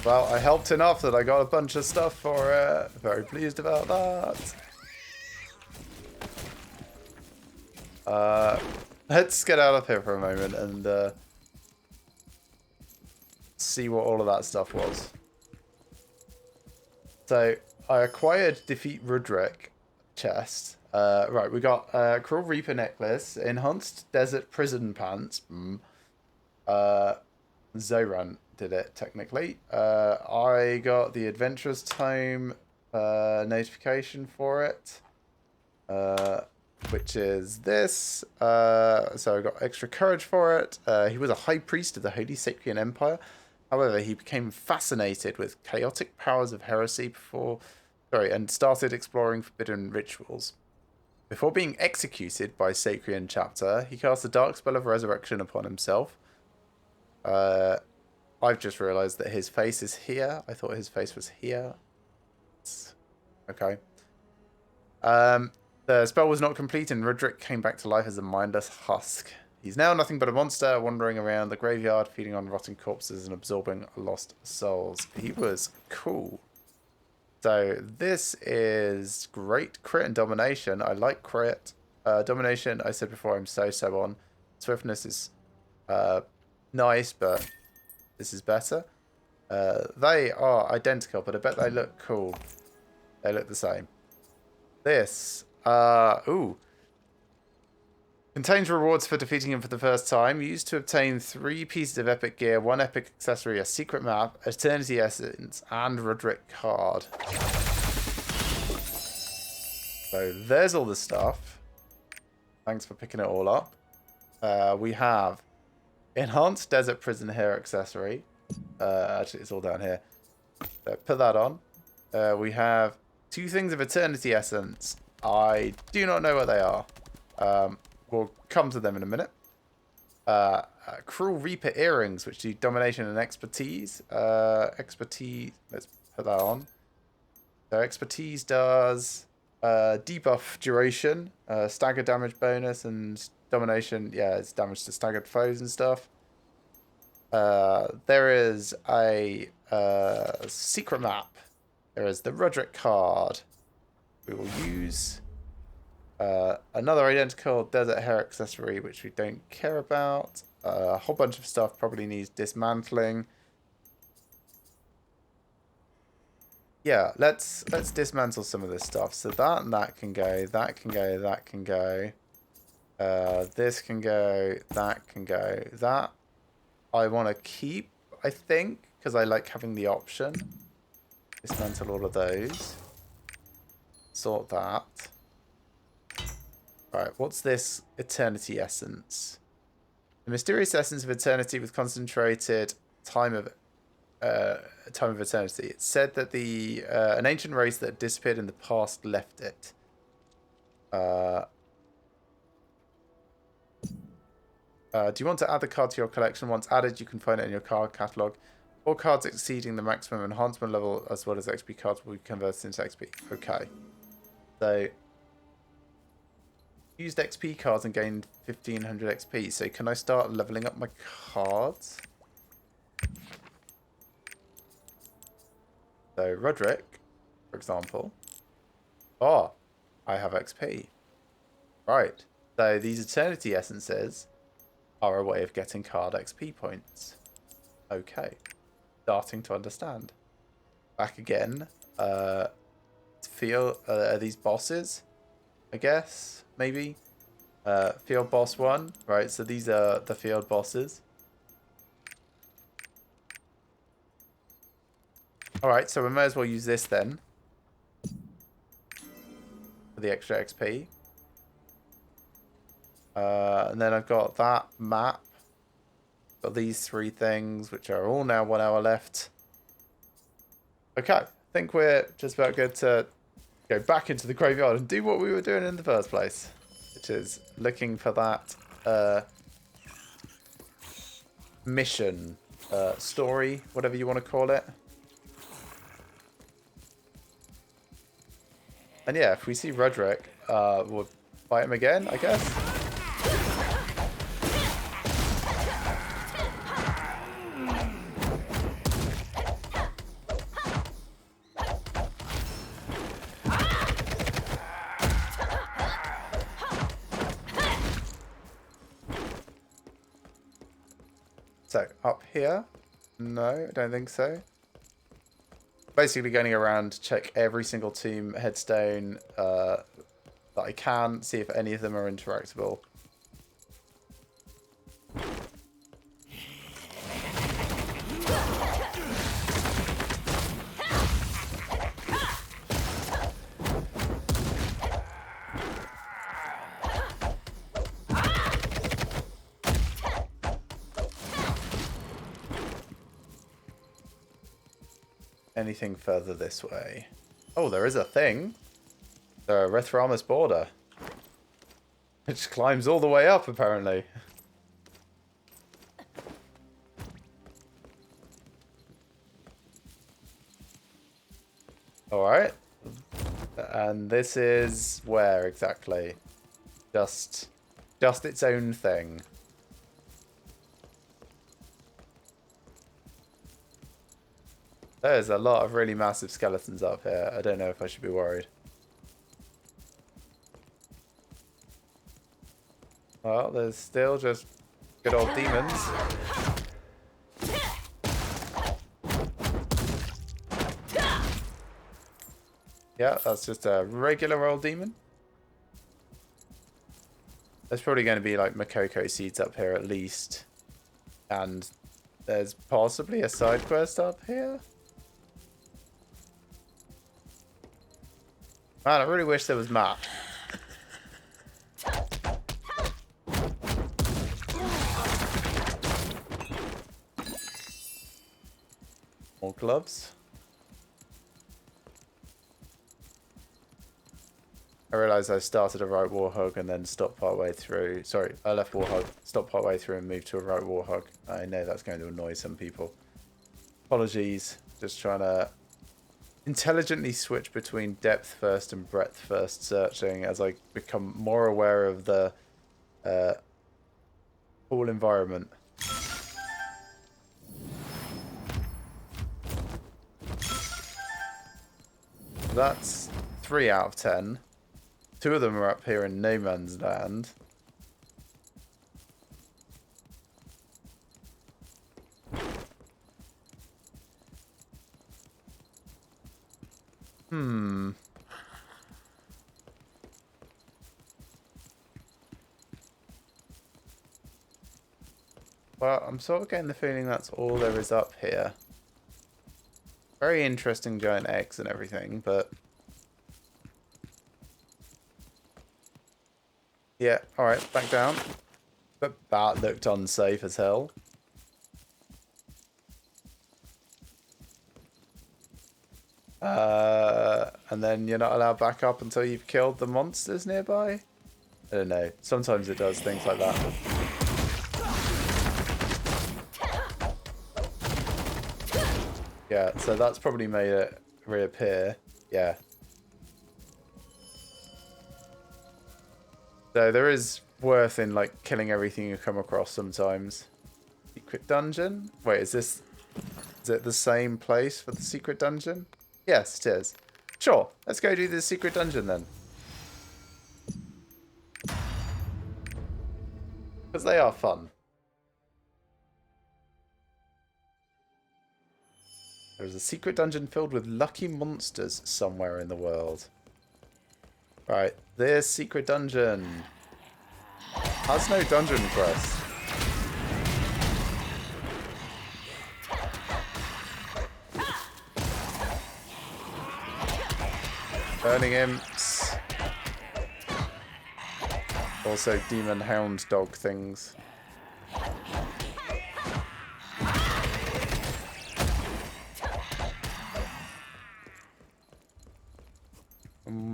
A: Well, I helped enough that I got a bunch of stuff for it. Very pleased about that. Let's get out of here for a moment and see what all of that stuff was. So, I acquired Defeat Rudrick chest. Right, we got Cruel Reaper necklace, Enhanced Desert Prison pants. Zoran did it, technically. I got the Adventurer's Tome notification for it, which is this. So I got extra courage for it. He was a high priest of the Holy Sacrian Empire. However, he became fascinated with chaotic powers of heresy and started exploring forbidden rituals. Before being executed by Sacrian Chapter, he cast a dark spell of resurrection upon himself. I've just realised that his face is here. I thought his face was here. Okay. The spell was not complete and Rudrick came back to life as a mindless husk. He's now nothing but a monster wandering around the graveyard, feeding on rotting corpses and absorbing lost souls. He was cool. So this is great. Crit and domination. I like crit. Domination, I said before, I'm so on. Swiftness is nice, but this is better. They are identical, but I bet they look cool. They look the same. This, contains rewards for defeating him for the first time. Used to obtain 3 pieces of epic gear, 1 epic accessory, a secret map, Eternity Essence, and Rudrick card. So there's all the stuff. Thanks for picking it all up. We have Enhanced Desert Prison Hair accessory. Actually, it's all down here. So put that on. We have 2 things of Eternity Essence. I do not know what they are. We'll come to them in a minute. Cruel Reaper earrings, which do domination and expertise. Expertise, let's put that on. So expertise does debuff duration, stagger damage bonus, and domination, yeah, it's damage to staggered foes and stuff. There is a secret map. There is the Rudrick card. We will use another identical desert hair accessory, which we don't care about. A whole bunch of stuff probably needs dismantling. Yeah, let's dismantle some of this stuff. So that and that can go. That can go. That can go. This can go. That can go. That I want to keep, I think, because I like having the option. Dismantle all of those. Sort that. Right, what's this Eternity Essence? The mysterious essence of eternity with concentrated time of eternity. It said that an ancient race that disappeared in the past left it. Do you want to add the card to your collection? Once added, you can find it in your card catalogue. All cards exceeding the maximum enhancement level, as well as XP cards, will be converted into XP. Okay. So, used XP cards and gained 1500 XP. So, can I start leveling up my cards? So, Rudrick, for example. Oh, I have XP. Right. So, these Eternity Essences are a way of getting card XP points. Okay. Starting to understand. Back again. Are these bosses? I guess, maybe. Field boss 1. Right, so these are the field bosses. Alright, so we may as well use this then. For the extra XP. And then I've got that map. Got these 3 things, which are all now 1 hour left. Okay, I think we're just about good to go back into the graveyard and do what we were doing in the first place. Which is looking for that mission, story, whatever you want to call it. And yeah, if we see Rudrick, we'll fight him again, I guess. So, up here? No, I don't think so. Basically going around to check every single tomb headstone that I can, see if any of them are interactable. Anything further this way? Oh, there is a thing. The Rethramus border. Which climbs all the way up, apparently. Alright. And this is where exactly? Just its own thing. There's a lot of really massive skeletons up here. I don't know if I should be worried. Well, there's still just good old demons. Yeah, that's just a regular old demon. There's probably going to be like Makoko seeds up here at least. And there's possibly a side quest up here. Man, I really wish there was map. More gloves. I realised I started a right warhog and then stopped partway through. Sorry, I left warhog, stopped partway through and moved to a right warhog. I know that's going to annoy some people. Apologies. Just trying to intelligently switch between depth first and breadth first searching as I become more aware of the whole environment. That's 3 out of 10. 2 of them are up here in no man's land. Well, I'm sort of getting the feeling that's all there is up here. Very interesting giant eggs and everything, but... yeah, alright, back down. But that looked unsafe as hell. And then you're not allowed back up until you've killed the monsters nearby? I don't know. Sometimes it does things like that. Yeah, so that's probably made it reappear. Yeah. So there is worth in like killing everything you come across sometimes. Secret dungeon? Wait, is it the same place for the secret dungeon? Yes, it is. Sure, let's go do the secret dungeon then. Because they are fun. There's a secret dungeon filled with lucky monsters somewhere in the world. Right, this secret dungeon has no dungeon quest. Burning imps. Also demon hound dog things.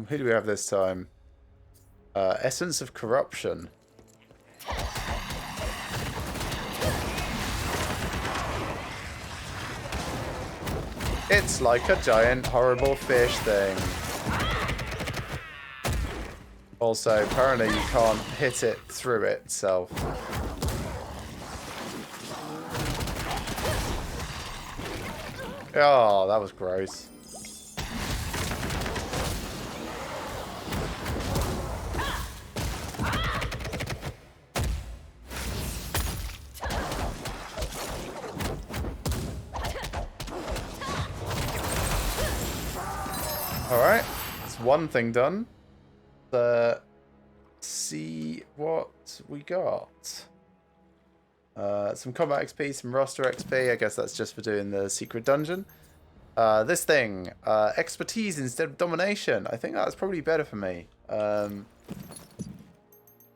A: Who do we have this time? Essence of Corruption. It's like a giant horrible fish thing. Also, apparently you can't hit it through itself. Oh, that was gross. one thing done. See what we got. Some combat XP, some roster XP. I guess that's just for doing the secret dungeon. This thing, expertise instead of domination. I think that's probably better for me.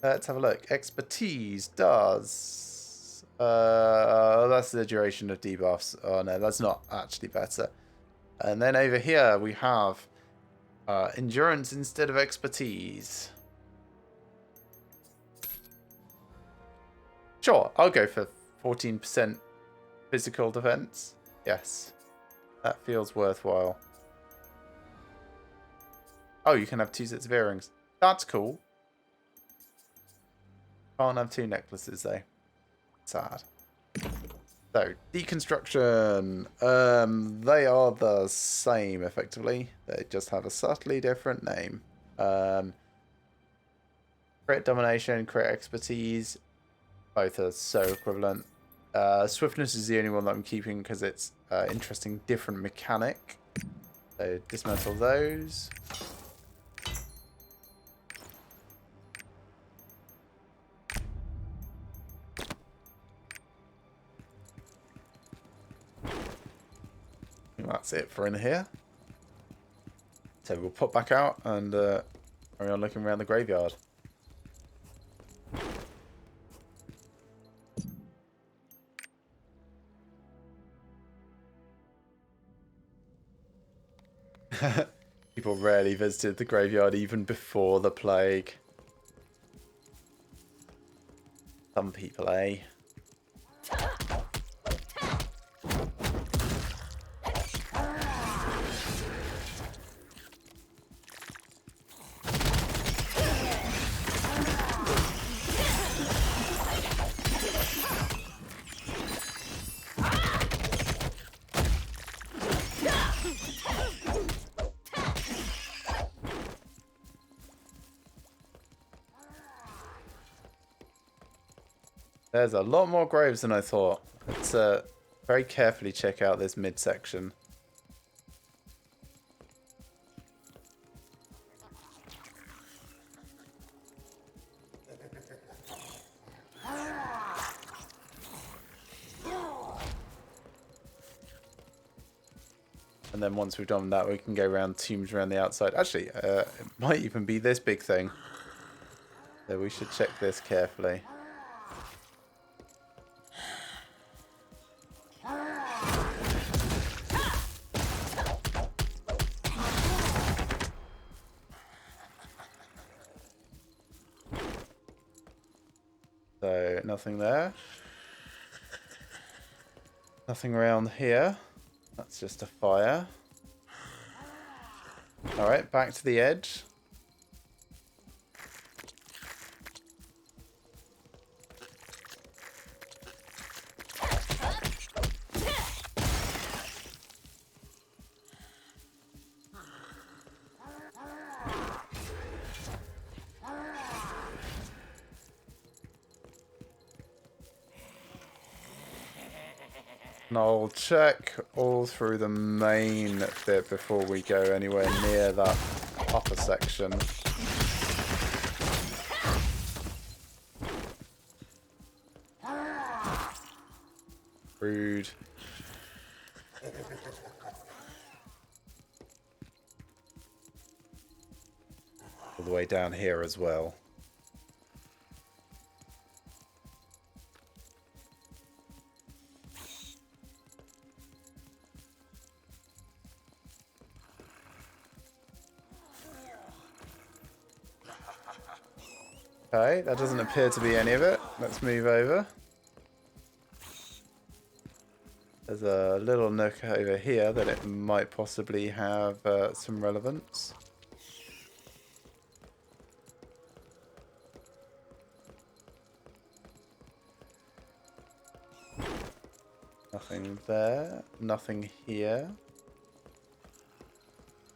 A: Let's have a look. Expertise does... that's the duration of debuffs. Oh no, that's not actually better. And then over here we have endurance instead of expertise. Sure, I'll go for 14% physical defense. Yes, that feels worthwhile. Oh, you can have 2 sets of earrings. That's cool. Can't have 2 necklaces though. Sad. So, deconstruction. They are the same effectively. They just have a subtly different name. Crit domination, crit expertise. Both are so equivalent. Swiftness is the only one that I'm keeping because it's interesting, different mechanic. So dismantle those. And that's it for in here. So we'll pop back out and carry on looking around the graveyard. People rarely visited the graveyard even before the plague. Some people, eh? There's a lot more graves than I thought. Let's very carefully check out this midsection. And then once we've done that, we can go around tombs around the outside. Actually, it might even be this big thing. So we should check this carefully. So, nothing there. Nothing around here. That's just a fire. Alright, back to the edge. And I'll check all through the main bit before we go anywhere near that upper section. Rude. All the way down here as well. Okay, that doesn't appear to be any of it. Let's move over. There's a little nook over here that it might possibly have some relevance. Nothing there. Nothing here.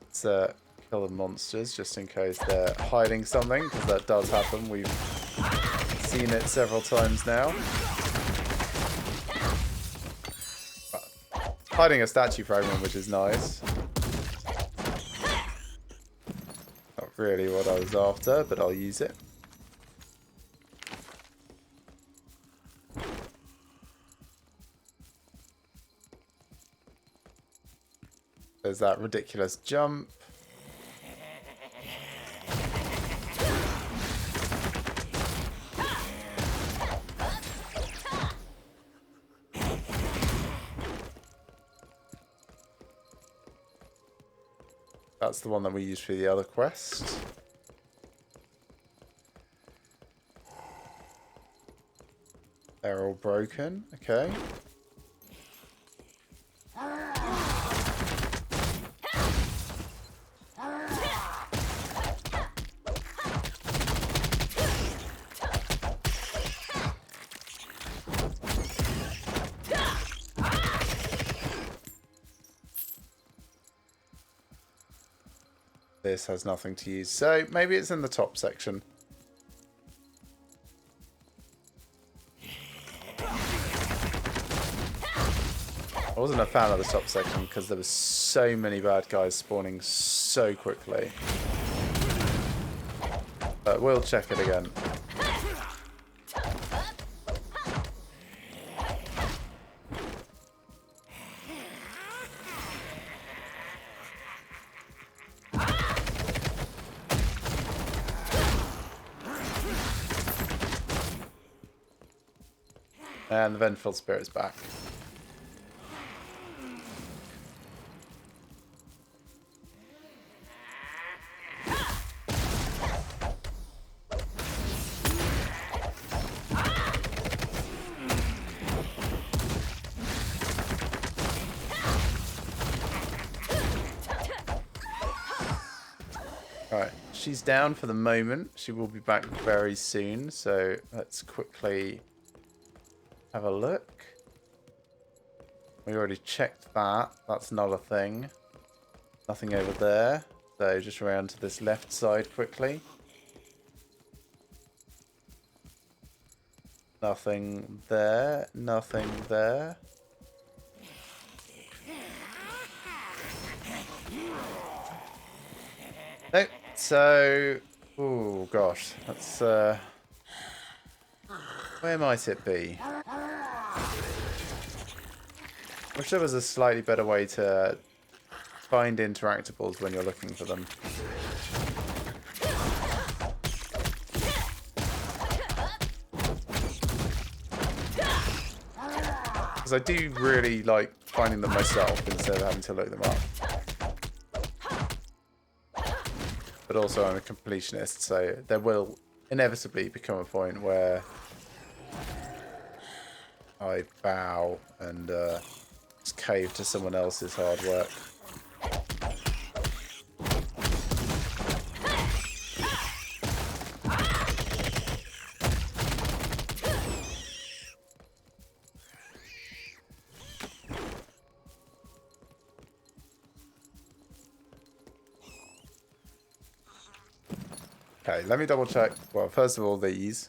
A: Let's kill the monsters just in case they're hiding something, because that does happen. We've seen it several times now. Hiding a statue fragment, which is nice. really what I was after, but I'll use it. There's that ridiculous jump. That's the one that we used for the other quest. They're all broken. Okay. This has nothing to use, so maybe it's in the top section. I wasn't a fan of the top section because there were so many bad guys spawning so quickly. But we'll check it again. And the Vengeful Spirit's back. Right, she's down for the moment. She will be back very soon, so let's quickly have a look. We already checked that. That's not a thing. Nothing over there. So just around to this left side quickly. Nothing there. Nothing there. Nope. So, oh gosh, that's where might it be? Wish there was a slightly better way to find interactables when you're looking for them. Because I do really like finding them myself instead of having to look them up. But also I'm a completionist, so there will inevitably become a point where I bow and just cave to someone else's hard work. Okay, let me double check. Well, first of all, these.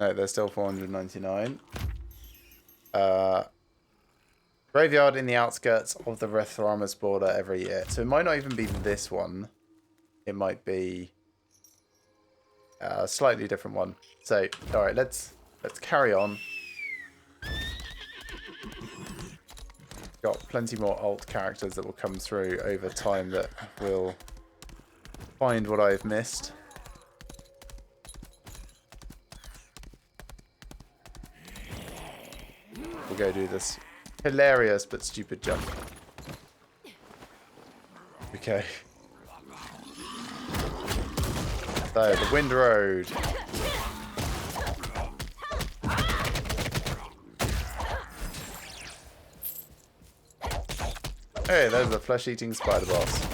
A: No, they're still 499. Graveyard in the outskirts of the Rethramas border every year. So it might not even be this one. It might be a slightly different one. So, alright, let's carry on. Got plenty more alt characters that will come through over time that will find what I've missed. We'll go do this hilarious but stupid jump. Okay. So, the Wind Road. Hey, there's the flesh-eating spider boss.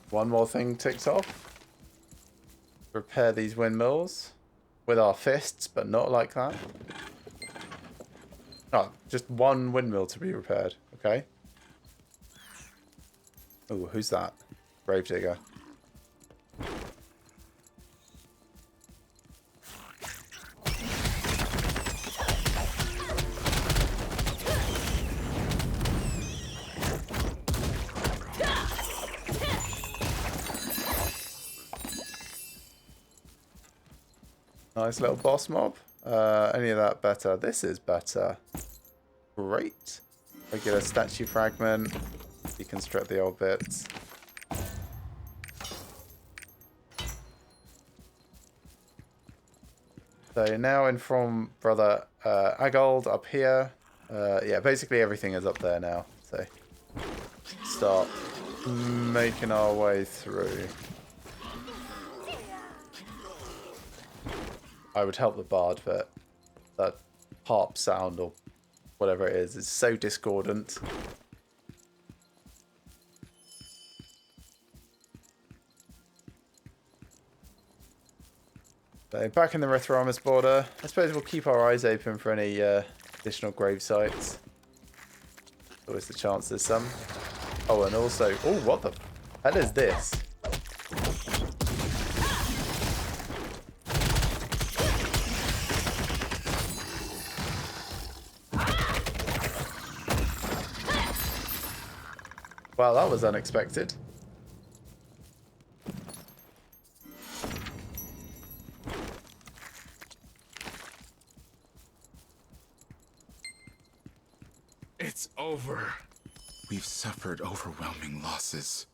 A: One more thing ticked off. Repair these windmills with our fists, but not like that. Oh, just one windmill to be repaired. Okay. Oh, who's that? Gravedigger. Nice little boss mob. Any of that better? This is better. Great. Regular statue fragment. Deconstruct the old bits. So now in from Brother Agold up here. Yeah, basically everything is up there now. So start making our way through. I would help the bard, but that harp sound or whatever it is so discordant. So back in the Rithramus border, I suppose we'll keep our eyes open for any additional grave sites. Always the chance there's some. Oh, and also, oh, what the hell is this? Wow, that was unexpected.
O: It's over. We've suffered overwhelming losses.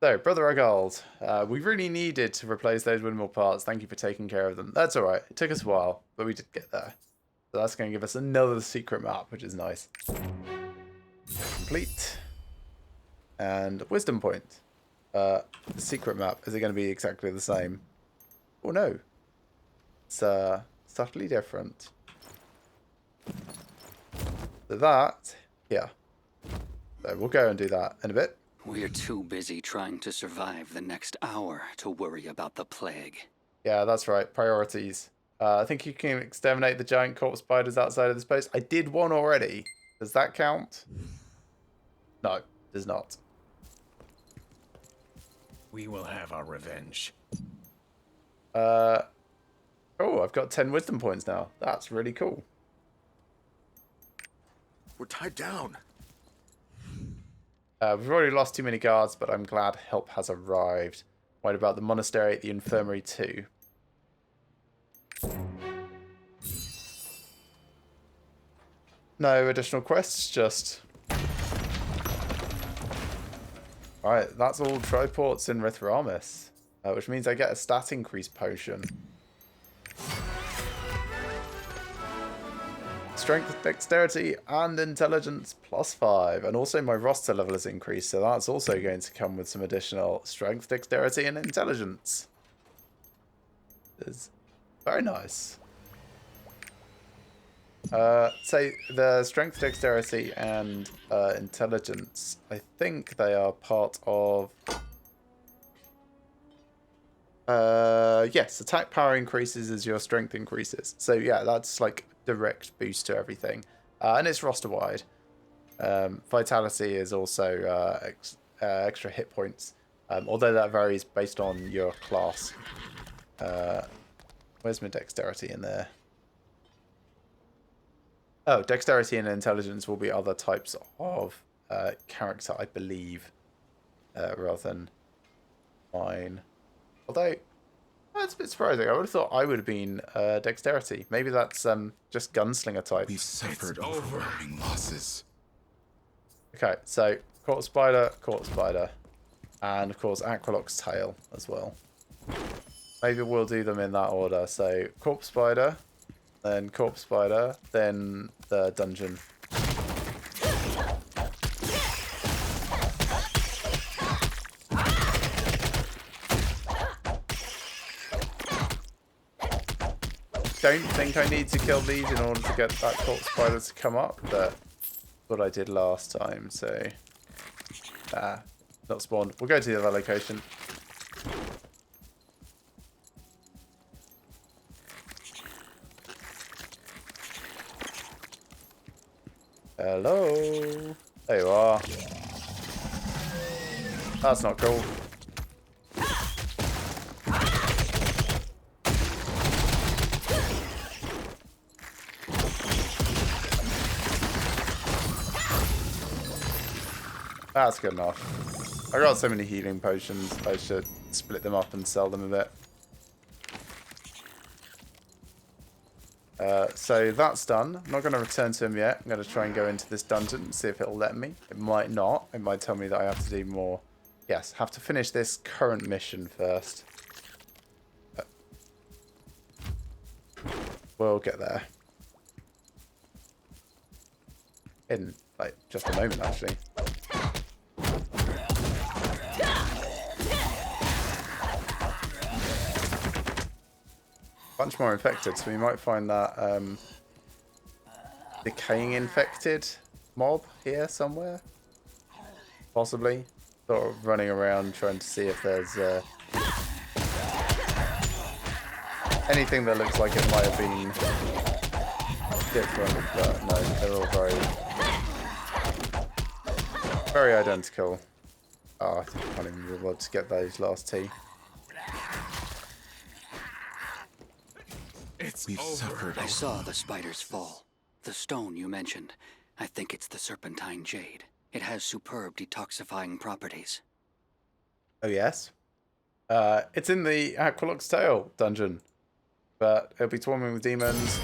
A: So, Brother Agold, we really needed to replace those windmill parts. Thank you for taking care of them. That's alright. It took us a while, but we did get there. So that's going to give us another secret map, which is nice. Complete. And wisdom point. The secret map, is it going to be exactly the same? Oh no. It's subtly different. So that, yeah. So we'll go and do that in a bit.
P: We're too busy trying to survive the next hour to worry about the plague.
A: Yeah, that's right. Priorities. I think you can exterminate the giant corpse spiders outside of this place. I did one already. Does that count? No, does not.
I: We will have our revenge.
A: Oh, I've got 10 wisdom points now. That's really cool.
J: We're tied down.
A: We've already lost too many guards, but I'm glad help has arrived. What about the monastery, the infirmary too? No additional quests, just... Alright, that's all triports in Rithramus, which means I get a stat increase potion. Strength, dexterity, and intelligence +5. And also my roster level has increased, so that's also going to come with some additional strength, dexterity, and intelligence. It's very nice. So the strength, dexterity, and intelligence, I think they are part of... yes, attack power increases as your strength increases. So yeah, that's like direct boost to everything. And it's roster wide. Vitality is also extra hit points, although that varies based on your class. Where's my dexterity in there? Oh, dexterity and intelligence will be other types of character, I believe, rather than mine. Although, that's a bit surprising. I would have thought I would have been dexterity. Maybe that's just gunslinger type.
O: We've suffered overwhelming losses.
A: Okay, so corpse spider, and of course Aqualock's tail as well. Maybe we'll do them in that order. So corpse spider, then the dungeon. Don't think I need to kill these in order to get that corpse spider to come up, but what I did last time, so not spawned. We'll go to the other location. Hello. There you are. That's not cool. That's good enough. I got so many healing potions, I should split them up and sell them a bit. So that's done. I'm not going to return to him yet. I'm going to try and go into this dungeon and see if it'll let me. It might not. It might tell me that I have to do more. Yes, have to finish this current mission first. We'll get there. In, like, just a moment, actually. Bunch more infected, so we might find that decaying infected mob here somewhere. Possibly. Sort of running around trying to see if there's anything that looks like it might have been different, but no, they're all very identical. Oh, I think I can't even be able to get those last two.
O: We've suffered.
P: I saw the spider's fall. The stone you mentioned. I think it's the serpentine jade. It has superb detoxifying properties.
A: Oh, yes. It's in the Aqualock's Tale dungeon. But it'll be swarming with demons.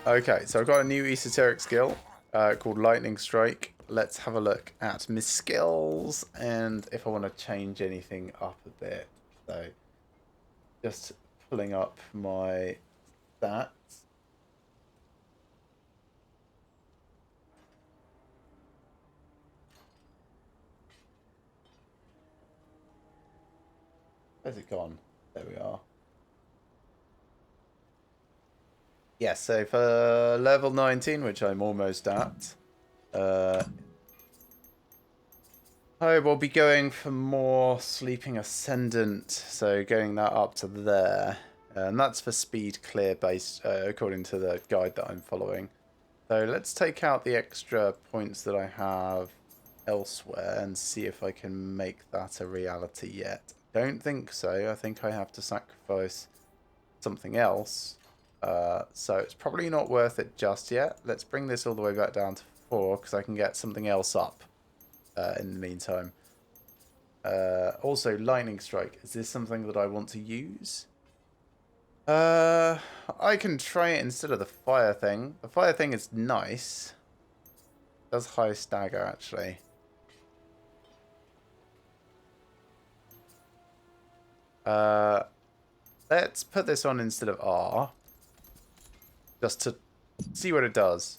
A: Okay, so I've got a new esoteric skill called Lightning Strike. Let's have a look at my skills and if I want to change anything up a bit. So, just pulling up my stats. Where's it gone? There we are. Yes, so for level 19, which I'm almost at, I will be going for more Sleeping Ascendant, so getting that up to there. And that's for speed clear based, according to the guide that I'm following. So let's take out the extra points that I have elsewhere and see if I can make that a reality yet. Don't think so. I think I have to sacrifice something else. So it's probably not worth it just yet. Let's bring this all the way back down to 4 because I can get something else up in the meantime. Also, Lightning Strike. Is this something that I want to use? I can try it instead of the fire thing. The fire thing is nice. It does high stagger, actually. Let's put this on instead of R. Just to see what it does.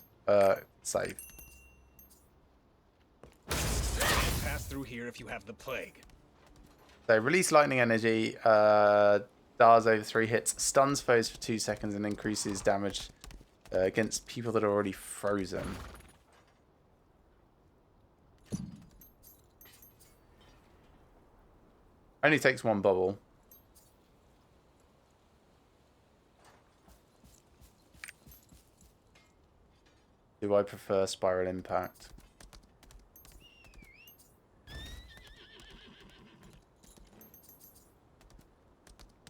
A: Save.
I: Pass through here if you have the plague.
A: So release lightning energy. Does over 3 hits. Stuns foes for 2 seconds and increases damage against people that are already frozen. Only takes 1 bubble. Do I prefer Spiral Impact?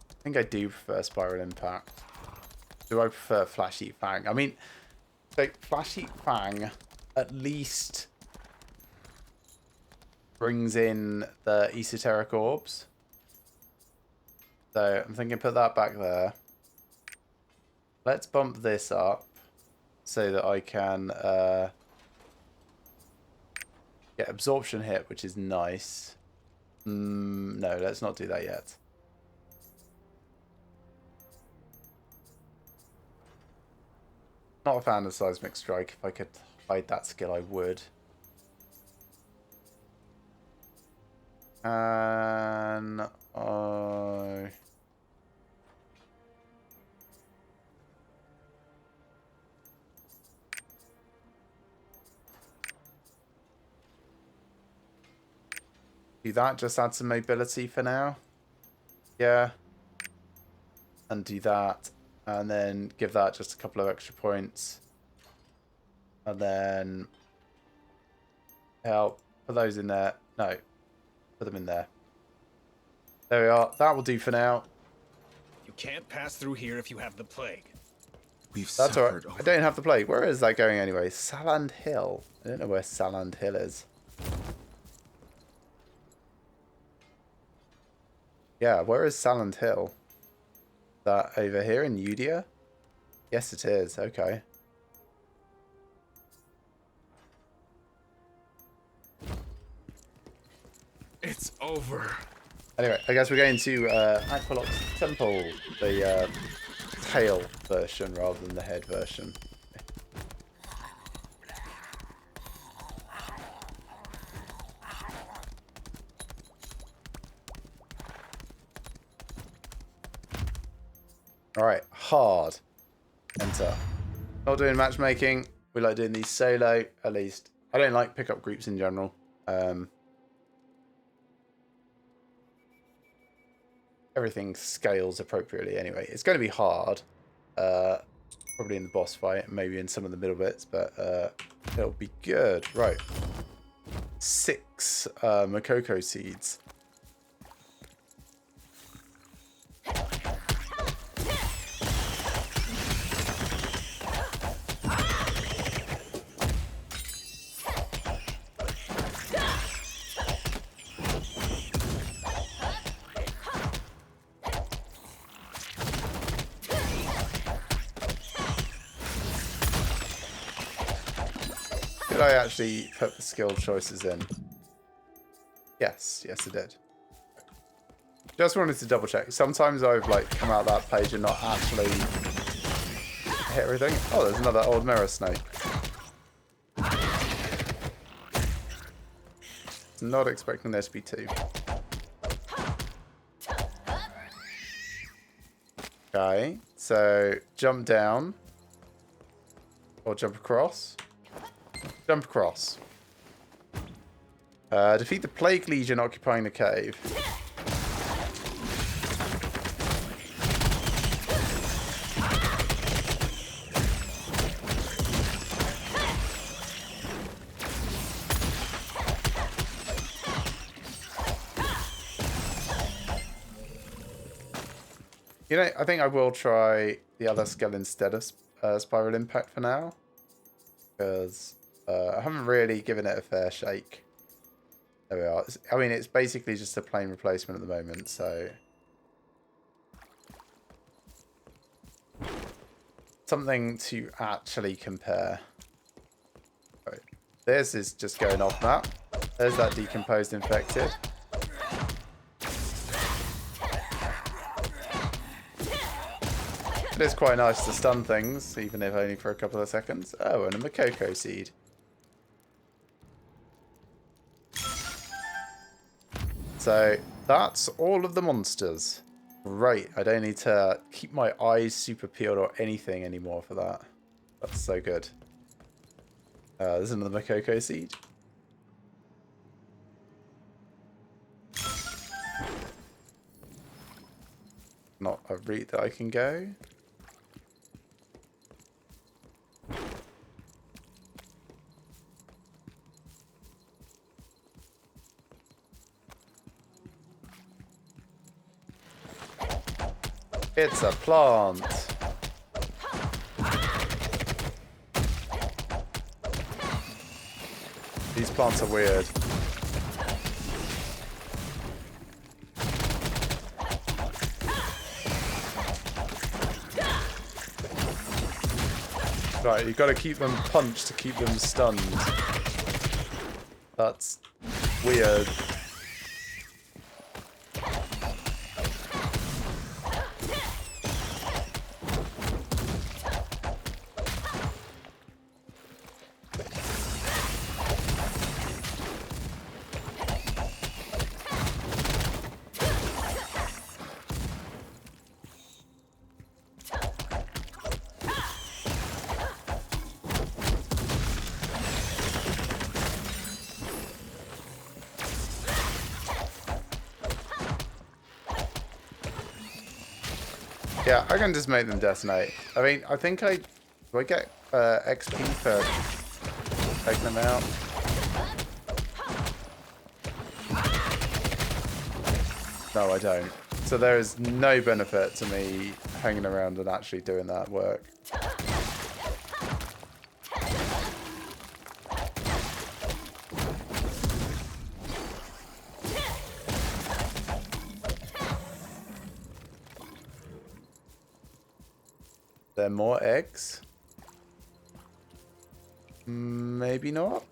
A: I think I do prefer Spiral Impact. Do I prefer Flash Eat Fang? I mean, like, Flash Eat Fang at least brings in the Esoteric Orbs. So I'm thinking put that back there. Let's bump this up so that I can get Absorption hit, which is nice. No, let's not do that yet. Not a fan of Seismic Strike. If I could hide that skill, I would. And I... do that, just add some mobility for now. Yeah. And do that. And then give that just a couple of extra points. And then Help. Put those in there. No. Put them in there. There we are. That will do for now.
I: You can't pass through here if you have the plague.
A: That's alright. I don't have the plague. Where is that going anyway? Saland Hill. I don't know where Saland Hill is. Yeah, where is Saland Hill? That over here in Udia? Yes, it is. Okay.
O: It's over.
A: Anyway, I guess we're going to Aqualox Temple, the tail version rather than the head version. Alright, hard. Enter. Not doing matchmaking. We like doing these solo, at least. I don't like pickup groups in general. Everything scales appropriately anyway. It's going to be hard. Probably in the boss fight, maybe in some of the middle bits, but it'll be good. Right. 6 Makoko seeds. Did I actually put the skill choices in? Yes, yes I did. Just wanted to double check. Sometimes I've like come out that page and not actually hit everything. Oh, there's another old mirror snake. Not expecting there to be 2. Okay, so jump down or jump across. Jump across. Defeat the Plague Legion occupying the cave. You know, I think I will try the other skill instead of Spiral Impact for now. Because I haven't really given it a fair shake. There we are. I mean, it's basically just a plain replacement at the moment, so... something to actually compare. Right. This is just going off map. There's that decomposed infected. It is quite nice to stun things, even if only for a couple of seconds. Oh, and a Makoko seed. So, that's all of the monsters. Great, I don't need to keep my eyes super peeled or anything anymore for that. That's so good. There's another Makoko seed. Not a route that I can go. It's a plant. These plants are weird. Right, you've got to keep them punched to keep them stunned. That's weird. Yeah, I can just make them detonate. I mean, I think do I get XP for taking them out? No, I don't. So there is no benefit to me hanging around and actually doing that work. There are more eggs? Maybe not.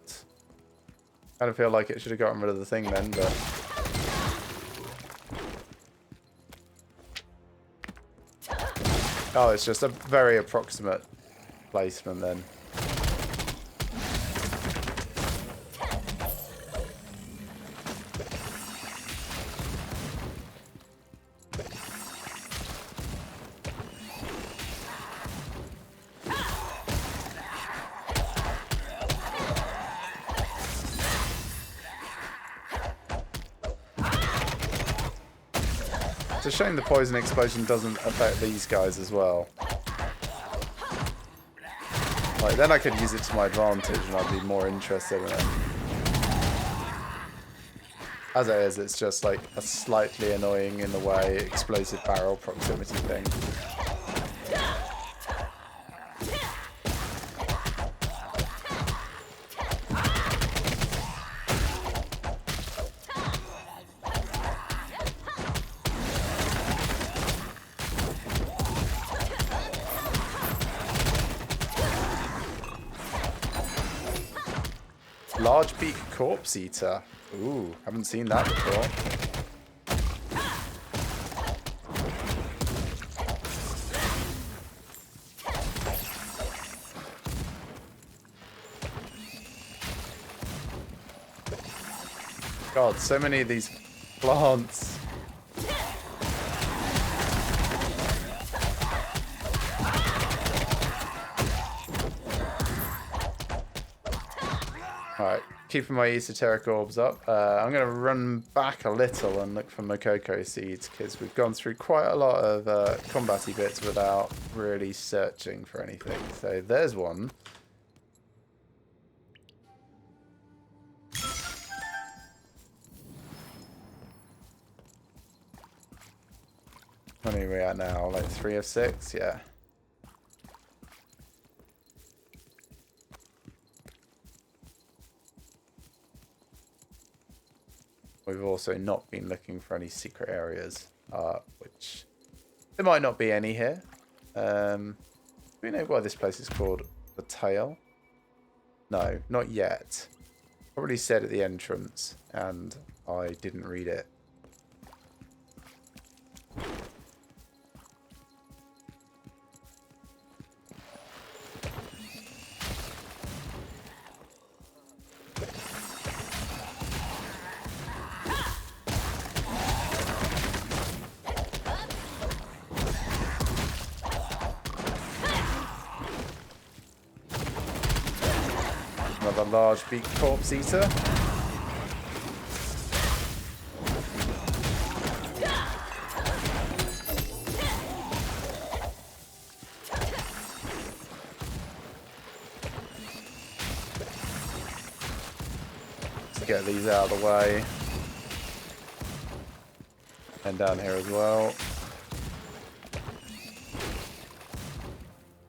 A: Kind of feel like it should have gotten rid of the thing then, but... Oh, it's just a very approximate placement then. It's a shame the poison explosion doesn't affect these guys as well. Like, then I could use it to my advantage and I'd be more interested in it. As it is, it's just like a slightly annoying in the way explosive barrel proximity thing. Large beak corpse eater. Ooh, haven't seen that before. God, so many of these plants. Alright, keeping my esoteric orbs up. I'm going to run back a little and look for Mokoko seeds, because we've gone through quite a lot of combat-y bits without really searching for anything. So there's one. What are we at now? Like 3 of 6? Yeah. We've also not been looking for any secret areas, which there might not be any here. Do we know why this place is called the Tail? No, not yet. Probably said at the entrance, and I didn't read it. Another large beak corpse eater. Let's get these out of the way. And down here as well.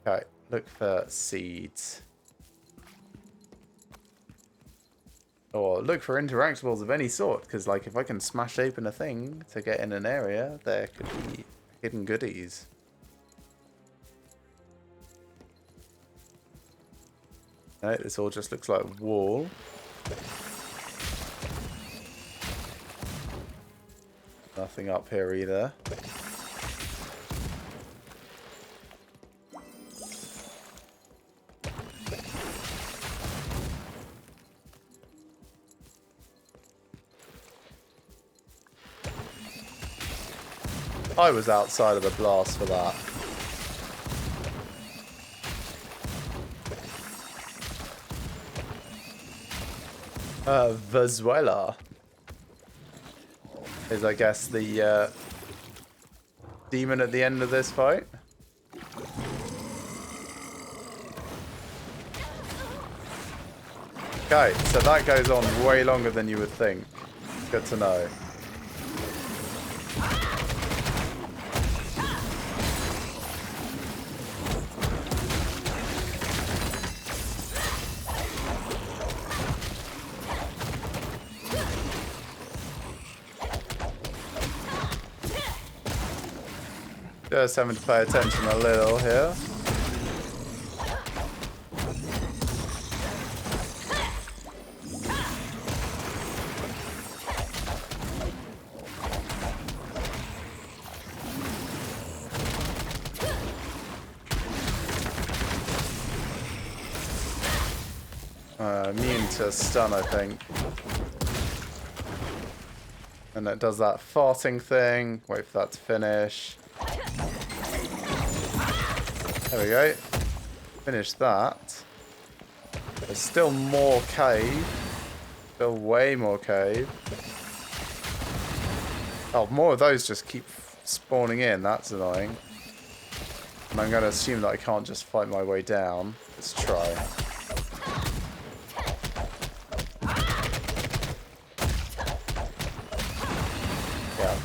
A: Okay, look for seeds. Or look for interactables of any sort, because like if I can smash open a thing to get in an area, there could be hidden goodies. No, this all just looks like a wall. Nothing up here either. I was outside of the blast for that. Venezuela is, I guess, the demon at the end of this fight. Okay, so that goes on way longer than you would think. Good to know. Just having to pay attention a little here. Immune to stun, I think. And it does that farting thing. Wait for that to finish. There we go. Finish that. There's still more cave. Still way more cave. Oh, more of those just keep spawning in. That's annoying. And I'm going to assume that I can't just fight my way down. Let's try. Yeah.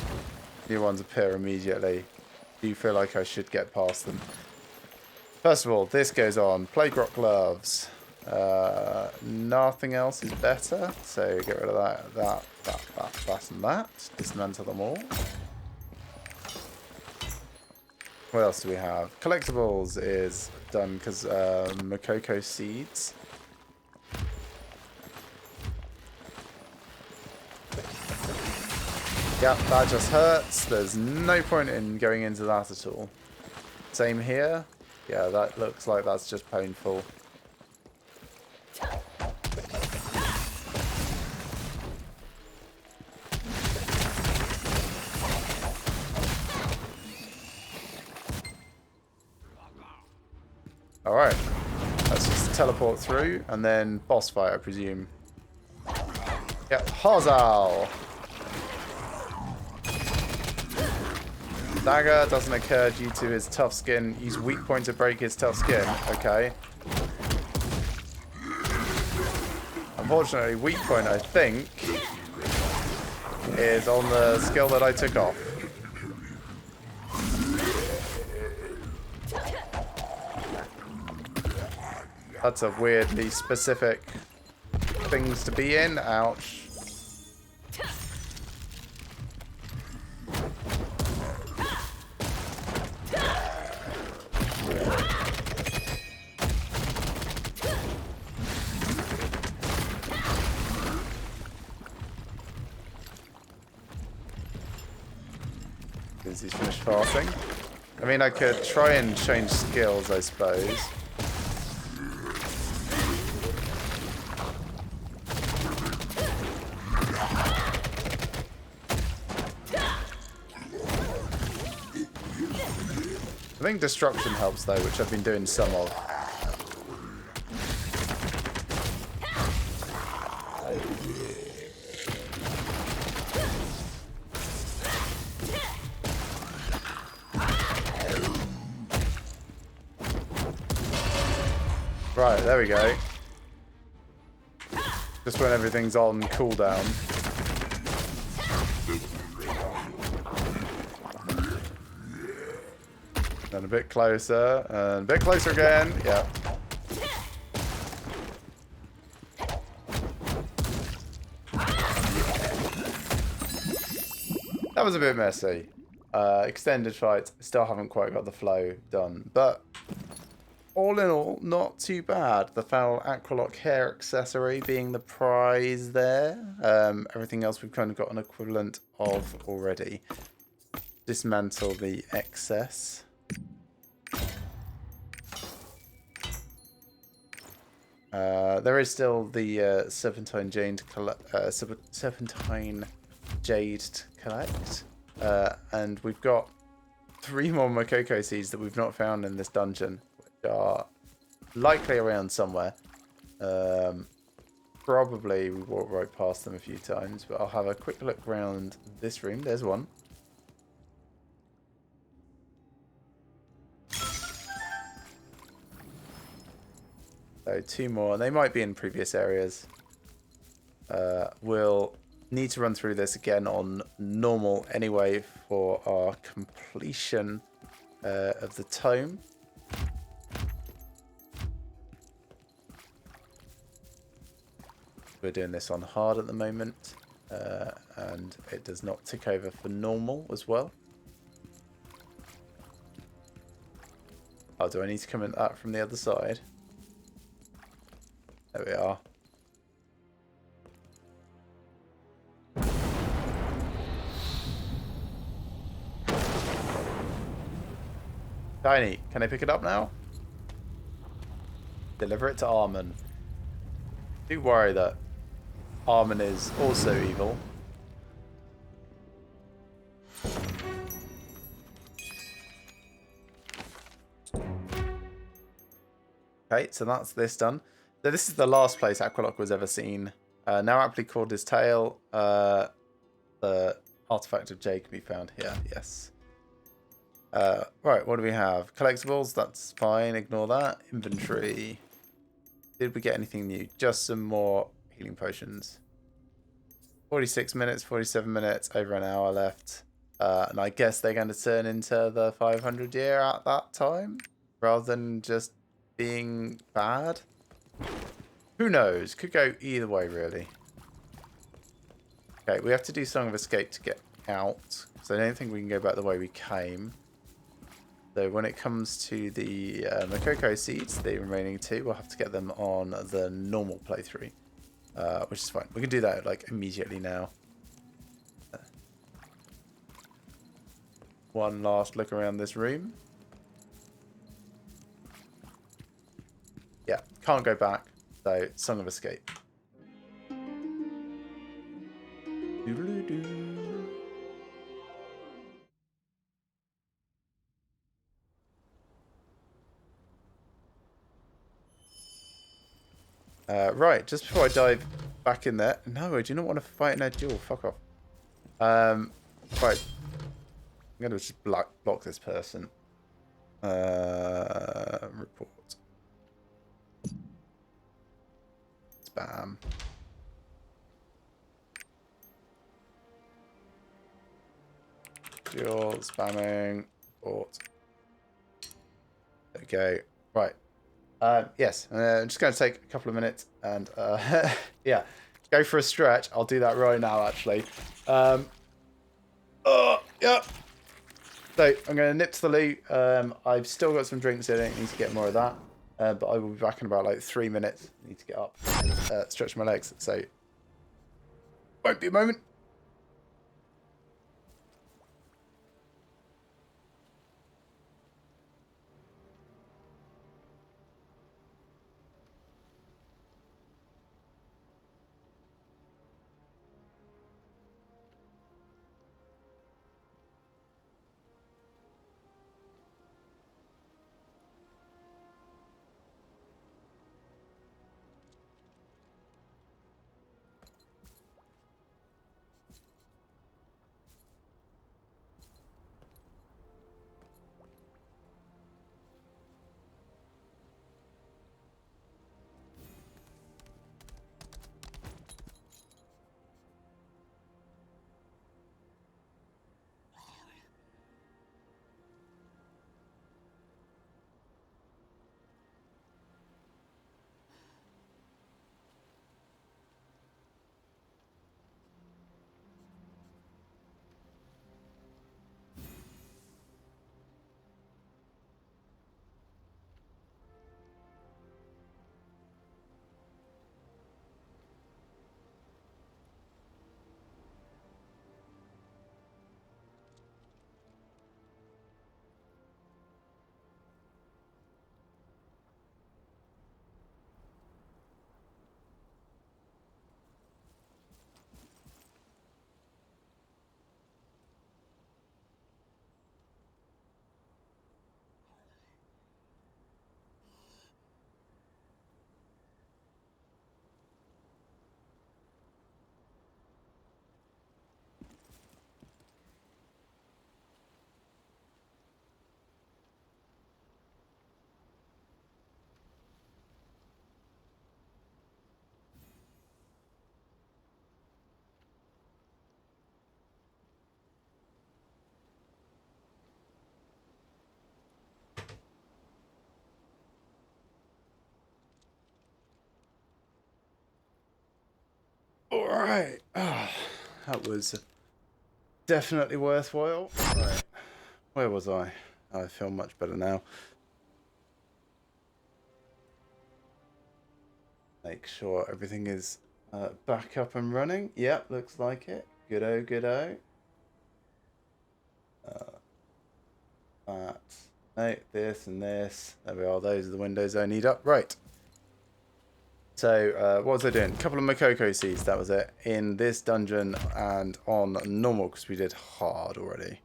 A: New ones appear immediately. Do you feel like I should get past them? First of all, this goes on. Plague Rock Gloves. Nothing else is better. So get rid of that, and that. Dismantle them all. What else do we have? Collectibles is done because Makoko Seeds. Yep, that just hurts. There's no point in going into that at all. Same here. Yeah, that looks like that's just painful. Alright. Let's just teleport through and then boss fight, I presume. Yep, Hazal! Dagger doesn't occur due to his tough skin. Use weak point to break his tough skin. Okay. Unfortunately, weak point, I think, is on the skill that I took off. That's a weirdly specific things to be in. Ouch. He's finished farting. I mean, I could try and change skills, I suppose. I think destruction helps though, which I've been doing some of. Right, there we go. Just when everything's on cooldown. And a bit closer, and a bit closer again. Yeah. That was a bit messy. Extended fights, still haven't quite got the flow done, but all in all, not too bad. The foul Aqualock hair accessory being the prize there. Everything else we've kind of got an equivalent of already. Dismantle the excess. There is still the Serpentine Jade to collect. And we've got 3 more Makoko seeds that we've not found in this dungeon, which are likely around somewhere. Probably we walked right past them a few times, but I'll have a quick look around this room. There's one. So 2 more. They might be in previous areas. We'll need to run through this again on normal anyway for our completion of the tome. We're doing this on hard at the moment, and it does not tick over for normal as well. Oh, do I need to come in that from the other side? There we are. Tiny, can I pick it up now? Deliver it to Armin. Do worry that Armin is also evil. Okay, so that's this done. So this is the last place Aqualock was ever seen. Now aptly called his tale. The artifact of Jade can be found here. Yes. Right, what do we have? Collectibles, that's fine. Ignore that. Inventory. Did we get anything new? Just some more healing potions. 46 minutes, 47 minutes, over an hour left. And I guess they're going to turn into the 500 year at that time, rather than just being bad. Who knows? Could go either way, really. Okay, we have to do Song of Escape to get out, so I don't think we can go back the way we came. So when it comes to the Makoko seeds, the remaining two, we'll have to get them on the normal playthrough, which is fine. We can do that like immediately now. One last look around this room. Yeah, can't go back. So Song of Escape. Doodle-doo. Right, just before I dive back in there. No, I do not want to fight in a duel. Fuck off. Right. I'm going to just block this person. Report. Spam. Duel, spamming, report. Okay, right. Yes, I'm just going to take a couple of minutes and, yeah, go for a stretch. I'll do that right now, actually. Yeah. So, I'm going to nip to the loo. I've still got some drinks in it. I need to get more of that. But I will be back in about, like, 3 minutes. I need to get up and stretch my legs. So, won't be a moment. Alright. That was definitely worthwhile. Right. Where was I? I feel much better now. Make sure everything is back up and running. Yep, looks like it. Good-o, good-o. That. No, this and this. There we are. Those are the windows I need up. Right. So, what was I doing? A couple of Makoko seeds, that was it. In this dungeon and on normal, because we did hard already.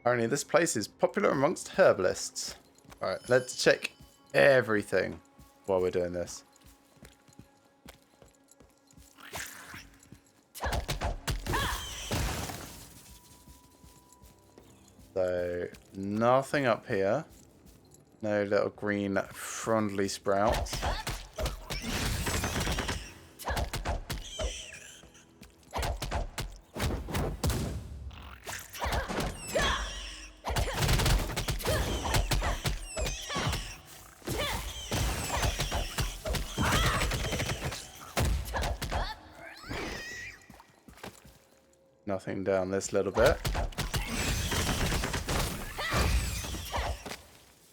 A: Apparently this place is popular amongst herbalists. Alright, let's check everything while we're doing this. So, nothing up here. No little green friendly sprouts. Nothing down this little bit.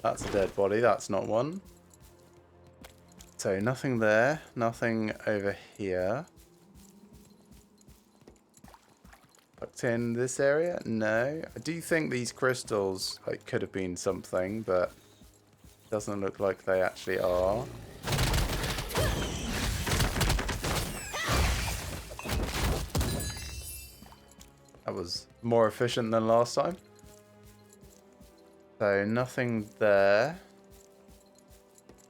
A: That's a dead body, that's not one. So nothing there, nothing over here. Tucked in this area? No. I do think these crystals could have been something, but it doesn't look like they actually are. That was more efficient than last time. So nothing there.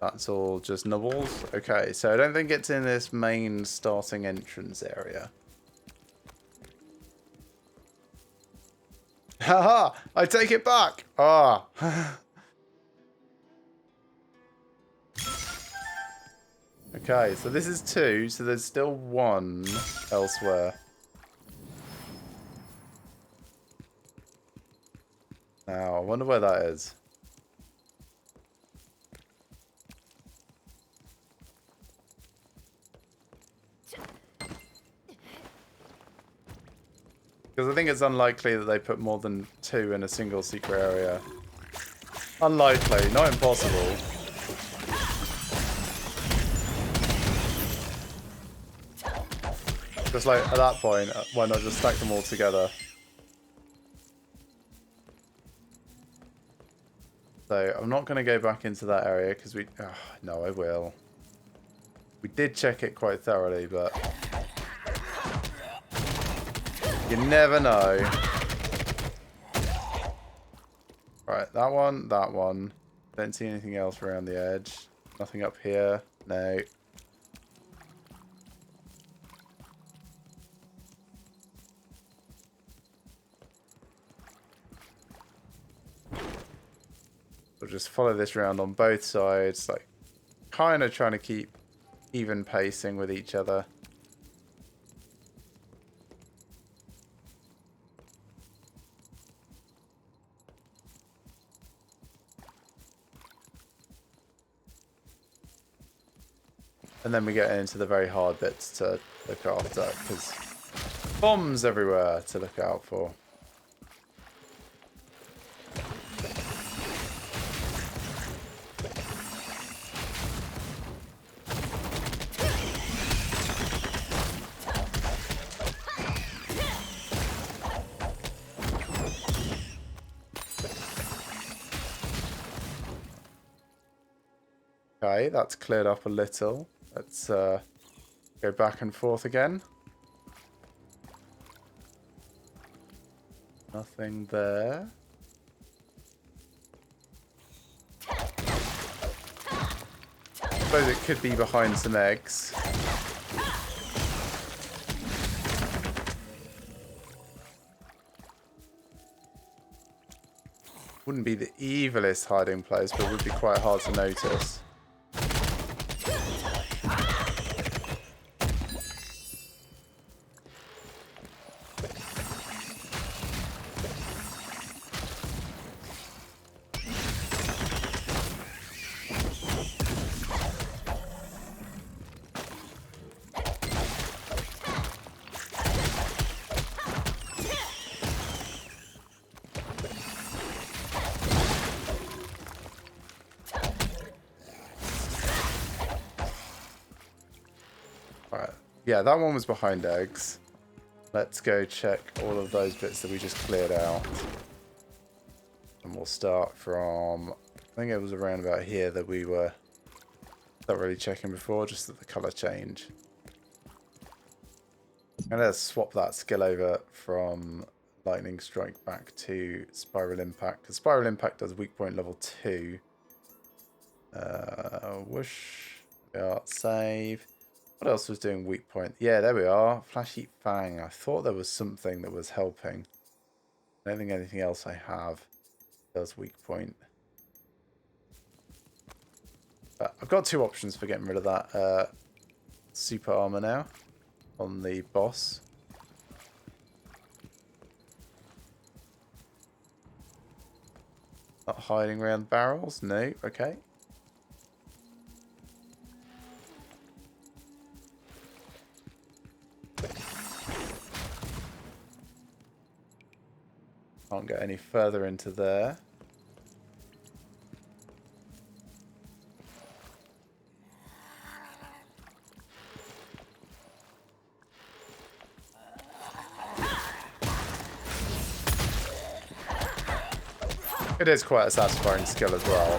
A: That's all just nubbles. Okay, so I don't think it's in this main starting entrance area. Haha! I take it back! Ah! Okay, so this is 2, so there's still 1 elsewhere. Now, I wonder where that is. Because I think it's unlikely that they put more than 2 in a single secret area. Unlikely, not impossible. Just like, at that point, why not just stack them all together? So, I'm not going to go back into that area because we... Oh, no, I will. We did check it quite thoroughly, but... You never know. Right, that one, that one. Don't see anything else around the edge. Nothing up here. No. We'll just follow this round on both sides, like kind of trying to keep even pacing with each other. And then we get into the very hard bits to look after, because bombs everywhere to look out for. Okay, that's cleared up a little. Let's go back and forth again. Nothing there. I suppose it could be behind some eggs. Wouldn't be the evilest hiding place, but would be quite hard to notice. Yeah, that one was behind eggs. Let's go check all of those bits that we just cleared out. And we'll start from, I think it was around about here that we were not really checking before, just at the colour change. And let's swap that skill over from Lightning Strike back to Spiral Impact. Because Spiral Impact does weak point level 2. Whoosh. Yeah, save. What else was doing weak point? Yeah, there we are. Flashy Fang. I thought there was something that was helping. I don't think anything else I have does weak point. But I've got 2 options for getting rid of that super armor now on the boss. Not hiding around barrels? No. Okay. Can't get any further into there. It is quite a satisfying skill as well.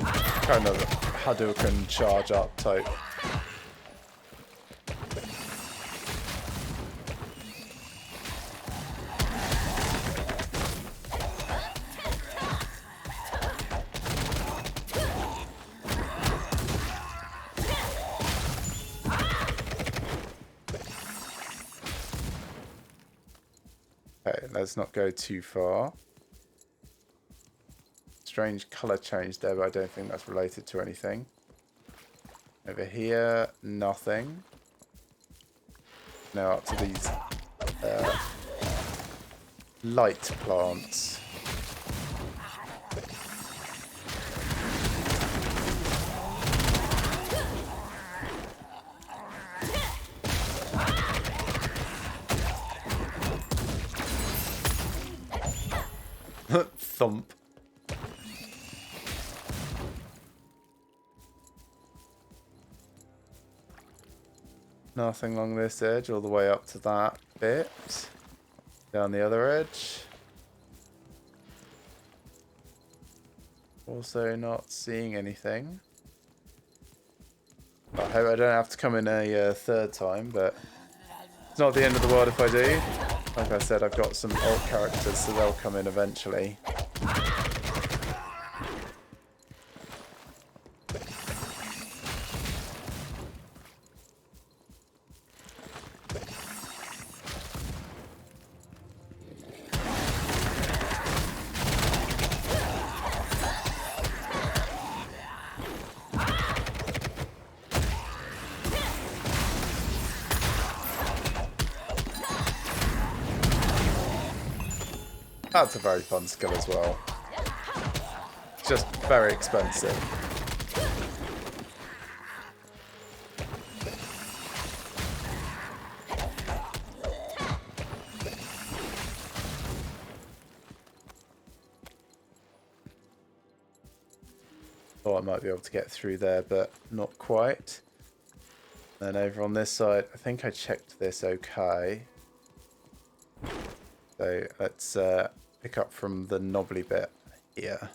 A: Kind of Hadouken charge up type. Okay, let's not go too far. Strange colour change there, but I don't think that's related to anything. Over here, nothing. Now up to these light plants. Thump. Nothing along this edge, all the way up to that bit. Down the other edge. Also not seeing anything. I hope I don't have to come in a third time, but it's not the end of the world if I do. Like I said, I've got some alt characters, so they'll come in eventually. That's a very fun skill as well. It's just very expensive. Thought I might be able to get through there, but not quite. Then over on this side, I think I checked this okay. So let's pick up from the knobbly bit here.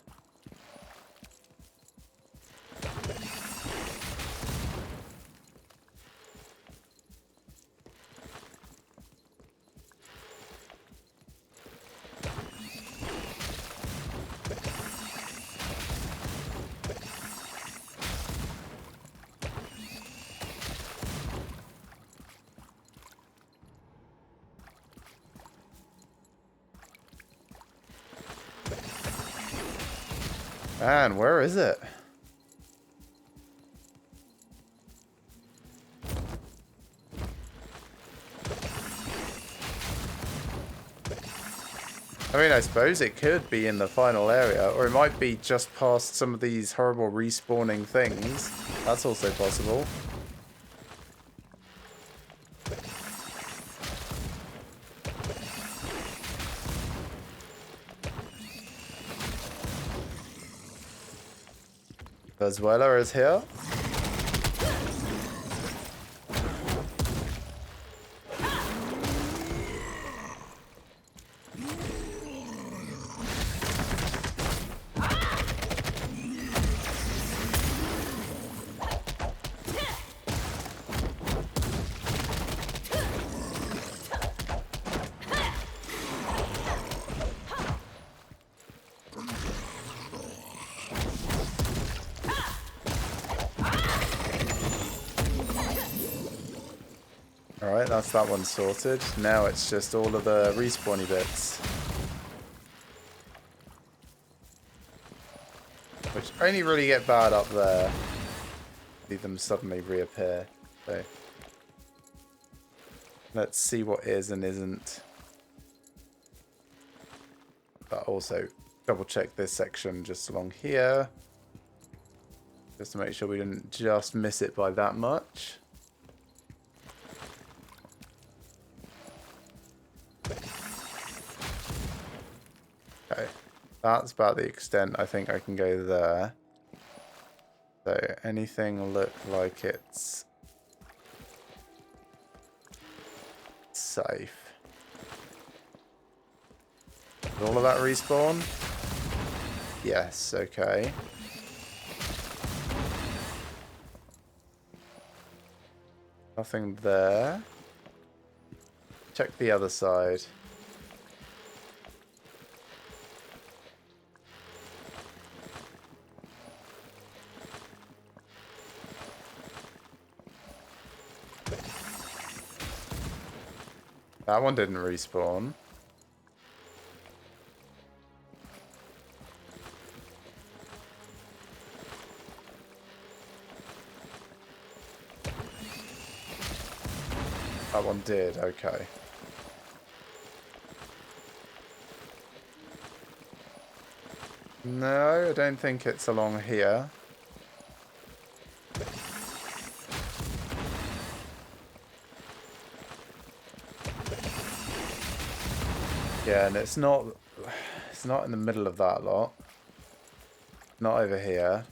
A: Man, where is it? I mean, I suppose it could be in the final area, or it might be just past some of these horrible respawning things. That's also possible. Venezuela is here. That's that one sorted. Now it's just all of the respawny bits. Which only really get bad up there. See them suddenly reappear. So let's see what is and isn't. But also double check this section just along here. Just to make sure we didn't just miss it by that much. Okay, that's about the extent I think I can go there. So anything look like it's safe? Did all of that respawn? Yes, okay. Nothing there. Check the other side. That one didn't respawn. That one did, okay. No, I don't think it's along here. Yeah, and it's not in the middle of that lot. Not over here.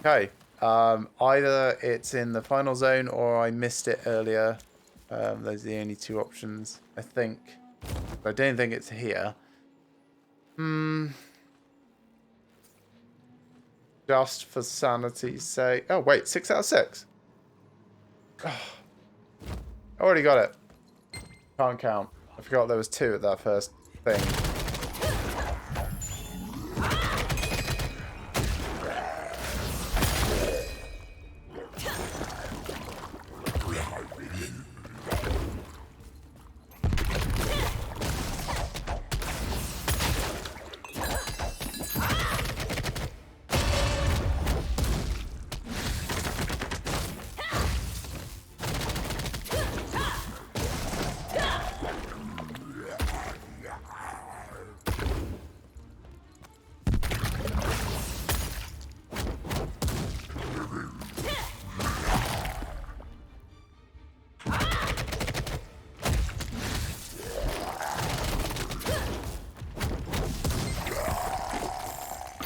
A: Okay, either it's in the final zone or I missed it earlier. Those are the only two options, I think. But I don't think it's here. Just for sanity's sake. Oh, wait, 6 out of 6. I already got it. Can't count. I forgot there was 2 at that first thing.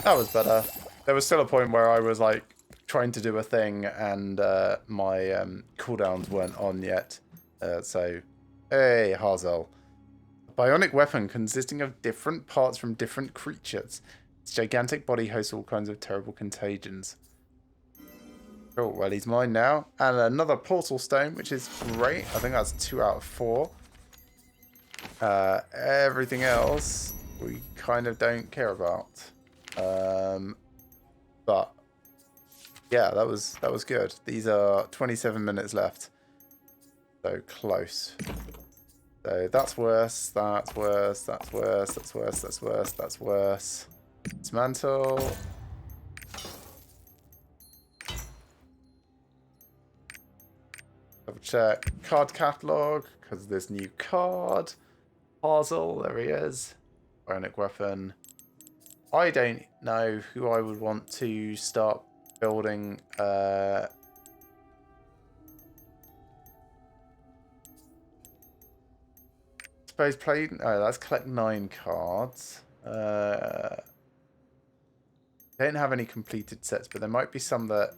A: That was better. There was still a point where I was like trying to do a thing and my cooldowns weren't on yet. So, hey, Hazel. A bionic weapon consisting of different parts from different creatures. Its gigantic body hosts all kinds of terrible contagions. Cool, well he's mine now. And another portal stone, which is great. I think that's 2 out of 4. Everything else we kind of don't care about. But yeah, that was good. These are 27 minutes left. So close. So that's worse, that's worse, that's worse, that's worse, that's worse, that's worse. Dismantle. Double check card catalog because there's new card. Hazel, there he is. Bionic weapon. I don't know who I would want to start building. Suppose play. Oh, let's collect 9 cards. Don't have any completed sets, but there might be some that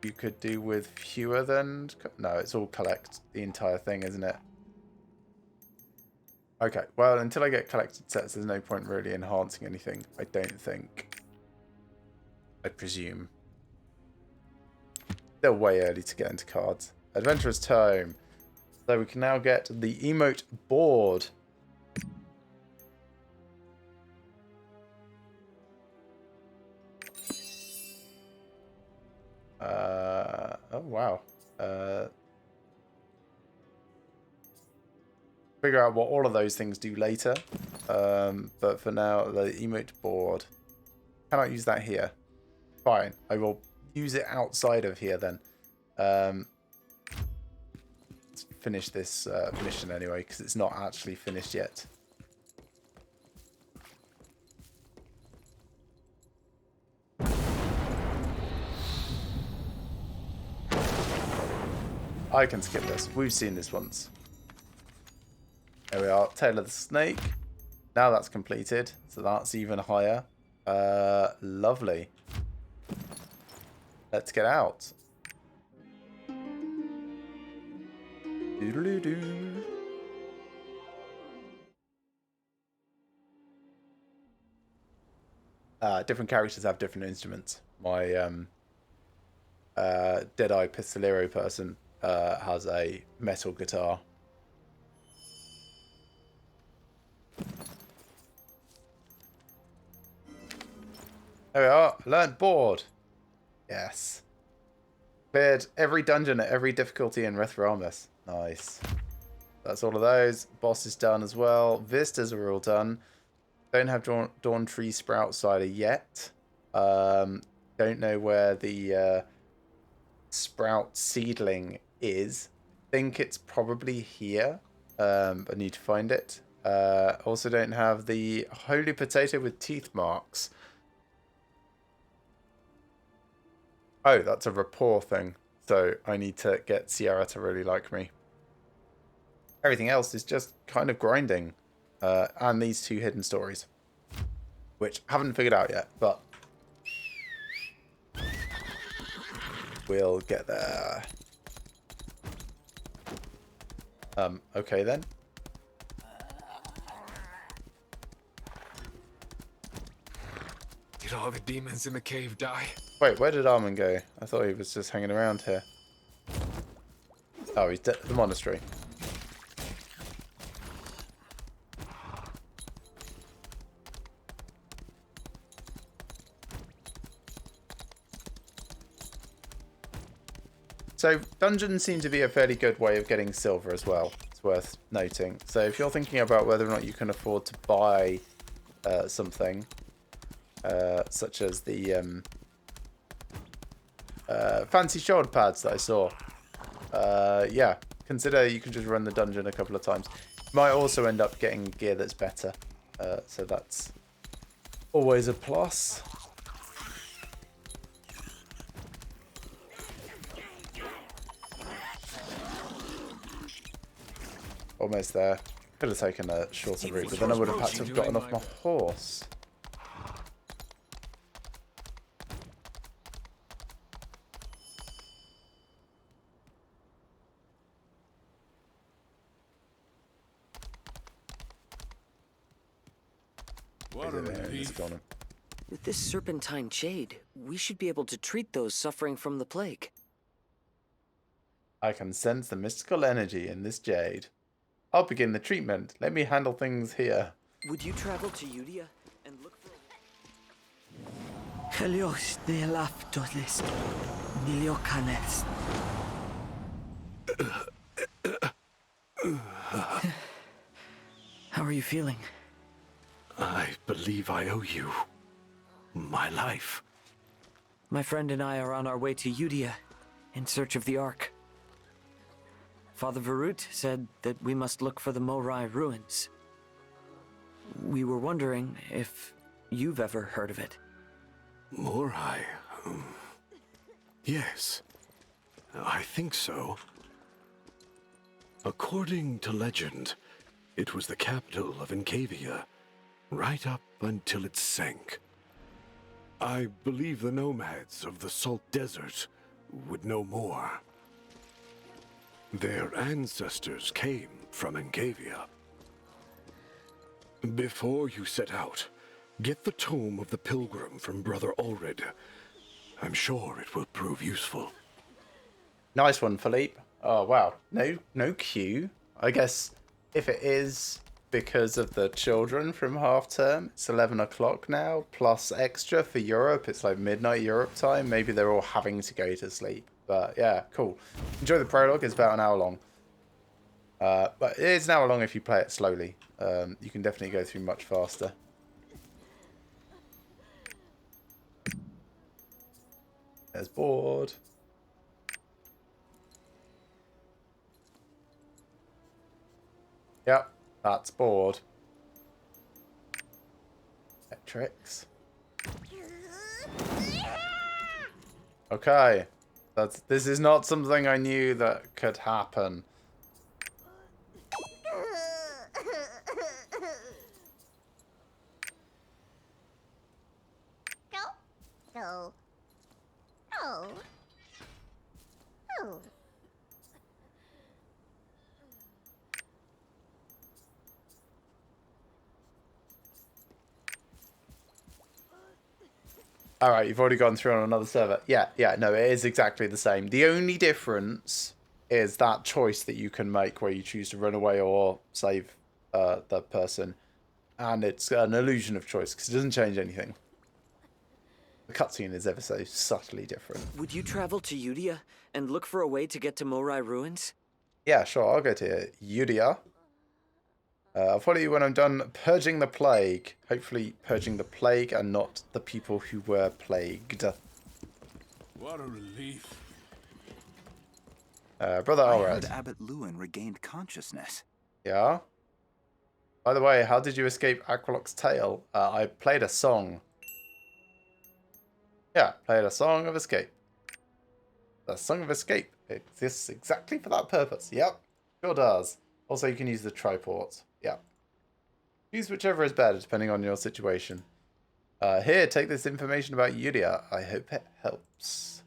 A: you could do with fewer than. No, it's all collect the entire thing, isn't it? Okay, well, until I get collected sets, there's no point really enhancing anything, I don't think. I presume. They're way early to get into cards. Adventurer's Tome. So we can now get the emote board. Oh wow. Figure out what all of those things do later. But for now, the emote board. Cannot use that here. Fine. I will use it outside of here then. Let's finish this mission anyway, because it's not actually finished yet. I can skip this. We've seen this once. There we are. Tail of the snake. Now that's completed. So that's even higher. Lovely. Let's get out. Doodle-doo. Different characters have different instruments. My Deadeye Pistolero person has a metal guitar. There we are. Learned board. Yes. Cleared every dungeon at every difficulty in Rethramus. Nice. That's all of those. Boss is done as well. Vistas are all done. Don't have Dawn Tree Sprout Cider yet. Don't know where the Sprout Seedling is. Think it's probably here. I need to find it. Also don't have the Holy Potato with Teeth Marks. Oh, that's a rapport thing. So I need to get Sierra to really like me. Everything else is just kind of grinding. And these two hidden stories. Which I haven't figured out yet, but we'll get there. Okay then.
O: Did all the demons in the cave die?
A: Wait, where did Armin go? I thought he was just hanging around here. Oh, he's at the monastery. So, dungeons seem to be a fairly good way of getting silver as well. It's worth noting. So, if you're thinking about whether or not you can afford to buy something, such as the fancy shoulder pads that I saw, yeah, consider you can just run the dungeon a couple of times. You might also end up getting gear that's better, so that's always a plus. Almost there. Could have taken a shorter route, but then I would have had to have gotten off my horse.
M: With this serpentine jade, we should be able to treat those suffering from the plague.
A: I can sense the mystical energy in this jade. I'll begin the treatment. Let me handle things here.
M: Would you travel to Udia and look for... Helios neelaftolis, niliocanes. How are you feeling?
N: I believe I owe you my life.
M: My friend and I are on our way to Udia in search of the Ark. Father Varut said that we must look for the Morai Ruins. We were wondering if you've ever heard of it.
N: Morai? Yes, I think so. According to legend, it was the capital of Ankavia, right up until it sank. I believe the nomads of the Salt Desert would know more. Their ancestors came from Ankavia. Before you set out, get the Tome of the Pilgrim from Brother Ulrid. I'm sure it will prove useful.
A: Nice one, Philippe. Oh, wow. No queue. I guess if it is because of the children from half term, it's 11 o'clock now, plus extra for Europe. It's like midnight Europe time. Maybe they're all having to go to sleep. But yeah, cool. Enjoy the prologue. It's about an hour long. But it is an hour long if you play it slowly. You can definitely go through much faster. There's board. Yep, that's board. Electrics. Okay. This is not something I knew that could happen.
F: No. No. No.
A: Alright, you've already gone through on another server. Yeah, no, it is exactly the same. The only difference is that choice that you can make where you choose to run away or save the person. And it's an illusion of choice because it doesn't change anything. The cutscene is ever so subtly different.
M: Would you travel to Udia and look for a way to get to Morai Ruins?
A: Yeah, sure, I'll go to Udia. I'll follow you when I'm done purging the plague. Hopefully purging the plague and not the people who were plagued.
B: What a relief.
A: Brother
L: I
A: Alred.
L: heard Abbot Lewin regained consciousness.
A: Yeah? By the way, how did you escape Aqualock's tail? I played a song. Yeah, played a song of escape. The song of escape exists exactly for that purpose. Yep, sure does. Also, you can use the triport. Yeah. Use whichever is better, depending on your situation. Here, take this information about Udia. I hope it helps.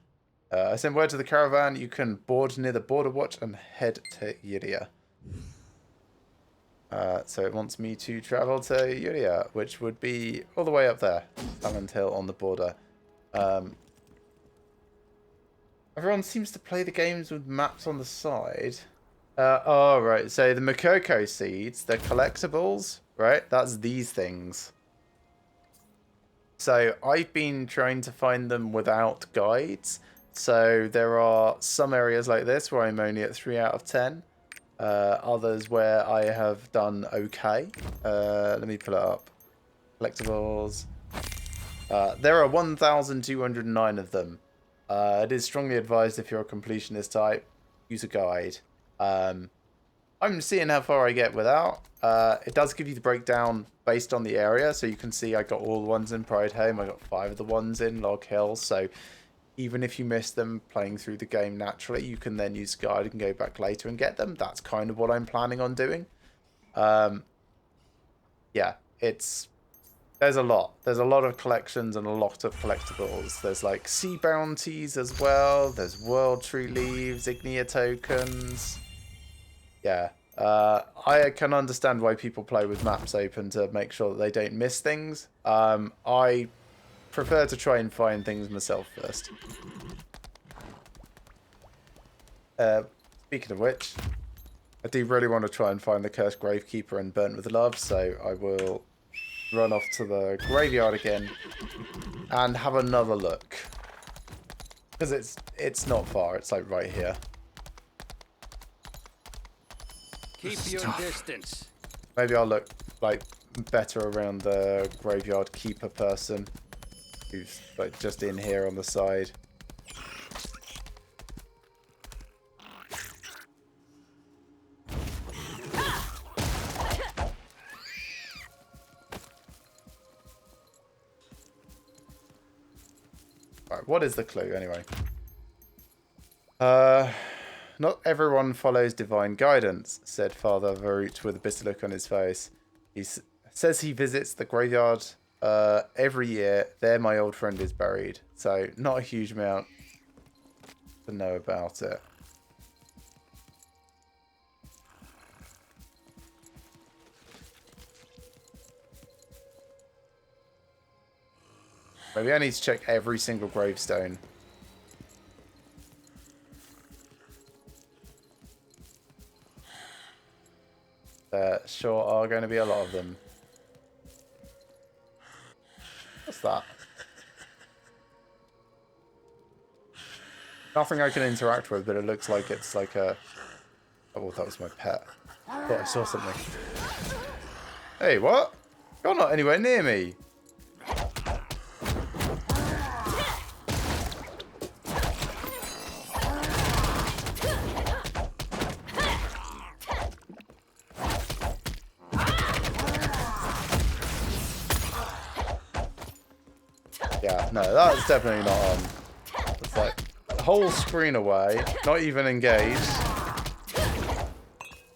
A: I sent word to the caravan. You can board near the border watch and head to Udia. So it wants me to travel to Udia, which would be all the way up there. Talent Hill on the border. Everyone seems to play the games with maps on the side. Oh, right. So the Makoko seeds, the collectibles, right? That's these things. So I've been trying to find them without guides. So there are some areas like this where I'm only at 3 out of 10. Others where I have done okay. Let me pull it up. Collectibles. There are 1,209 of them. It is strongly advised if you're a completionist type, use a guide. I'm seeing how far I get without. It does give you the breakdown based on the area, so you can see I got all the ones in Pride Home. I got 5 of the ones in Log Hill, so even if you miss them playing through the game naturally, you can then use guide and go back later and get them. That's kind of what I'm planning on doing. Yeah, there's a lot. There's a lot of collections and a lot of collectibles. There's like sea bounties as well. There's world tree leaves, Ignia tokens. Yeah. I can understand why people play with maps open to make sure that they don't miss things. I prefer to try and find things myself first. Speaking of which, I do really want to try and find the Cursed Gravekeeper and Burnt with Love, so I will run off to the graveyard again and have another look. Because it's not far, it's like right here.
C: Keep your distance.
A: Maybe I'll look like better around the graveyard keeper person who's like just in here on the side. Alright, what is the clue anyway? Not everyone follows divine guidance, said Father Varut with a bitter look on his face. He says he visits the graveyard every year. There my old friend is buried. So not a huge amount to know about it. Maybe I need to check every single gravestone. sure are going to be a lot of them. What's that? Nothing I can interact with, but it looks like it's like a... Oh, that was my pet. Thought I saw something. Hey, what? You're not anywhere near me. Yeah, no, that's definitely not on. It's like the whole screen away, not even engaged.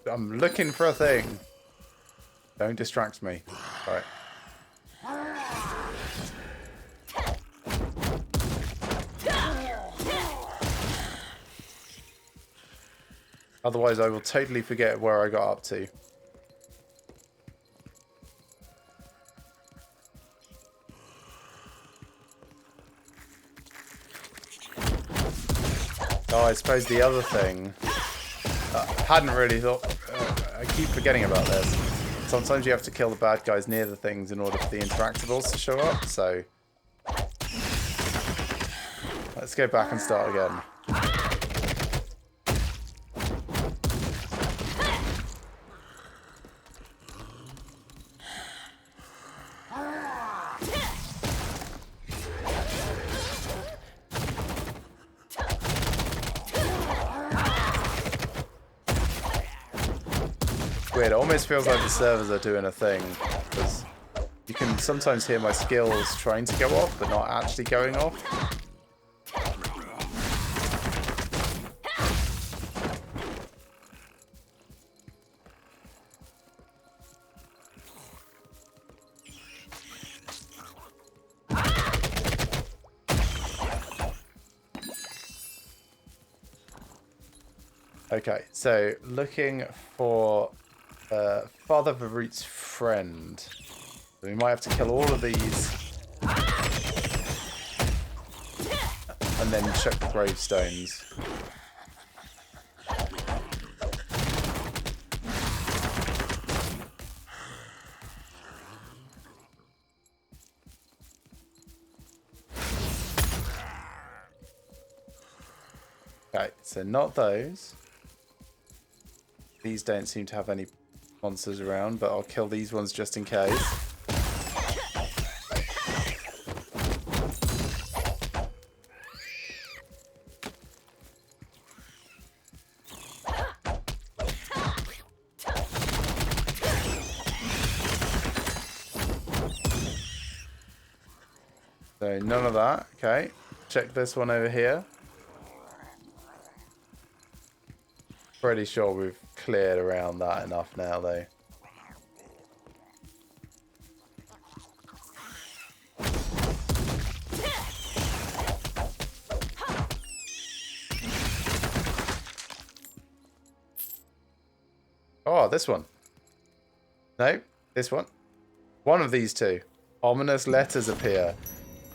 A: I'm looking for a thing. Don't distract me. Right. Otherwise, I will totally forget where I got up to. Oh, I suppose the other thing... I hadn't really thought... I keep forgetting about this. Sometimes you have to kill the bad guys near the things in order for the interactables to show up, so... Let's go back and start again. Weird, it almost feels like the servers are doing a thing, because you can sometimes hear my skills trying to go off, but not actually going off. Okay, so looking for Father Varut's friend. So we might have to kill all of these. And then check the gravestones. Okay, so not those. These don't seem to have any monsters around, but I'll kill these ones just in case. So none of that. Okay, check this one over here. Pretty sure we've cleared around that enough now, though. Oh, this one. No, this one. One of these two. Ominous letters appear.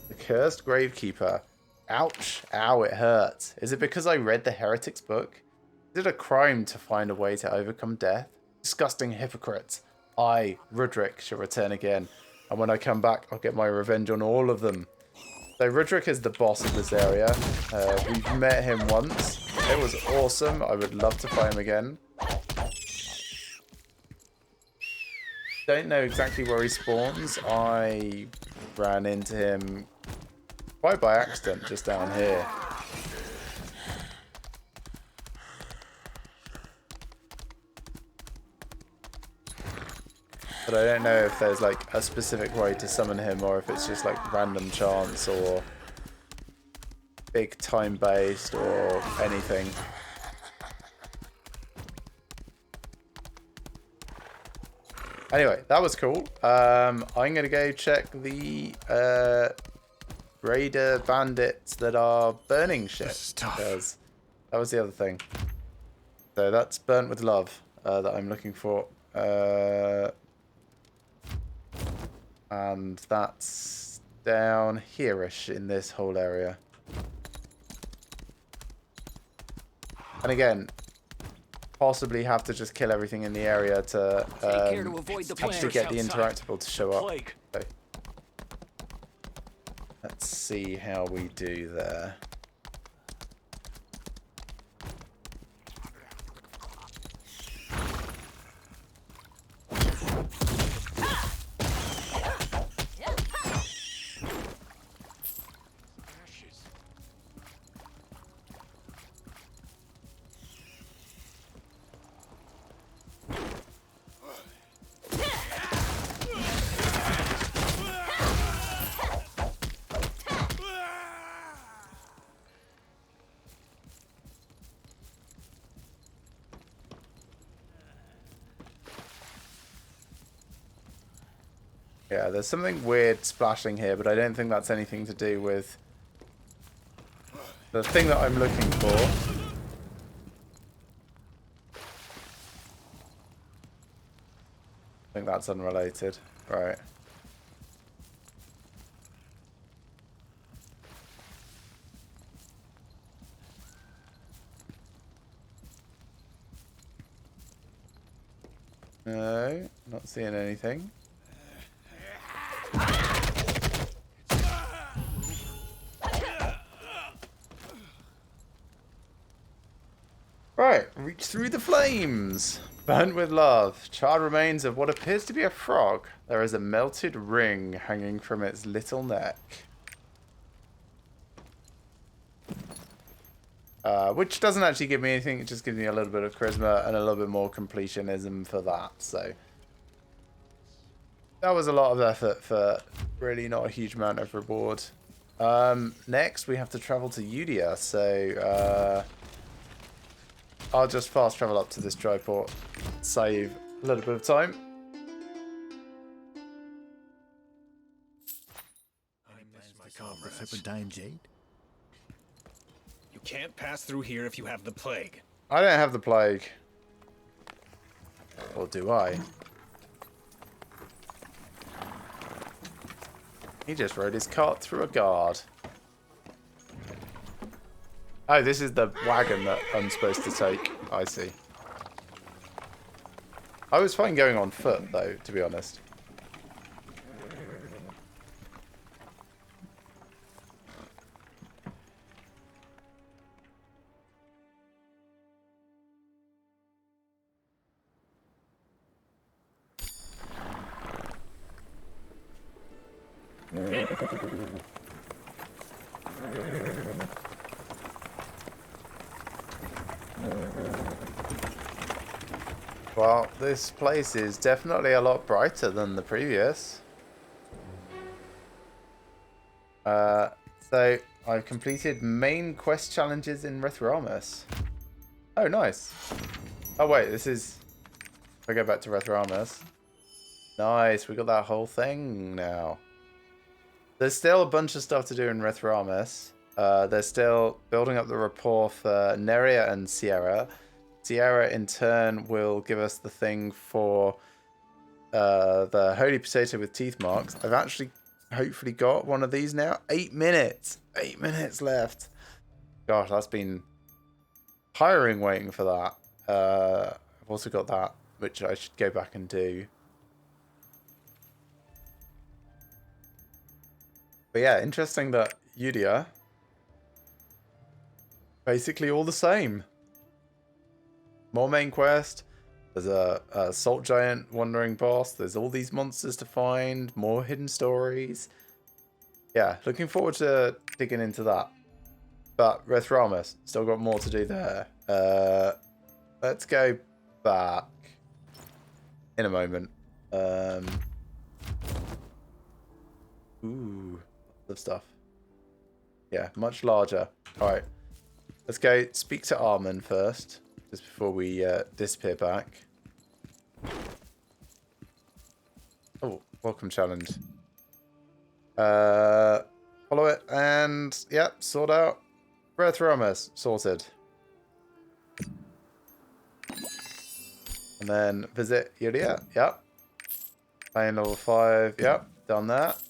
A: The Cursed Gravekeeper. Ouch. Ow, it hurts. Is it because I read the Heretic's book? Is it a crime to find a way to overcome death? Disgusting hypocrites. I, Rudrick, shall return again. And when I come back, I'll get my revenge on all of them. So Rudrick is the boss of this area. We've met him once. It was awesome. I would love to fight him again. Don't know exactly where he spawns. I ran into him quite by accident just down here. But I don't know if there's like a specific way to summon him or if it's just like random chance or big time based or anything. Anyway, that was cool. I'm going to go check the raider bandits that are burning shit.
I: This is tough.
A: Because that was the other thing. So that's Burnt with Love that I'm looking for. And that's down here-ish in this whole area. And again, possibly have to just kill everything in the area to
C: Take care to avoid the
A: actually
C: players
A: get the
C: outside.
A: interactable to show up.
H: Plague.
A: So, let's see how we do there. Yeah, there's something weird splashing here, but I don't think that's anything to do with the thing that I'm looking for. I think that's unrelated. Right. No, not seeing anything. Right, reach through the flames. Burnt with love. Charred remains of what appears to be a frog. There is a melted ring hanging from its little neck. Which doesn't actually give me anything. It just gives me a little bit of charisma and a little bit more completionism for that. So that was a lot of effort for really not a huge amount of reward. Next, we have to travel to Udia. So I'll just fast travel up to this dry port, save a little bit of time.
I: The Serpentine Jade? You can't pass through here if you have the plague.
A: I don't have the plague. Or do I? He just rode his cart through a guard. Oh, this is the wagon that I'm supposed to take. I see. I was fine going on foot, though, to be honest. Well, this place is definitely a lot brighter than the previous. So I've completed main quest challenges in Rethramus. Oh, nice. Oh, wait, this is... If I go back to Rethramus. Nice, we got that whole thing now. There's still a bunch of stuff to do in Rethramus. They're still building up the rapport for Neria and Sierra. Sierra, in turn, will give us the thing for the Holy Potato with teeth marks. I've actually hopefully got one of these now. 8 minutes. 8 minutes left. Gosh, that's been tiring waiting for that. I've also got that, which I should go back and do. But yeah, interesting that Udia basically all the same. More main quest. There's a salt giant wandering boss. There's all these monsters to find. More hidden stories. Yeah, looking forward to digging into that. But Rethramus, still got more to do there. Let's go back in a moment. Ooh, lots of stuff. Yeah, much larger. All right, let's go speak to Armin first. Just before we disappear back. Oh, welcome challenge. Follow it and, yep, sort out. Rethramus, sorted. And then visit Udia, yep. Playing level 5, yep, done that.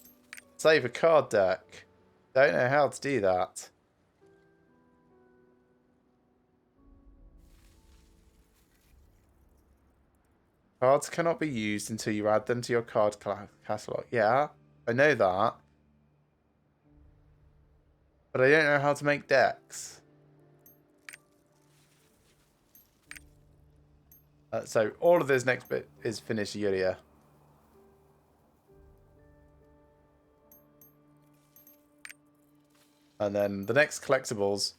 A: Save a card deck. Don't know how to do that. Cards cannot be used until you add them to your card catalog. Yeah, I know that. But I don't know how to make decks. So all of this next bit is finish Yuria. And then the next collectibles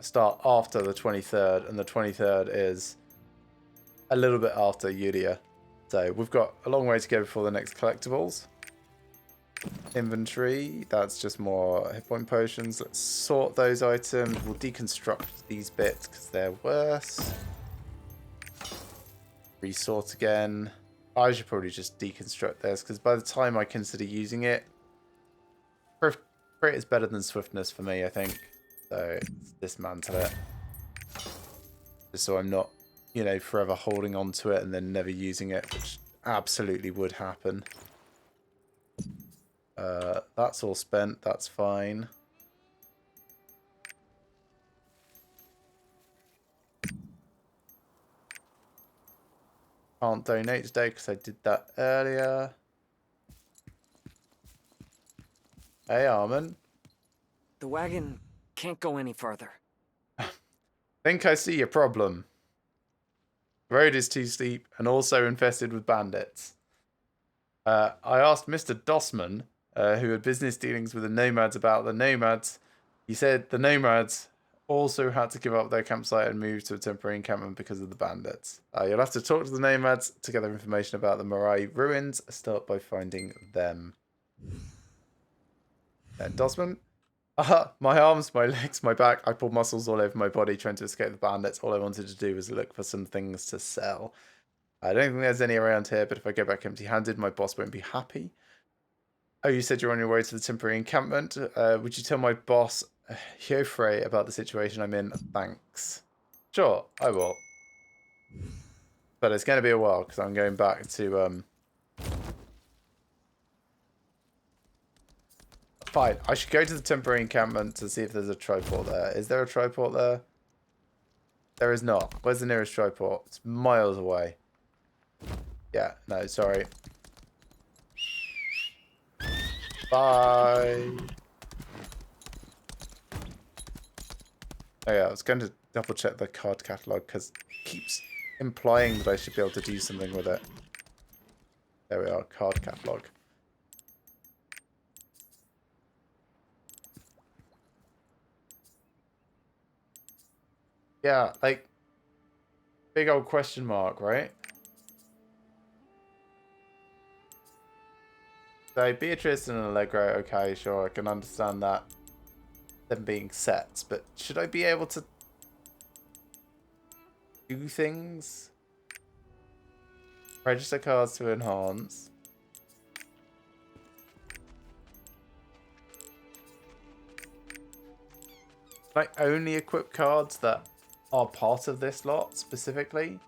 A: start after the 23rd, and the 23rd is a little bit after Yuria. So we've got a long way to go before the next collectibles. Inventory, that's just more hit point potions. Let's sort those items. We'll deconstruct these bits because they're worse. Resort again. I should probably just deconstruct this because by the time I consider using it, Crit is better than swiftness for me, I think. So let's dismantle it. Just so I'm not, you know, forever holding on to it and then never using it, which absolutely would happen. That's all spent. That's fine. Can't donate today because I did that earlier. Hey, Armin.
M: The wagon can't go any further.
A: Think I see your problem. The road is too steep and also infested with bandits. I asked Mr. Dossman, who had business dealings with the nomads, about the nomads. He said the nomads also had to give up their campsite and move to a temporary encampment because of the bandits. You'll have to talk to the nomads to gather information about the Morai Ruins. Start by finding them. Dossman? My arms, my legs, my back. I pulled muscles all over my body trying to escape the bandits. All I wanted to do was look for some things to sell. I don't think there's any around here, but if I go back empty-handed, my boss won't be happy. Oh, you said you're on your way to the temporary encampment. Would you tell my boss, Hyofrey, about the situation I'm in? Thanks. Sure, I will. But it's going to be a while because I'm going back to... Fine, I should go to the temporary encampment to see if there's a triport there. Is there a triport there? There is not. Where's the nearest triport? It's miles away. Yeah, no, sorry. Bye. Oh yeah, I was going to double check the card catalog because it keeps implying that I should be able to do something with it. There we are, card catalog. Yeah, like, big old question mark, right? So, Beatrice and Allegro, okay, sure, I can understand that. Them being sets, but should I be able to do things? Register cards to enhance. Can I only equip cards that are part of this lot specifically?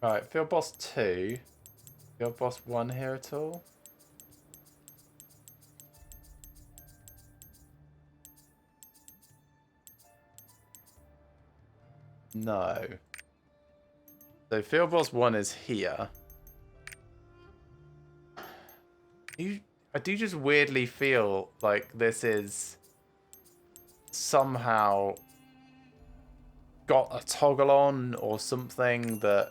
A: Alright, Field Boss 2. Field Boss 1 here at all? No. So Field Boss 1 is here. I do just weirdly feel like this is somehow got a toggle on or something that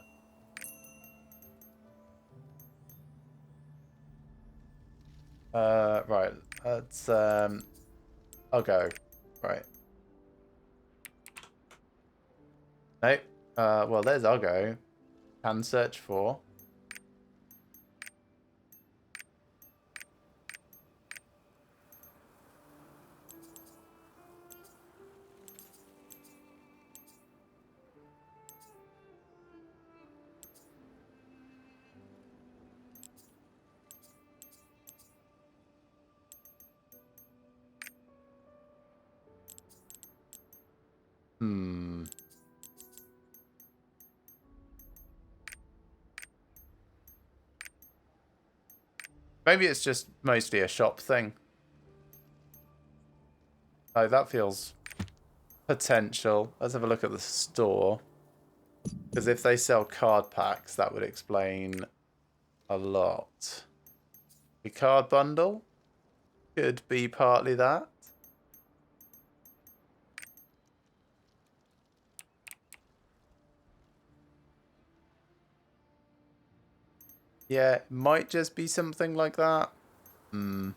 A: right, let's I'll go. Right. Nope. Well, there's I'll go. Can search for. Maybe it's just mostly a shop thing. Oh, that feels potential. Let's have a look at the store. Because if they sell card packs, that would explain a lot. The card bundle could be partly that. Yeah, it might just be something like that. Hmm.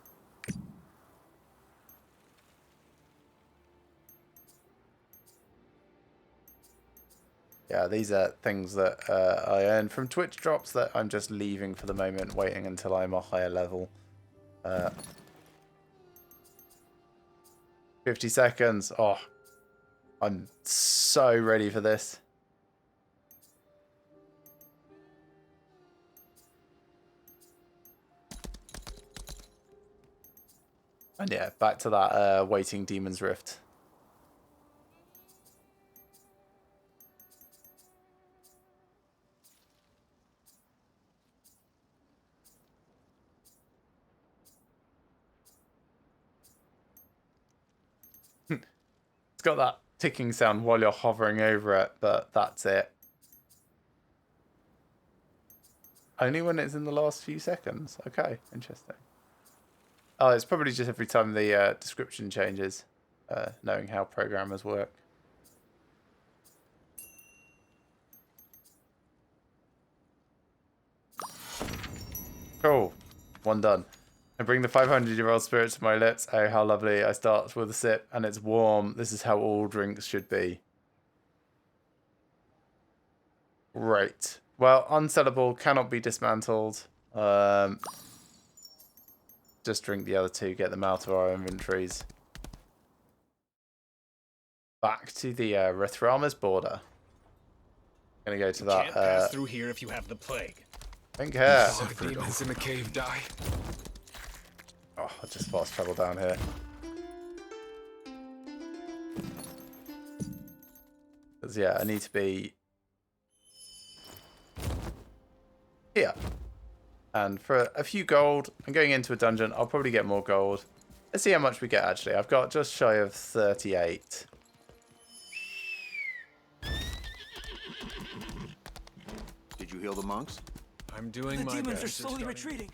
A: Yeah, these are things that I earn from Twitch drops that I'm just leaving for the moment, waiting until I'm a higher level. 50 seconds. Oh, I'm so ready for this. And yeah, back to that waiting Demon's Rift. It's got that ticking sound while you're hovering over it, but that's it. Only when it's in the last few seconds. Okay, interesting. Oh, it's probably just every time the description changes, knowing how programmers work. Cool. One done. I bring the 500-year-old spirit to my lips. Oh, how lovely. I start with a sip, and it's warm. This is how all drinks should be. Great. Well, unsellable, cannot be dismantled. Just drink the other two, get them out of our inventories. Back to the Rethrama's border. Gonna go to that.
I: Can't pass through here if you have the plague.
A: Don't care.
O: All the demons in the cave die.
A: Oh, I just fast travel down here. Because yeah, I need to be here. And for a few gold, I'm going into a dungeon. I'll probably get more gold. Let's see how much we get actually. I've got just shy of 38.
J: Did you heal the monks?
O: I'm doing my best.
C: The demons are slowly retreating.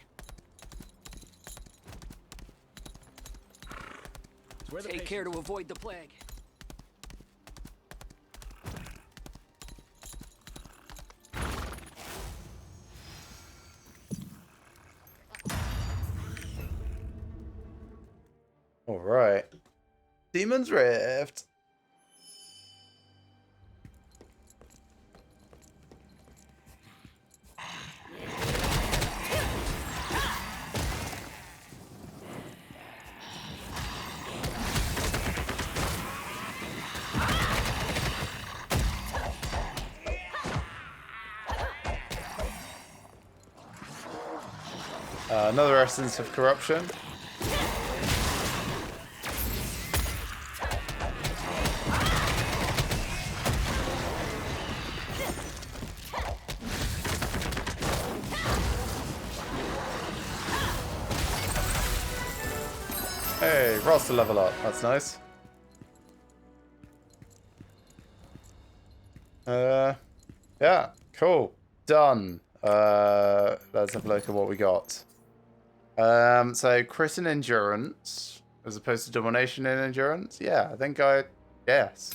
C: Take care to avoid the plague.
A: All right. Demon's Rift. Another essence of corruption. Hey, Ross to level up. That's nice. Yeah, cool. Done. Let's have a look at what we got. So crit and endurance as opposed to domination and endurance. Yeah, I think yes.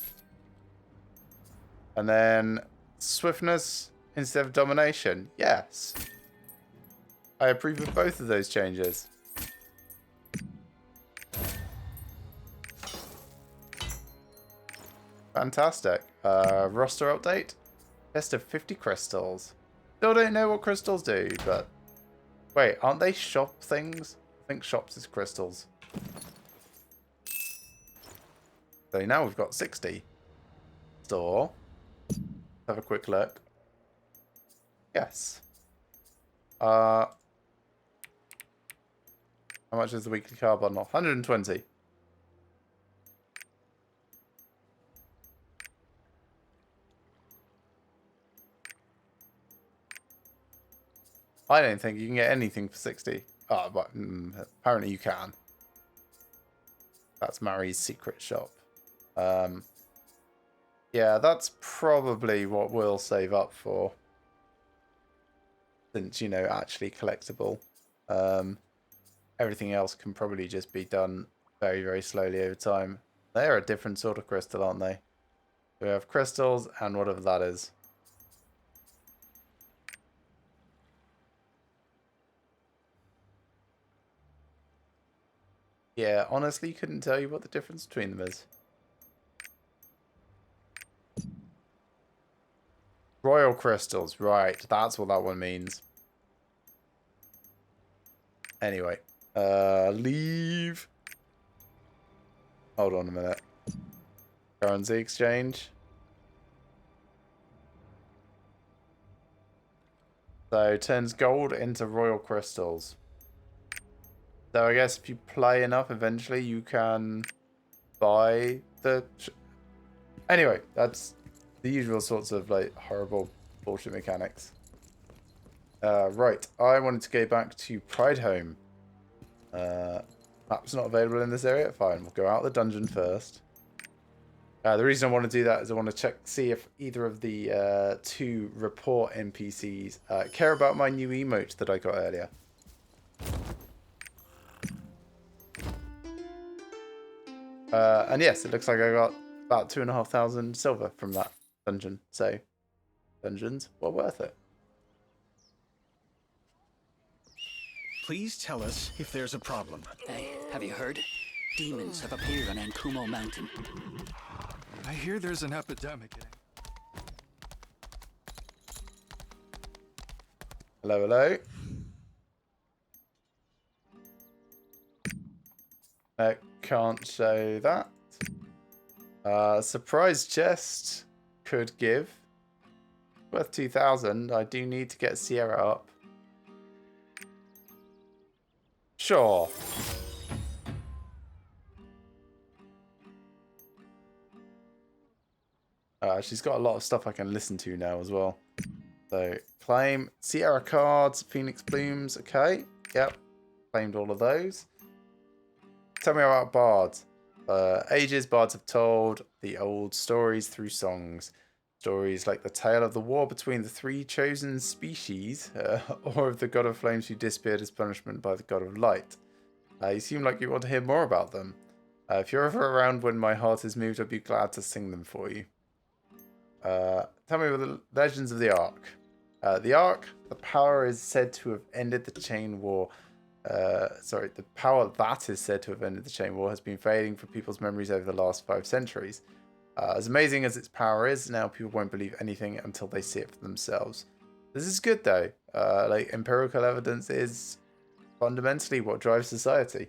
A: And then swiftness instead of domination. Yes. I approve of both of those changes. Fantastic. Roster update. Test of 50 crystals. Still don't know what crystals do, but... Wait, aren't they shop things? I think shops is crystals. So now we've got 60. Store. Let's have a quick look. Yes. How much is the weekly card bundle? 120. I don't think you can get anything for 60. Oh, but apparently you can. that's Mari's secret shop. Yeah, that's probably what we'll save up for. Since, you know, actually collectible. Everything else can probably just be done very, very slowly over time. They're a different sort of crystal, aren't they? We have crystals and whatever that is. Yeah, honestly, couldn't tell you what the difference between them is. Royal crystals, right. That's what that one means. Anyway, leave. Hold on a minute. Currency exchange. So turns gold into royal crystals. So I guess if you play enough, eventually you can buy the... Anyway, that's the usual sorts of like horrible bullshit mechanics. Right, I wanted to go back to Pride Home. Map's not available in this area. Fine, we'll go out the dungeon first. The reason I want to do that is I want to see if either of the 2 report NPCs care about my new emote that I got earlier. And yes, it looks like I got about 2,500 silver from that dungeon. So, dungeons were worth it.
I: Please tell us if there's a problem.
P: Hey, have you heard? Demons have appeared on Ankumo Mountain.
O: I hear there's an epidemic.
A: Hello, hello. Can't show that. Surprise chest could give. Worth 2,000. I do need to get Sierra up. Sure. She's got a lot of stuff I can listen to now as well. So, claim Sierra cards, Phoenix Blooms. Okay. Yep. Claimed all of those. Tell me about bards. Ages bards have told the old stories through songs. Stories like the tale of the war between the 3 chosen species, or of the god of flames who disappeared as punishment by the god of light. You seem like you want to hear more about them. If you're ever around when my heart is moved, I'd be glad to sing them for you. Tell me about the legends of the Ark. The Ark, the power is said to have ended the chain war. The power that is said to have ended the chain war has been fading from people's memories over the last 5 centuries. As amazing as its power is, now people won't believe anything until they see it for themselves. This is good though. Like empirical evidence is fundamentally what drives society.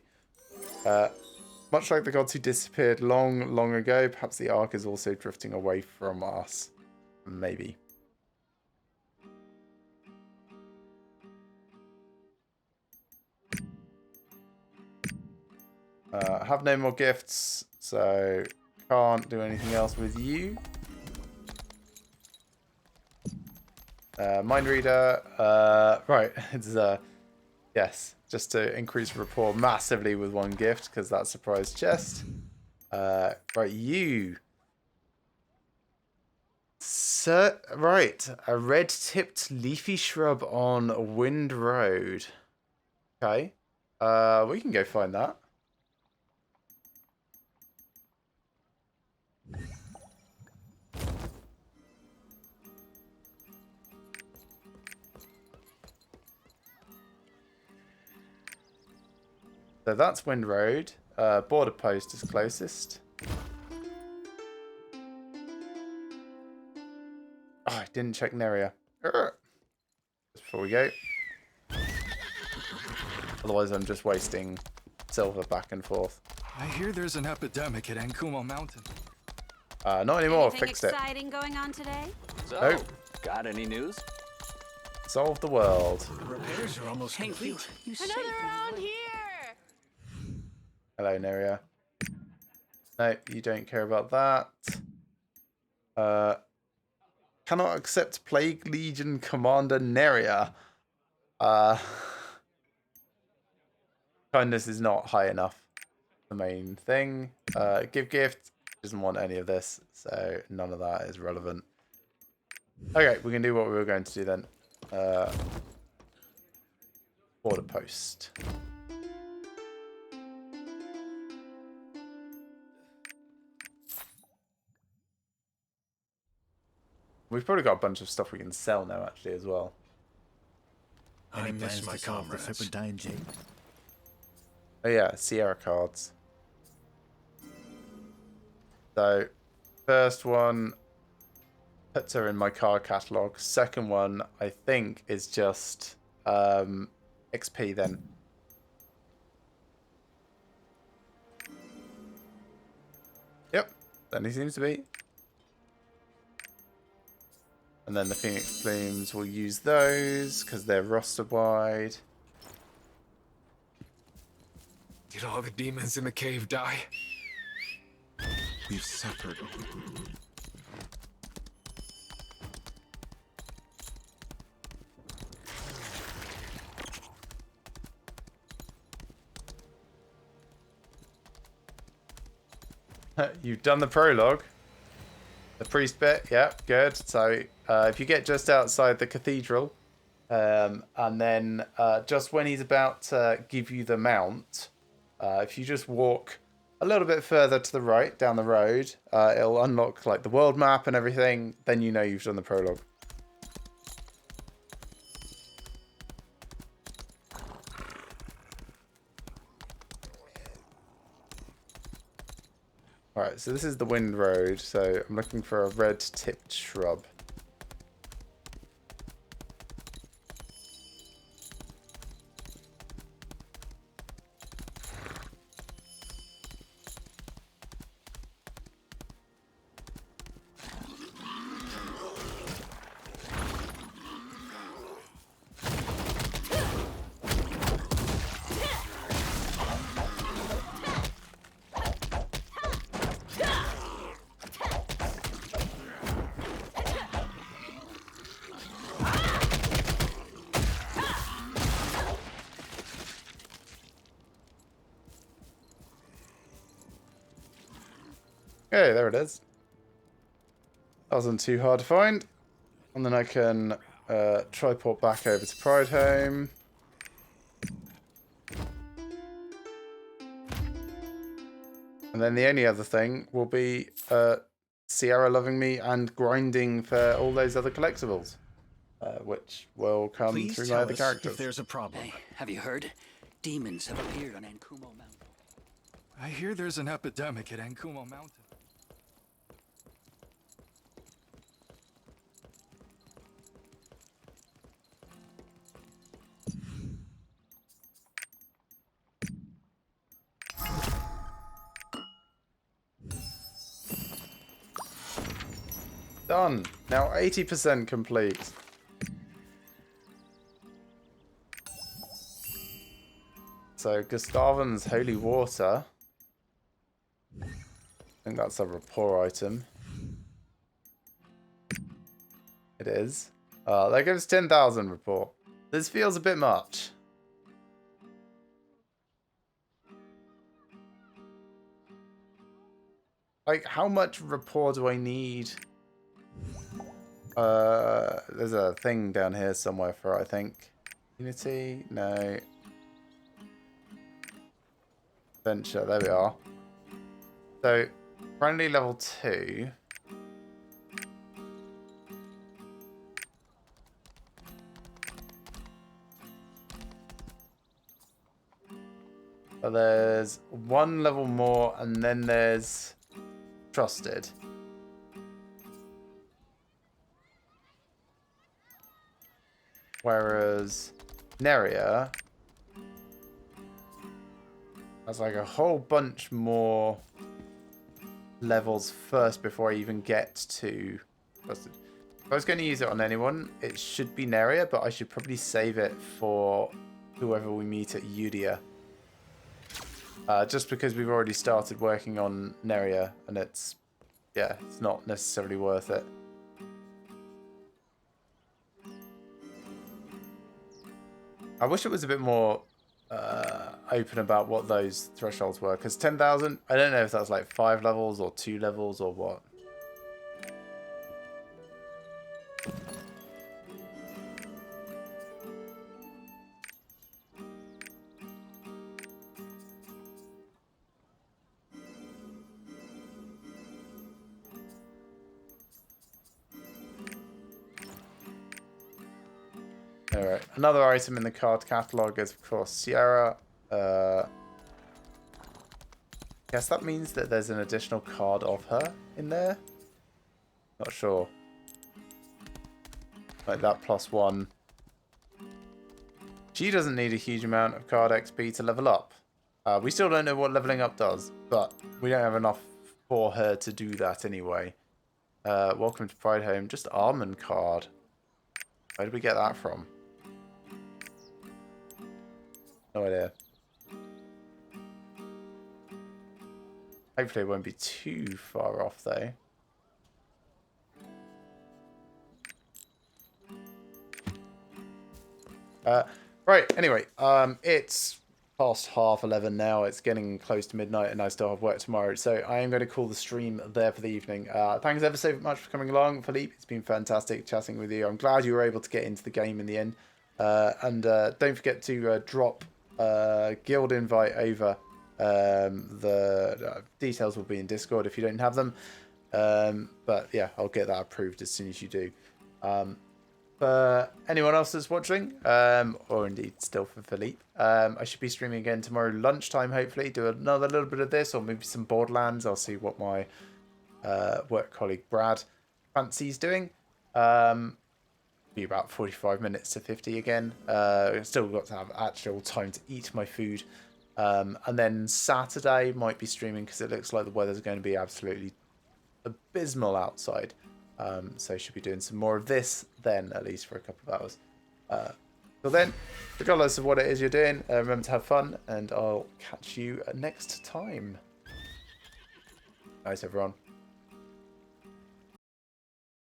A: Much like the gods who disappeared long, long ago, perhaps the Ark is also drifting away from us. Maybe. Have no more gifts, so can't do anything else with you. Mind reader, right, it's yes, just to increase rapport massively with 1 gift, because that's surprise chest. Right, you. Right, a red-tipped leafy shrub on Wind Road. Okay, we can go find that. So that's Wind Road. Border post is closest. Oh, I didn't check Neria. Just before we go. Otherwise, I'm just wasting silver back and forth.
O: I hear there's an epidemic at Ankumo Mountain.
A: Not anymore.
K: Anything
A: Fixed it.
K: exciting going on today?
H: So, got any news?
A: Solve the world.
I: The repairs are almost complete.
K: Another round here!
A: Hello, Neria. No, you don't care about that. Cannot accept Plague Legion Commander Neria. Kindness is not high enough. the main thing. Give gift. Doesn't want any of this, so none of that is relevant. Okay, we can do what we were going to do then. Border post. We've probably got a bunch of stuff we can sell now, actually, as well.
I: I miss my comrades.
G: The Serpentine Jade.
A: Oh yeah, Sierra cards. So, first one puts her in my card catalogue. Second one, I think, is just XP then. Yep, then he seems to be. And then the Phoenix Plumes, will use those because they're roster wide.
E: Did all the demons in the cave die?
L: We've suffered.
A: You've done the prologue. The priest bit, yeah, good. So if you get just outside the cathedral, and then just when he's about to give you the mount, if you just walk a little bit further to the right down the road, it'll unlock like the world map and everything. Then you know you've done the prologue. Alright, so this is the wind road, so I'm looking for a red-tipped shrub. Okay, there it is. That wasn't too hard to find. And then I can triport back over to Pride Home. And then the only other thing will be Sierra loving me and grinding for all those other collectibles, which will come
P: Please
A: through
P: tell
A: my other
P: us
A: characters.
P: if there's a problem. Hey, have you heard? Demons have appeared on Ankumo Mountain.
O: I hear there's an epidemic at Ankumo Mountain.
A: Done. Now 80% complete. So Gustavin's Holy Water. I think that's a rapport item. It is. That gives 10,000 rapport. This feels a bit much. Like, how much rapport do I need? There's a thing down here somewhere for it, I think. Unity? No. Adventure, there we are. So, friendly level 2. But there's one level more, and then there's trusted. Whereas Neria has like a whole bunch more levels first before I even get to trusted. If I was going to use it on anyone, it should be Neria, but I should probably save it for whoever we meet at Udia. Just because we've already started working on Neria, and it's not necessarily worth it. I wish it was a bit more open about what those thresholds were, because 10,000, I don't know if that's like 5 levels or 2 levels or what. Alright, another item in the card catalogue is, of course, Sierra. Guess that means that there's an additional card of her in there? Not sure. Like that +1. She doesn't need a huge amount of card XP to level up. We still don't know what leveling up does, but we don't have enough for her to do that anyway. Welcome to Pride Home. Just Almond card. Where did we get that from? No idea. Hopefully it won't be too far off though. Right, anyway, it's past 11:30 now. It's getting close to midnight and I still have work tomorrow. So I am going to call the stream there for the evening. Thanks ever so much for coming along, Philippe. It's been fantastic chatting with you. I'm glad you were able to get into the game in the end. And don't forget to drop guild invite over. The details will be in Discord if you don't have them. But yeah, I'll get that approved as soon as you do. For anyone else that's watching, or indeed still for Philippe, I should be streaming again tomorrow lunchtime, hopefully. Do another little bit of this, or maybe some Borderlands. I'll see what my work colleague Brad fancies doing. Be about 45 minutes to 50 again. Still got to have actual time to eat my food. And then Saturday might be streaming because it looks like the weather's going to be absolutely abysmal outside. So should be doing some more of this then, at least for a couple of hours. Till then, regardless of what it is you're doing, remember to have fun, and I'll catch you next time. Nice, everyone.